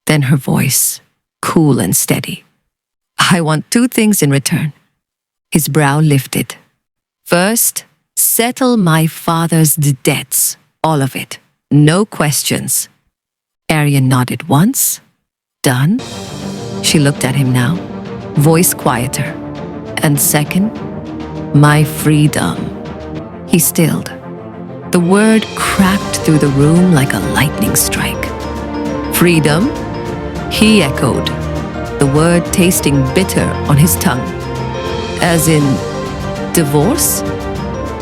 Then her voice, cool and steady. I want 2 things in return. His brow lifted. First, settle my father's debts, all of it. No questions. Aaryan nodded once. Done? She looked at him now, voice quieter. And second, my freedom. He stilled. The word cracked through the room like a lightning strike. Freedom? He echoed, the word tasting bitter on his tongue. As in, divorce?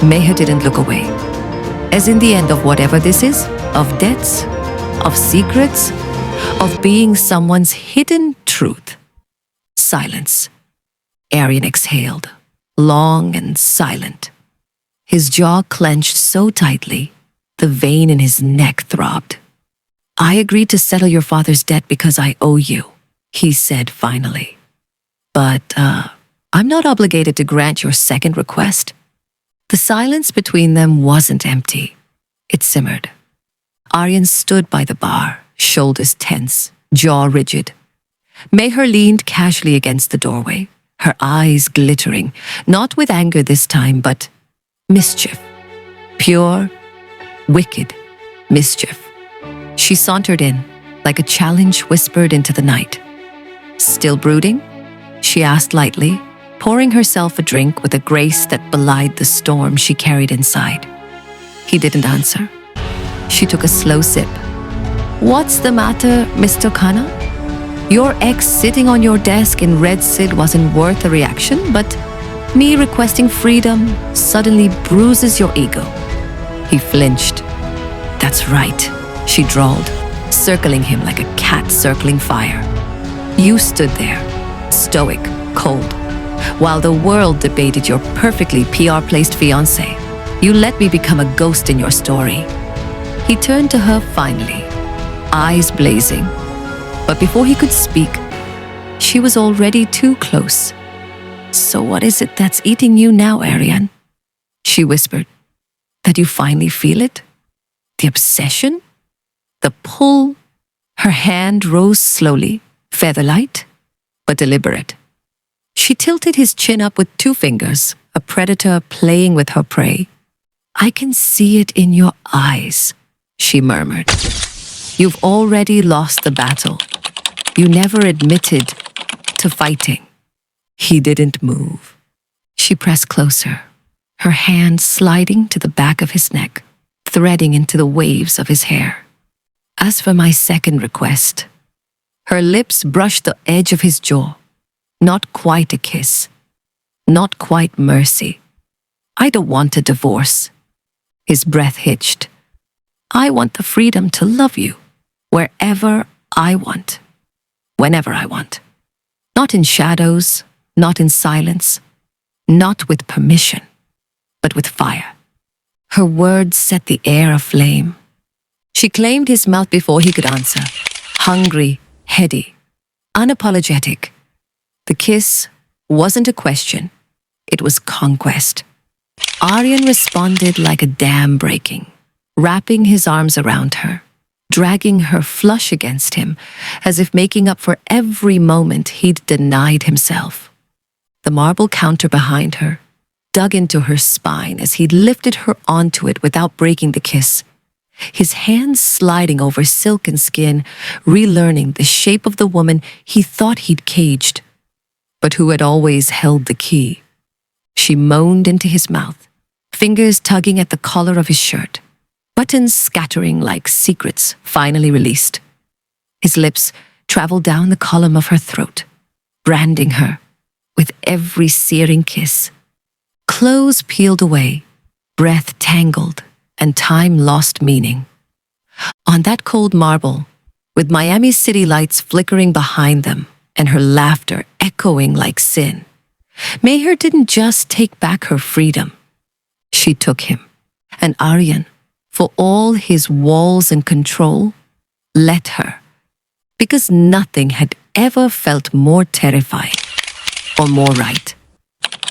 Meher didn't look away. As in the end of whatever this is, of debts, of secrets, of being someone's hidden truth. Silence. Aaryan exhaled, long and silent. His jaw clenched so tightly, the vein in his neck throbbed. I agreed to settle your father's debt because I owe you, he said finally. But, I'm not obligated to grant your second request. The silence between them wasn't empty. It simmered. Aaryan stood by the bar, shoulders tense, jaw rigid. Meher leaned casually against the doorway, her eyes glittering, not with anger this time, but mischief. Pure, wicked mischief. She sauntered in, like a challenge whispered into the night. Still brooding? She asked lightly, pouring herself a drink with a grace that belied the storm she carried inside. He didn't answer. She took a slow sip. What's the matter, Mr. Khanna? Your ex sitting on your desk in Red Sid wasn't worth a reaction, but me requesting freedom suddenly bruises your ego. He flinched. That's right, she drawled, circling him like a cat circling fire. You stood there, stoic, cold, while the world debated your perfectly PR-placed fiancé. You let me become a ghost in your story. He turned to her finally. eyes blazing. But before he could speak, she was already too close. "So what is it that's eating you now, Aaryan?" she whispered. "That you finally feel it? The obsession? The pull?" Her hand rose slowly, feather-light, but deliberate. She tilted his chin up with 2 fingers, a predator playing with her prey. "I can see it in your eyes," she murmured. "You've already lost the battle. You never admitted to fighting." He didn't move. She pressed closer, her hand sliding to the back of his neck, threading into the waves of his hair. As for my second request, her lips brushed the edge of his jaw. Not quite a kiss. Not quite mercy. "I don't want a divorce." His breath hitched. "I want the freedom to love you wherever I want, whenever I want. Not in shadows, not in silence, not with permission, but with fire." Her words set the air aflame. She claimed his mouth before he could answer. Hungry, heady, unapologetic. The kiss wasn't a question. It was conquest. Aaryan responded like a dam breaking, wrapping his arms around her, dragging her flush against him, as if making up for every moment he'd denied himself. The marble counter behind her dug into her spine as he lifted her onto it without breaking the kiss, his hands sliding over silken skin, relearning the shape of the woman he thought he'd caged, but who had always held the key. She moaned into his mouth, fingers tugging at the collar of his shirt, buttons scattering like secrets finally released. His lips traveled down the column of her throat, branding her with every searing kiss. Clothes peeled away, breath tangled, and time lost meaning. On that cold marble, with Miami's city lights flickering behind them and her laughter echoing like sin, Meher didn't just take back her freedom. She took him, and Aaryan, for all his walls and control, let her, because nothing had ever felt more terrifying or more right.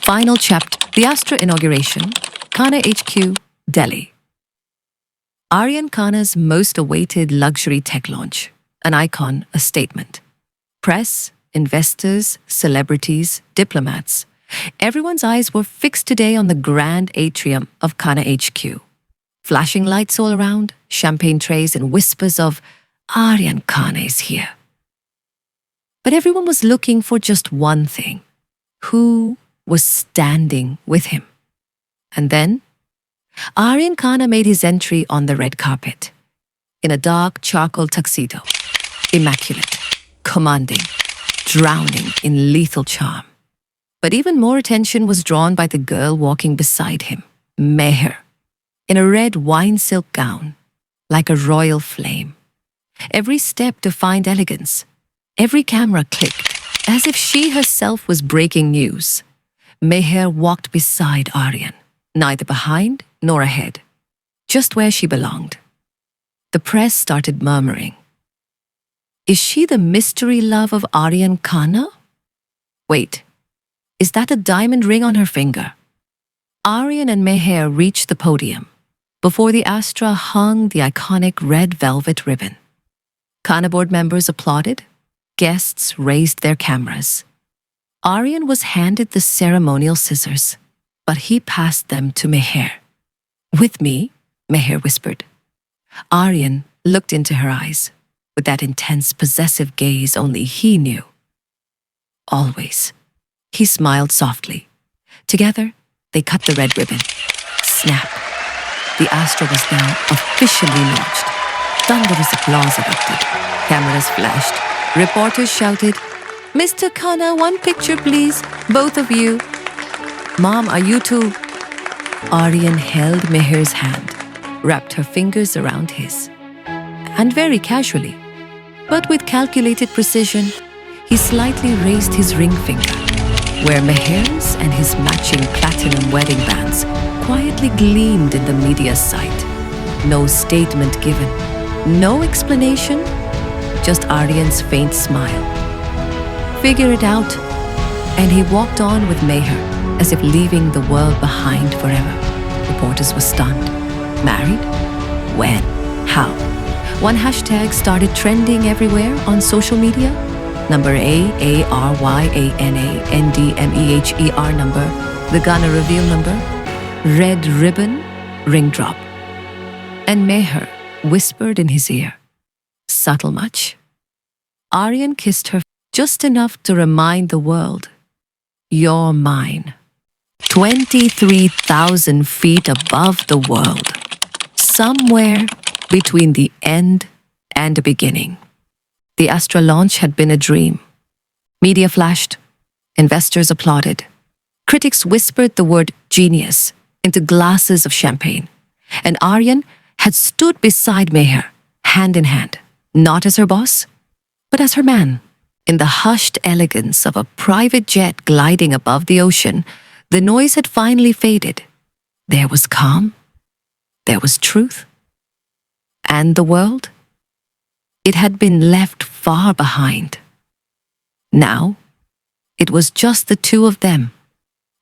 Final chapter, the Astra inauguration, Khana HQ, Delhi. Aaryan Khanna's most awaited luxury tech launch, an icon, a statement. Press, investors, celebrities, diplomats, everyone's eyes were fixed today on the grand atrium of Khana HQ. Flashing lights all around, champagne trays and whispers of Aaryan Khanna is here. But everyone was looking for just one thing. Who was standing with him? And then Aaryan Khanna made his entry on the red carpet, in a dark charcoal tuxedo, immaculate, commanding, drowning in lethal charm. But even more attention was drawn by the girl walking beside him, Meher, in a red wine silk gown, like a royal flame. Every step defined elegance. Every camera clicked, as if she herself was breaking news. Meher walked beside Aaryan, neither behind nor ahead, just where she belonged. The press started murmuring. Is she the mystery love of Aaryan Khanna? Wait, is that a diamond ring on her finger? Aaryan and Meher reached the podium. Before the Astra hung the iconic red velvet ribbon. Khanna board members applauded. Guests raised their cameras. Aaryan was handed the ceremonial scissors, but he passed them to Meher. With me, Meher whispered. Aaryan looked into her eyes, with that intense, possessive gaze only he knew. Always. He smiled softly. Together, they cut the red ribbon. Snap. The Astra was now officially launched. Thunderous applause erupted. Cameras flashed. Reporters shouted, Mr. Khanna, one picture please, both of you. Mom, are you two? Aaryan held Meher's hand, wrapped her fingers around his. And very casually, but with calculated precision, he slightly raised his ring finger, where Meher's and his matching platinum wedding bands quietly gleamed in the media's sight. No statement given, No explanation, just Aryan's faint smile. Figure it out. And he walked on with Meher, as if leaving the world behind forever. Reporters were stunned. Married? When? How? One hashtag started trending everywhere on social media. Number AARYANANDMEHER number, the Ghana reveal number, red ribbon, ring drop. And Meher whispered in his ear, subtle much. Aryan kissed her just enough to remind the world, you're mine. 23,000 feet above the world, somewhere between the end and the beginning. The Astra launch had been a dream. Media flashed, investors applauded. Critics whispered the word genius into glasses of champagne. And Aryan had stood beside Meher, hand in hand, not as her boss, but as her man. In the hushed elegance of a private jet gliding above the ocean, the noise had finally faded. There was calm. There was truth. And the world? It had been left far behind. Now, it was just the two of them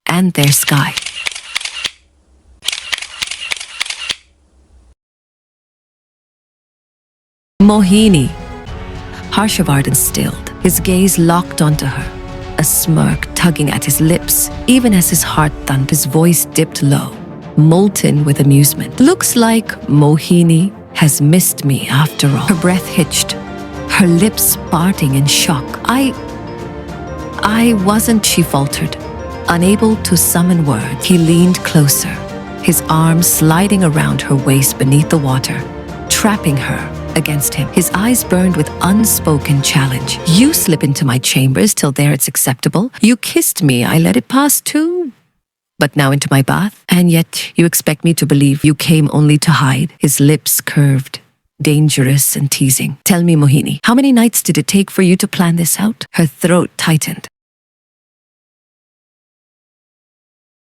and their sky. Mohini. Harshavardhan stilled, his gaze locked onto her, a smirk tugging at his lips, even as his heart thumped. His voice dipped low, molten with amusement. Looks like Mohini has missed me after all. Her breath hitched, her lips parting in shock. I wasn't, she faltered, unable to summon words. He leaned closer, his arms sliding around her waist beneath the water, trapping her against him. His eyes burned with unspoken challenge. You slip into my chambers till there it's acceptable. You kissed me, I let it pass too. But now into my bath? And yet you expect me to believe you came only to hide? His lips curved, dangerous and teasing. Tell me, Mohini, how many nights did it take for you to plan this out? Her throat tightened.